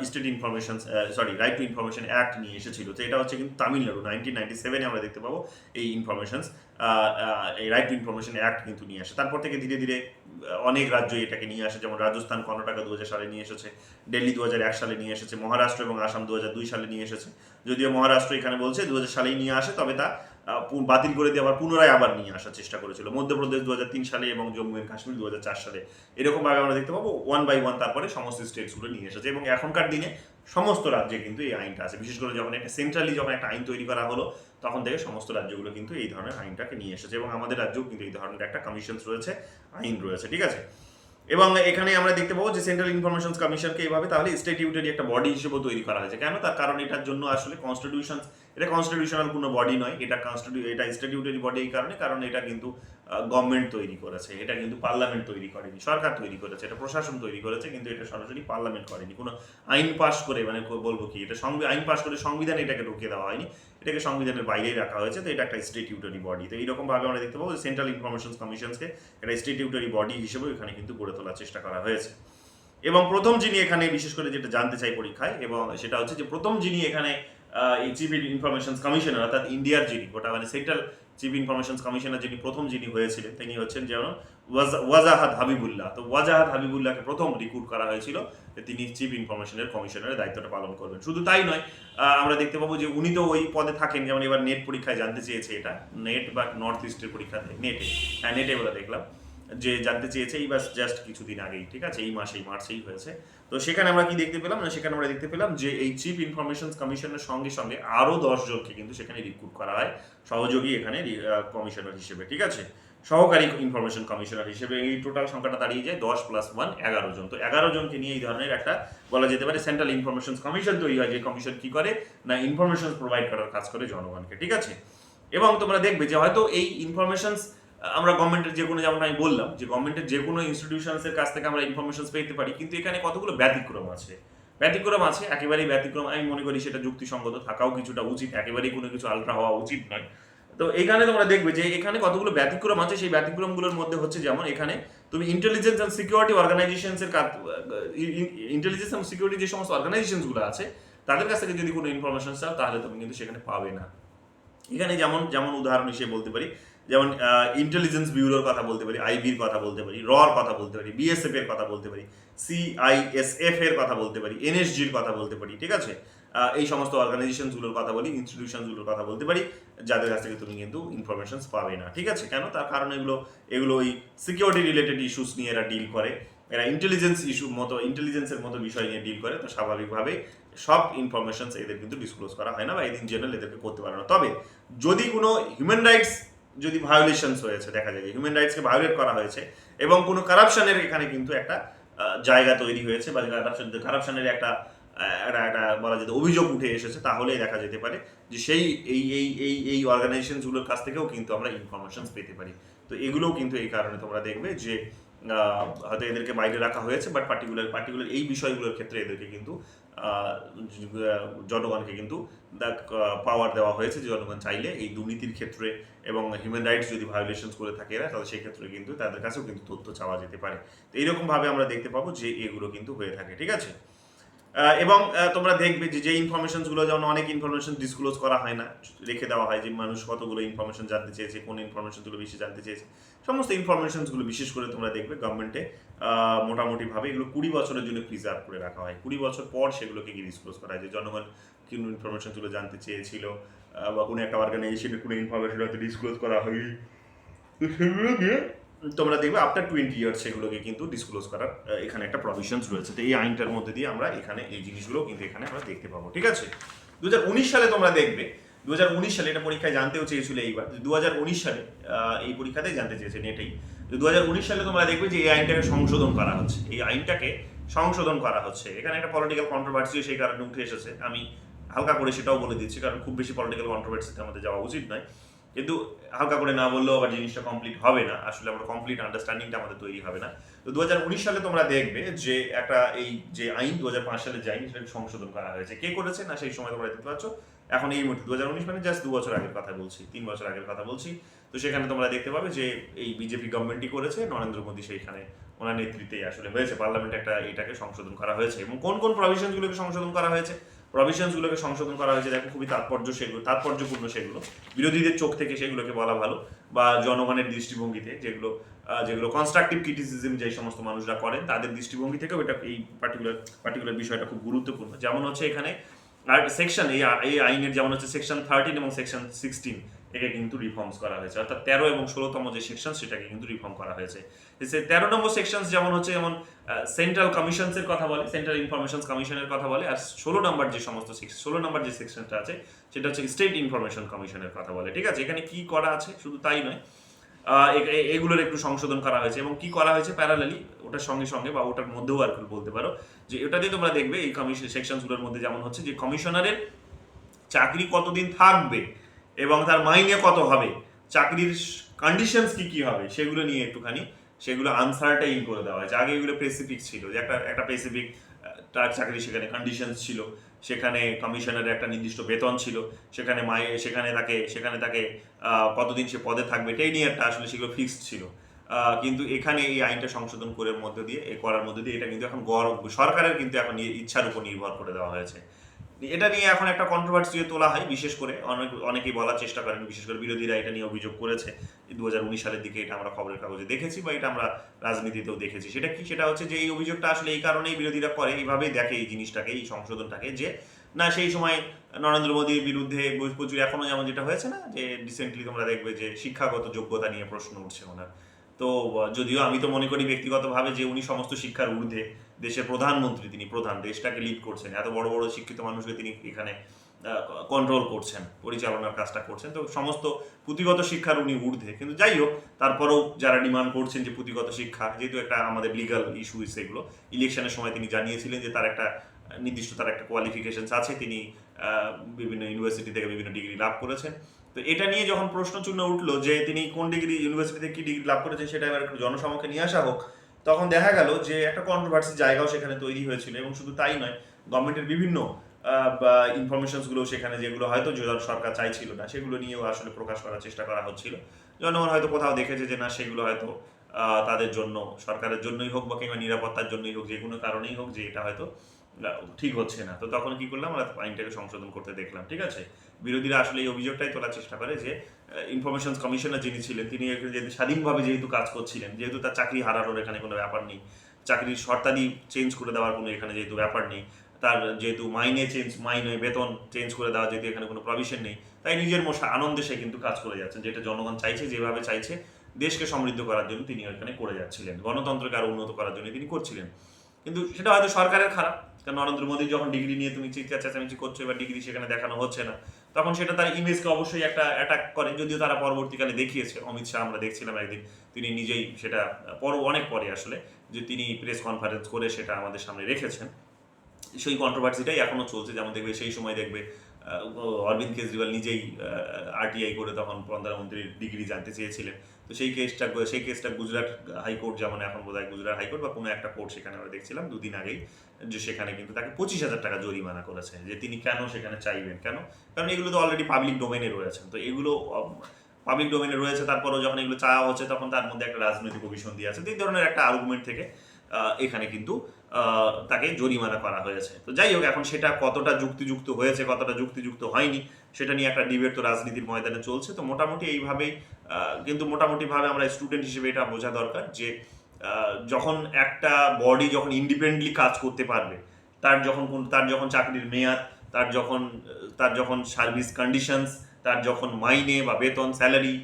state right two information act নিয়ে এসেছিল। তো এটা হচ্ছে কিন্তু তামিলনাড়ু। 1997 আমরা দেখতে পাবো এই এই রাইট টু ইনফরমেশন অ্যাক্ট কিন্তু নিয়ে আসে। তারপর থেকে ধীরে ধীরে অনেক রাজ্য এটাকে নিয়ে আসে, যেমন রাজস্থান, কর্ণাটকা 2000 সালে নিয়ে এসেছে, দিল্লি 2001 সালে নিয়ে এসেছে, মহারাষ্ট্র এবং আসাম 2002 সালে নিয়ে এসেছে। যদিও মহারাষ্ট্র এখানে বলছে 2000 সালেই নিয়ে আসে, তবে তা বাতিল করে দিয়ে পুনরায় আবার নিয়ে আসার চেষ্টা করেছিল। মধ্যপ্রদেশ 2003 সালে এবং জম্মু এন্ড কাশ্মীর 2004 সালে। এরকমভাবে আমরা দেখতে পাবো 1 by 1 তারপরে সমস্ত স্টেটসগুলো নিয়ে এসেছে। এবং এখনকার দিনে সমস্ত রাজ্যে কিন্তু এই আইনটা আছে। বিশেষ করে যখন একটা সেন্ট্রালি একটা আইন তৈরি করা হলো, তখন থেকে সমস্ত রাজ্যগুলো কিন্তু এই ধরনের আইনটাকে নিয়ে এসেছে। এবং আমাদের রাজ্যেও কিন্তু এই ধরনের একটা কমিশনস রয়েছে, আইন রয়েছে। ঠিক আছে, এবং এখানে আমরা দেখতে পাবো যে সেন্ট্রাল ইনফরমেশন কমিশনকে এইভাবে তাহলে স্ট্যাটিউটারি একটা বডি হিসেবে তৈরি করা হয়েছে। কেন? তার কারণ এটার জন্য আসলে এটা কনস্টিটিউশনাল কোনো বডি নয়, এটা স্ট্যাটিউটারি বডি এই কারণ এটা কিন্তু গভর্নমেন্ট তৈরি করেছে, এটা কিন্তু পার্লামেন্ট তৈরি করেনি, সরকার তৈরি করেছে, এটা প্রশাসন তৈরি করেছে, কিন্তু এটা সরাসরি পার্লামেন্ট করেনি। কোনো আইন পাস করে বলবো কি এটা আইন পাস করে সংবিধানে এটাকে ঢুকিয়ে দেওয়া হয়নি, এটাকে সংবিধানের বাইরেই রাখা হয়েছে। তো এটা একটা স্ট্যাটিউটারি বডি। তো এইরকম ভাবে আমরা দেখতে পাবো সেন্ট্রাল ইনফরমেশন কমিশনকে একটা স্ট্যাটিউটারি বডি হিসেবে এখানে কিন্তু গড়ে তোলার চেষ্টা করা হয়েছে। এবং প্রথম যিনি এখানে বিশেষ করে যেটা জানতে চাই পরীক্ষায়, এবং সেটা হচ্ছে যে প্রথম যিনি এখানে এই চিফ ইনফরমেশন কমিশনার, অর্থাৎ ইন্ডিয়ার যিনি গোটা সেন্ট্রাল চিফ ইনফরমেশন কমিশনার যিনি হয়েছিলেন, তিনি হচ্ছেন যেমন ওয়াজাহাত হাবিবুল্লাহ। তো ওয়াজাহাত হাবিবুল্লাহকে প্রথম রিক্রুট করা হয়েছিল যে তিনি চিফ ইনফরমেশনের কমিশনারের দায়িত্বটা পালন করবেন। শুধু তাই নয়, আমরা দেখতে পাবো যে উনি তো ওই পদে থাকেন, যেমন এবার নেট পরীক্ষায় জানতে চেয়েছে, এটা নেট বা নর্থ ইস্টের পরীক্ষাতে নেটে বলে দেখলাম যে জানতে চেয়েছে এই বাস জাস্ট কিছুদিন আগেই। ঠিক আছে, এই মার্চেই হয়েছে। তো সেখানে আমরা কি দেখতে পেলাম না, সেখানে আমরা দেখতে পেলাম যে এই চিফ ইনফরমেশন কমিশনের সঙ্গে সঙ্গে আরও 10 জনকে কিন্তু সেখানে রিক্রুট করা হয় সহযোগী এখানে কমিশনার হিসেবে। ঠিক আছে, সহকারী ইনফরমেশন কমিশনার হিসেবে। এই টোটাল সংখ্যাটা দাঁড়িয়ে যায় 10 + 1 11 জন। তো 11 জনকে নিয়ে এই ধরনের একটা বলা যেতে পারে সেন্ট্রাল ইনফরমেশন কমিশন তৈরি হয়, যে কমিশন কি করে না ইনফরমেশন প্রোভাইড করার কাজ করে জনগণকে। ঠিক আছে, এবং তোমরা দেখবে যে হয়তো এই ইনফরমেশন আমরা গভর্নমেন্টের যে কোনো, যেমন আমি বললাম যে গভর্নমেন্টের যে কোনো ইনস্টিটিউশনসের কাছ থেকে আমরা ইনফরমেশন পেতে পারি, কিন্তু এখানে কতগুলো ব্যতিক্রম আছে। ব্যতিক্রম আছে, একেবারেই ব্যতিক্রম আমি মনে করি সেটা যুক্তিসঙ্গত থাকাও কিছুটা উচিত, একেবারেই কোনো কিছু আলট্রা হওয়া উচিত নয়। তো এখানে তোমরা দেখবে যে এখানে কতগুলো ব্যতিক্রম আছে, সেই ব্যতিক্রমগুলোর মধ্যে হচ্ছে যেমন এখানে তুমি ইন্টেলিজেন্স অ্যান্ড সিকিউরিটি অর্গানাইজেশনসের ইন্টেলিজেন্স অ্যান্ড সিকিউরিটি যে সমস্ত অর্গানাইজেশনসগুলো আছে তাদের কাছ থেকে যদি কোনো ইনফরমেশন চাও তাহলে তুমি কিন্তু সেখানে পাবে না। এখানে যেমন যেমন উদাহরণ হিসেবে বলতে পারি, যেমন ইন্টেলিজেন্স ব্যুরোর কথা বলতে পারি, আইবির কথা বলতে পারি, রর কথা বলতে পারি, বিএসএফ এর কথা বলতে পারি, সিআইএসএফ এর কথা বলতে পারি, এনএসজির কথা বলতে পারি, ঠিক আছে। এই সমস্ত অর্গানাইজেশনসগুলোর কথা বলি, ইনস্টিটিউশনসগুলোর কথা বলতে পারি, যাদের কাছ থেকে তুমি কিন্তু ইনফরমেশনস পাবে না, ঠিক আছে। কেন? তার কারণ এগুলো ওই সিকিউরিটি রিলেটেড ইস্যুস নিয়ে এরা ডিল করে, এরা ইন্টেলিজেন্সের মতো বিষয় নিয়ে ডিল করে। তো স্বাভাবিকভাবে সব ইনফরমেশনস এদের কিন্তু ডিসক্লোজ করা হয় না, বা এদিন জেনারেল এদেরকে করতে পারে না। তবে যদি কোনো হিউম্যান রাইটস যদি ভায়োলেশনস হয়েছে, দেখা যায় যে হিউম্যান রাইটসকে ভায়োলেট করা হয়েছে এবং কোনো কারাপশনের এখানে কিন্তু একটা জায়গা তৈরি হয়েছে, বা কারাপশনের একটা একটা বলা যেত অভিযোগ উঠে এসেছে, তাহলেই দেখা যেতে পারে যে সেই এই অর্গানাইজেশনসগুলোর কাছ থেকেও কিন্তু আমরা ইনফরমেশনস পেতে পারি। তো এগুলোও কিন্তু এই কারণে তোমরা দেখবে যে হয়তো এদেরকে বাইরে রাখা হয়েছে, বাট পার্টিকুলার এই বিষয়গুলোর ক্ষেত্রে এদেরকে কিন্তু জনগণকে কিন্তু পাওয়ার দেওয়া হয়েছে যে জনগণ চাইলে এই দুর্নীতির ক্ষেত্রে এবং হিউম্যান রাইটস যদি ভায়োলেশন করে থাকে এরা, তাহলে সেই ক্ষেত্রে কিন্তু তাদের কাছেও কিন্তু তথ্য চাওয়া যেতে পারে। তো এইরকমভাবে আমরা দেখতে পাবো যে এগুলো কিন্তু হয়ে থাকে, ঠিক আছে। এবং তোমরা দেখবে যে ইনফরমেশনসগুলো, যেমন অনেক ইনফরমেশন ডিসক্লোজ করা হয় না, রেখে দেওয়া হয় যে মানুষ কতগুলো ইনফরমেশন জানতে চেয়েছে, কোন ইনফরমেশনগুলো বেশি জানতে চেয়েছে। সমস্ত ইনফরমেশনসগুলো বিশেষ করে তোমরা দেখবে গভর্নমেন্টে মোটামুটিভাবে এগুলো 20 বছরের জন্য প্রিজার্ভ করে রাখা হয়। 20 বছর পর সেগুলোকে ডিসক্লোজ করা হয় যে জনগণ কোন ইনফরমেশনগুলো জানতে চেয়েছিল, বা কোনো একটা অর্গানাইজেশনের কোনো ইনফরমেশন হয়তো ডিসক্লোজ করা হয়নি, তো সেগুলোকে তোমরা দেখবে আফটার 20 ইয়ার্স সেগুলোকে কিন্তু ডিসক্লোজ করার এখানে একটা প্রভিশনস রয়েছে। তো এই আইনটার মধ্যে দিয়ে আমরা এখানে এই জিনিসগুলো কিন্তু এখানে আমরা দেখতে পাবো, ঠিক আছে। 2019 সালে তোমরা দেখবে, 2019 সালে এটা পরীক্ষায় জানতেও চেয়েছিল এইবার, 2019 সালে এই পরীক্ষাতেই জানতে চেয়েছে নেটেই। 2019 সালে তোমরা দেখবে যে এই আইনটাকে সংশোধন করা হচ্ছে, এই আইনটাকে সংশোধন করা হচ্ছে। এখানে একটা পলিটিক্যাল কন্ট্রোভার্সিও সেই কারণে উঠে এসেছে, আমি হালকা করে সেটাও বলে দিচ্ছি, কারণ খুব বেশি পলিটিক্যাল কন্ট্রোভার্সিতে আমাদের যাওয়া উচিত নয়। কিন্তু হালকা করে না বললেও আবার জিনিসটা কমপ্লিট হবে না, আসলে আমরা কমপ্লিট আন্ডারস্ট্যান্ডিংটা আমাদের তৈরি হবে না। তো 2019 সালে তোমরা দেখবে যে একটা এই যে আইন 2005 সালে যে আইন সেটাকে সংশোধন করা হয়েছে। কে করেছে না সেই সময় তোমরা দেখতে পাচ্ছ, এখন এই মুহূর্তে 2019 মানে জাস্ট 2 বছর আগের কথা বলছি, 3 বছর আগের কথা বলছি। তো সেখানে তোমরা দেখতে পাবে যে এই বিজেপি গভর্নমেন্টই করেছে, নরেন্দ্র মোদী সেইখানে ওনার নেতৃত্বেই আসলে হয়েছে, পার্লামেন্টে এটাকে সংশোধন করা হয়েছে। এবং কোন কোন প্রভিশনগুলোকে সংশোধন করা হয়েছে, প্রভিশনসগুলোকে সংশোধন করা হয়েছে দেখো, খুবই তাৎপর্যপূর্ণ সেগুলো। বিরোধীদের চোখ থেকে সেগুলোকে বলা ভালো, বা জনগণের দৃষ্টিভঙ্গিতে যেগুলো কনস্ট্রাকটিভ ক্রিটিসিজম যে সমস্ত মানুষরা করেন তাদের দৃষ্টিভঙ্গি থেকেও এটা এই পার্টিকুলার বিষয়টা খুব গুরুত্বপূর্ণ। যেমন হচ্ছে এখানে আর সেকশন এই আইনের যেমন হচ্ছে সেকশন 13 এবং সেকশন 16 একে কিন্তু রিফর্মস করা হয়েছে, অর্থাৎ 13 এবং 16তম যে সেকশন সেটাকে কিন্তু রিফর্ম করা হয়েছে। 13 নম্বর সেকশন যেমন হচ্ছে, যেমন সেন্ট্রাল কমিশনসের কথা বলে, সেন্ট্রাল ইনফরমেশন কমিশনের কথা বলে। আর 16 নম্বর যে সেকশনটা আছে সেটা হচ্ছে স্টেট ইনফরমেশন কমিশনের কথা বলে, ঠিক আছে। এখানে কি করা আছে শুধু তাই নয়, এগুলোর একটু সংশোধন করা হয়েছে। এবং কি করা হয়েছে প্যারালালি ওটার সঙ্গে সঙ্গে, বা ওটার মধ্যেও আর কি বলতে পারো, যে এটাতে তোমরা দেখবে এই কমিশন সেকশনগুলোর মধ্যে যেমন হচ্ছে যে কমিশনারের চাকরি কতদিন থাকবে এবং তার মাইনে কত হবে, চাকরির কন্ডিশনস কি হবে, সেগুলো নিয়ে একটুখানি সেগুলো আনসার্টাইন করে দেওয়া হয়েছে। আগে এগুলো স্পেসিফিক ছিল, যে একটা স্পেসিফিক তার চাকরি, সেখানে কন্ডিশনস ছিল, সেখানে কমিশনারের একটা নির্দিষ্ট বেতন ছিল, সেখানে তাকে কতদিন সে পদে থাকবে এটাই নিয়ে একটা আসলে সেগুলো ফিক্সড ছিল। কিন্তু এখানে এই আইনটা সংশোধন করার মধ্যে দিয়ে এটা কিন্তু এখন সরকারের কিন্তু এখন ইচ্ছার উপর নির্ভর করে দেওয়া হয়েছে। এটা নিয়ে এখন একটা কন্ট্রোভার্সিও তোলা হয়, বিশেষ করে অনেকেই বলার চেষ্টা করেন, বিশেষ করে বিরোধীরা এটা নিয়ে অভিযোগ করেছে 2019 সালের দিকে। এটা আমরা খবরের কাগজে দেখেছি, বা এটা আমরা রাজনীতিতেও দেখেছি। সেটা হচ্ছে যে এই অভিযোগটা আসলে এই কারণেই বিরোধীরা করে, এইভাবেই দেখে এই জিনিসটাকে, এই সংশোধনটাকে, যে না সেই সময় নরেন্দ্র মোদীর বিরুদ্ধে প্রচুর এখনো যেমন যেটা হয়েছে না, যে রিসেন্টলি তোমরা দেখবে যে শিক্ষাগত যোগ্যতা নিয়ে প্রশ্ন উঠছে ওনার। তো যদিও আমি তো মনে করি ব্যক্তিগতভাবে যে উনি সমস্ত শিক্ষার ঊর্ধ্বে, দেশের প্রধানমন্ত্রী, তিনি প্রধান, দেশটাকে লিড করছেন, এত বড় বড় শিক্ষিত মানুষকে তিনি এখানে কন্ট্রোল করছেন, পরিচালনার কাজটা করছেন। তো সমস্ত পুঁথিগত শিক্ষার উনি ঊর্ধ্বে, কিন্তু যাই হোক তারপরেও যারা ডিমান্ড করছেন যে পুঁথিগত শিক্ষা, যেহেতু একটা আমাদের লিগাল ইস্যু, সেগুলো ইলেকশনের সময় তিনি জানিয়েছিলেন যে তার একটা নির্দিষ্ট তার একটা কোয়ালিফিকেশনস আছে, তিনি বিভিন্ন ইউনিভার্সিটি থেকে বিভিন্ন ডিগ্রি লাভ করেছেন। তো তো এটা নিয়ে যখন প্রশ্ন চিহ্ন উঠলো যে তিনি কোন ডিগ্রি ইউনিভার্সিটিতে কি ডিগ্রি লাভ করেছেন সেটা এবার একটু জনসমক্ষে নিয়ে আসা হোক, তখন দেখা গেল যে একটা কন্ট্রোভার্সি জায়গাও সেখানে তৈরি হয়েছিল। এবং শুধু তাই নয়, গভর্নমেন্টের বিভিন্ন ইনফরমেশনসগুলো সেখানে যেগুলো হয়তো সরকার চাইছিল না সেগুলো নিয়েও আসলে প্রকাশ করার চেষ্টা করা হচ্ছিল। জনগণ হয়তো কোথাও দেখেছে যে না, সেগুলো হয়তো তাদের জন্য, সরকারের জন্যই হোক বা কিংবা নিরাপত্তার জন্যই হোক, যে কোনো কারণেই হোক, যে এটা হয়তো ঠিক হচ্ছে না। তো তখন কি করলাম, আমরা আইনটাকে সংশোধন করতে দেখলাম। ঠিক আছে, বিরোধীরা আসলে এই অভিযোগটাই তোলার চেষ্টা করে যে ইনফরমেশন কমিশনার যিনি ছিলেন তিনি যেহেতু স্বাধীনভাবে যেহেতু কাজ করছিলেন, যেহেতু তার চাকরি হারানোর এখানে কোনো ব্যাপার নেই, চাকরির শর্তাদি চেঞ্জ করে দেওয়ার কোনো এখানে যেহেতু ব্যাপার নেই, তার যেহেতু মাইনে বেতন চেঞ্জ করে দেওয়ার যেহেতু এখানে কোনো প্রভিশন নেই, তাই নিজের আনন্দে সে কিন্তু কাজ করে যাচ্ছেন, যেটা জনগণ চাইছে, যেভাবে চাইছে দেশকে সমৃদ্ধ করার জন্য তিনি এখানে করে যাচ্ছিলেন, গণতন্ত্রকে আরো উন্নত করার জন্য তিনি করছিলেন। কিন্তু সেটা হয়তো সরকারের খারাপ, কারণ নরেন্দ্র মোদী যখন ডিগ্রি নিয়ে তুমি চিৎকার চেঁচামেচি করছো, এবার ডিগ্রি সেখানে দেখানো হচ্ছে না, তখন সেটা তার ইমেজকে অবশ্যই একটা অ্যাটাক করে। যদিও তারা পরবর্তীকালে দেখিয়েছে, অমিত শাহ আমরা দেখছিলাম একদিন, তিনি নিজেই সেটা অনেক পরে আসলে, যে তিনি প্রেস কনফারেন্স করে সেটা আমাদের সামনে রেখেছেন। সেই কন্ট্রোভার্সিটাই এখনো চলছে। যেমন দেখবে সেই সময় দেখবে অরবিন্দ কেজরিওয়াল নিজেই আরটিআই করে তখন প্রধানমন্ত্রীর ডিগ্রি জানতে চেয়েছিলেন। তো সেই কেসটা গুজরাট হাইকোর্ট, যেমন এখন বোধহয় গুজরাট হাইকোর্ট বা কোনো একটা কোর্ট, সেখানে আমরা দেখছিলাম দুদিন আগেই, যে সেখানে কিন্তু তাকে 25,000 টাকা জরিমানা করেছে, যে তিনি কেন সেখানে চাইবেন, কেন, কারণ এগুলো তো অলরেডি পাবলিক ডোমেনে রয়েছে। তো এগুলো পাবলিক ডোমেনে রয়েছে, তারপরেও যখন এগুলো চাওয়া হচ্ছে তখন তার মধ্যে একটা রাজনৈতিক অভিসন্ধি আছে। তো এই ধরনের একটা আর্গুমেন্ট থেকে এখানে কিন্তু তাকে জরিমানা করা হয়েছে। তো যাই হোক, এখন সেটা কতটা যুক্তিযুক্ত হয়েছে, কতটা যুক্তিযুক্ত হয়নি, সেটা নিয়ে একটা ডিবেট তো রাজনীতির ময়দানে চলছে। তো মোটামুটি এইভাবেই, কিন্তু মোটামুটিভাবে আমরা স্টুডেন্ট হিসেবে এটা বোঝা দরকার যে যখন একটা বডি যখন ইন্ডিপেন্ডেন্টলি কাজ করতে পারবে, তার যখন চাকরির মেয়াদ, তার যখন সার্ভিস কন্ডিশনস, তার যখন মাইনে বা বেতন স্যালারি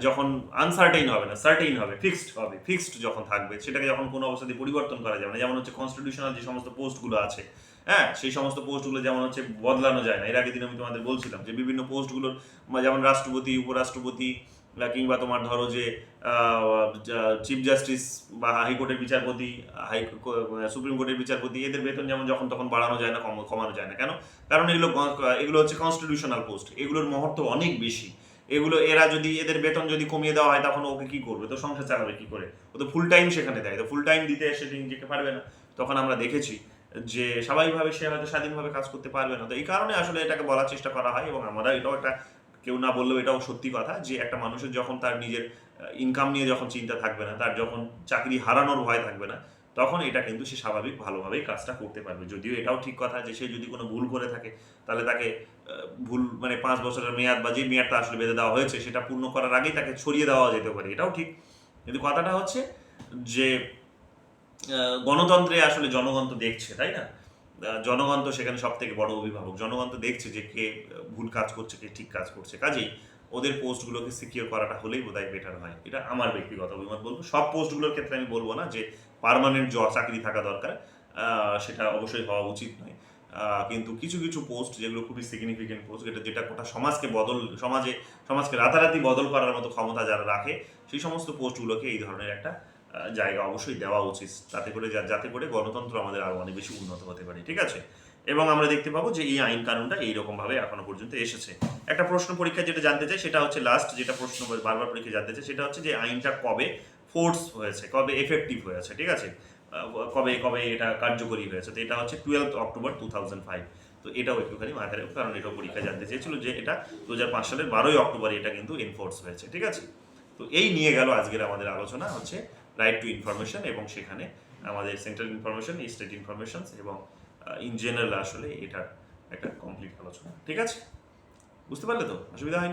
যখন আনসার্টেইন হবে না, সার্টেইন হবে, ফিক্সড যখন থাকবে, সেটাকে যখন কোনো অবস্থাতে পরিবর্তন করা যাবে না। যেমন হচ্ছে কনস্টিটিউশনাল যে সমস্ত পোস্টগুলো আছে, হ্যাঁ, সেই সমস্ত পোস্টগুলো যেমন হচ্ছে বদলানো যায় না। এর আগের দিন আমি তোমাদের বলছিলাম যে বিভিন্ন পোস্টগুলোর, যেমন রাষ্ট্রপতি, উপরাষ্ট্রপতি, কিংবা তোমার ধরো যে চিফ জাস্টিস বা হাইকোর্টের বিচারপতি, সুপ্রিম কোর্টের বিচারপতি, এদের বেতন যেমন যখন তখন বাড়ানো যায় না, কমানো যায় না। কেন? কারণ এগুলো হচ্ছে কনস্টিটিউশনাল পোস্ট, এগুলোর মহত্ব অনেক বেশি। এদের বেতন যদি কমিয়ে দেওয়া হয়, তখন ওকে কি করবে? তো সংসার চালাবে কি করে? ও তো ফুল টাইম সেখানে দেয়, তো ফুল টাইম দিতে সে যেতে পারবে না। তখন আমরা দেখেছি যে স্বাভাবিকভাবে সে হয়তো স্বাধীনভাবে কাজ করতে পারবে না। তো এই কারণে আসলে এটাকে বলার চেষ্টা করা হয়। এবং আমরা এটাও একটা, কেউ না বললেও এটাও সত্যি কথা, যে একটা মানুষের যখন তার নিজের ইনকাম নিয়ে যখন চিন্তা থাকবে না, তার যখন চাকরি হারানোর ভয় থাকবে না, তখন এটা কিন্তু সে স্বাভাবিক ভালোভাবেই কাজটা করতে পারবে। যদিও এটাও ঠিক কথা যে সে যদি কোনো ভুল করে থাকে, তাহলে তাকে ভুল 5 বছরের মেয়াদ বা যে মেয়াদটা আসলে বেঁধে দেওয়া হয়েছে সেটা পূর্ণ করার আগেই তাকে ছড়িয়ে দেওয়া যেতে পারে, এটাও ঠিক। কিন্তু কথাটা হচ্ছে যে গণতন্ত্রে আসলে জনগণ তো দেখছে, তাই না? জনগণ তো সেখানে সব থেকে বড় অভিভাবক। জনগণ তো দেখছে যে কে ভুল কাজ করছে, কে ঠিক কাজ করছে। কাজেই ওদের পোস্টগুলোকে সিকিউর করাটা হলেই বোধহয় বেটার হয়। এটা আমার ব্যক্তিগত অভিমত বলবো। সব পোস্টগুলোর ক্ষেত্রে আমি বলবো না যে পার্মানেন্ট চাকরি থাকা দরকার, সেটা অবশ্যই হওয়া উচিত নয়। কিন্তু কিছু কিছু পোস্ট যেগুলো খুবই সিগনিফিকেন্ট পোস্ট, যেটা গোটা সমাজকে রাতারাতি বদল করার মতো ক্ষমতা যারা রাখে, সেই সমস্ত পোস্টগুলোকে এই ধরনের একটা জায়গা অবশ্যই দেওয়া উচিত, যাতে করে গণতন্ত্র আমাদের আরো অনেক বেশি উন্নত হতে পারে। ঠিক আছে, এবং আমরা দেখতে পাবো যে এই আইন কানুনটা এইরকম ভাবে এখনো পর্যন্ত এসেছে। একটা প্রশ্ন পরীক্ষা যেটা জানতে চাই, সেটা হচ্ছে লাস্ট যেটা প্রশ্ন বারবার পরীক্ষা জানতে চাই, সেটা হচ্ছে যে আইনটা কবে ফোর্স হয়েছে, কবে এফেক্টিভ হয়েছে। ঠিক আছে, কবে কবে এটা কার্যকরী হয়েছে। তো এটা হচ্ছে 12 অক্টোবর 2005। তো এটাও একটুখানি মাথায় রাখবো, কারণ এটাও পরীক্ষা জানতে চেয়েছিল যে এটা 2005 সালের 12 অক্টোবরে এটা কিন্তু এনফোর্স হয়েছে। ঠিক আছে, তো এই নিয়ে গেল আজকের আমাদের আলোচনা হচ্ছে রাইট টু ইনফরমেশন, এবং সেখানে আমাদের সেন্ট্রাল ইনফরমেশন, স্টেট ইনফরমেশন, এবং ইন জেনারেল আসলে এটার একটা কমপ্লিট আলোচনা। ঠিক আছে, বুঝতে পারলে তো? অসুবিধা হয়নি?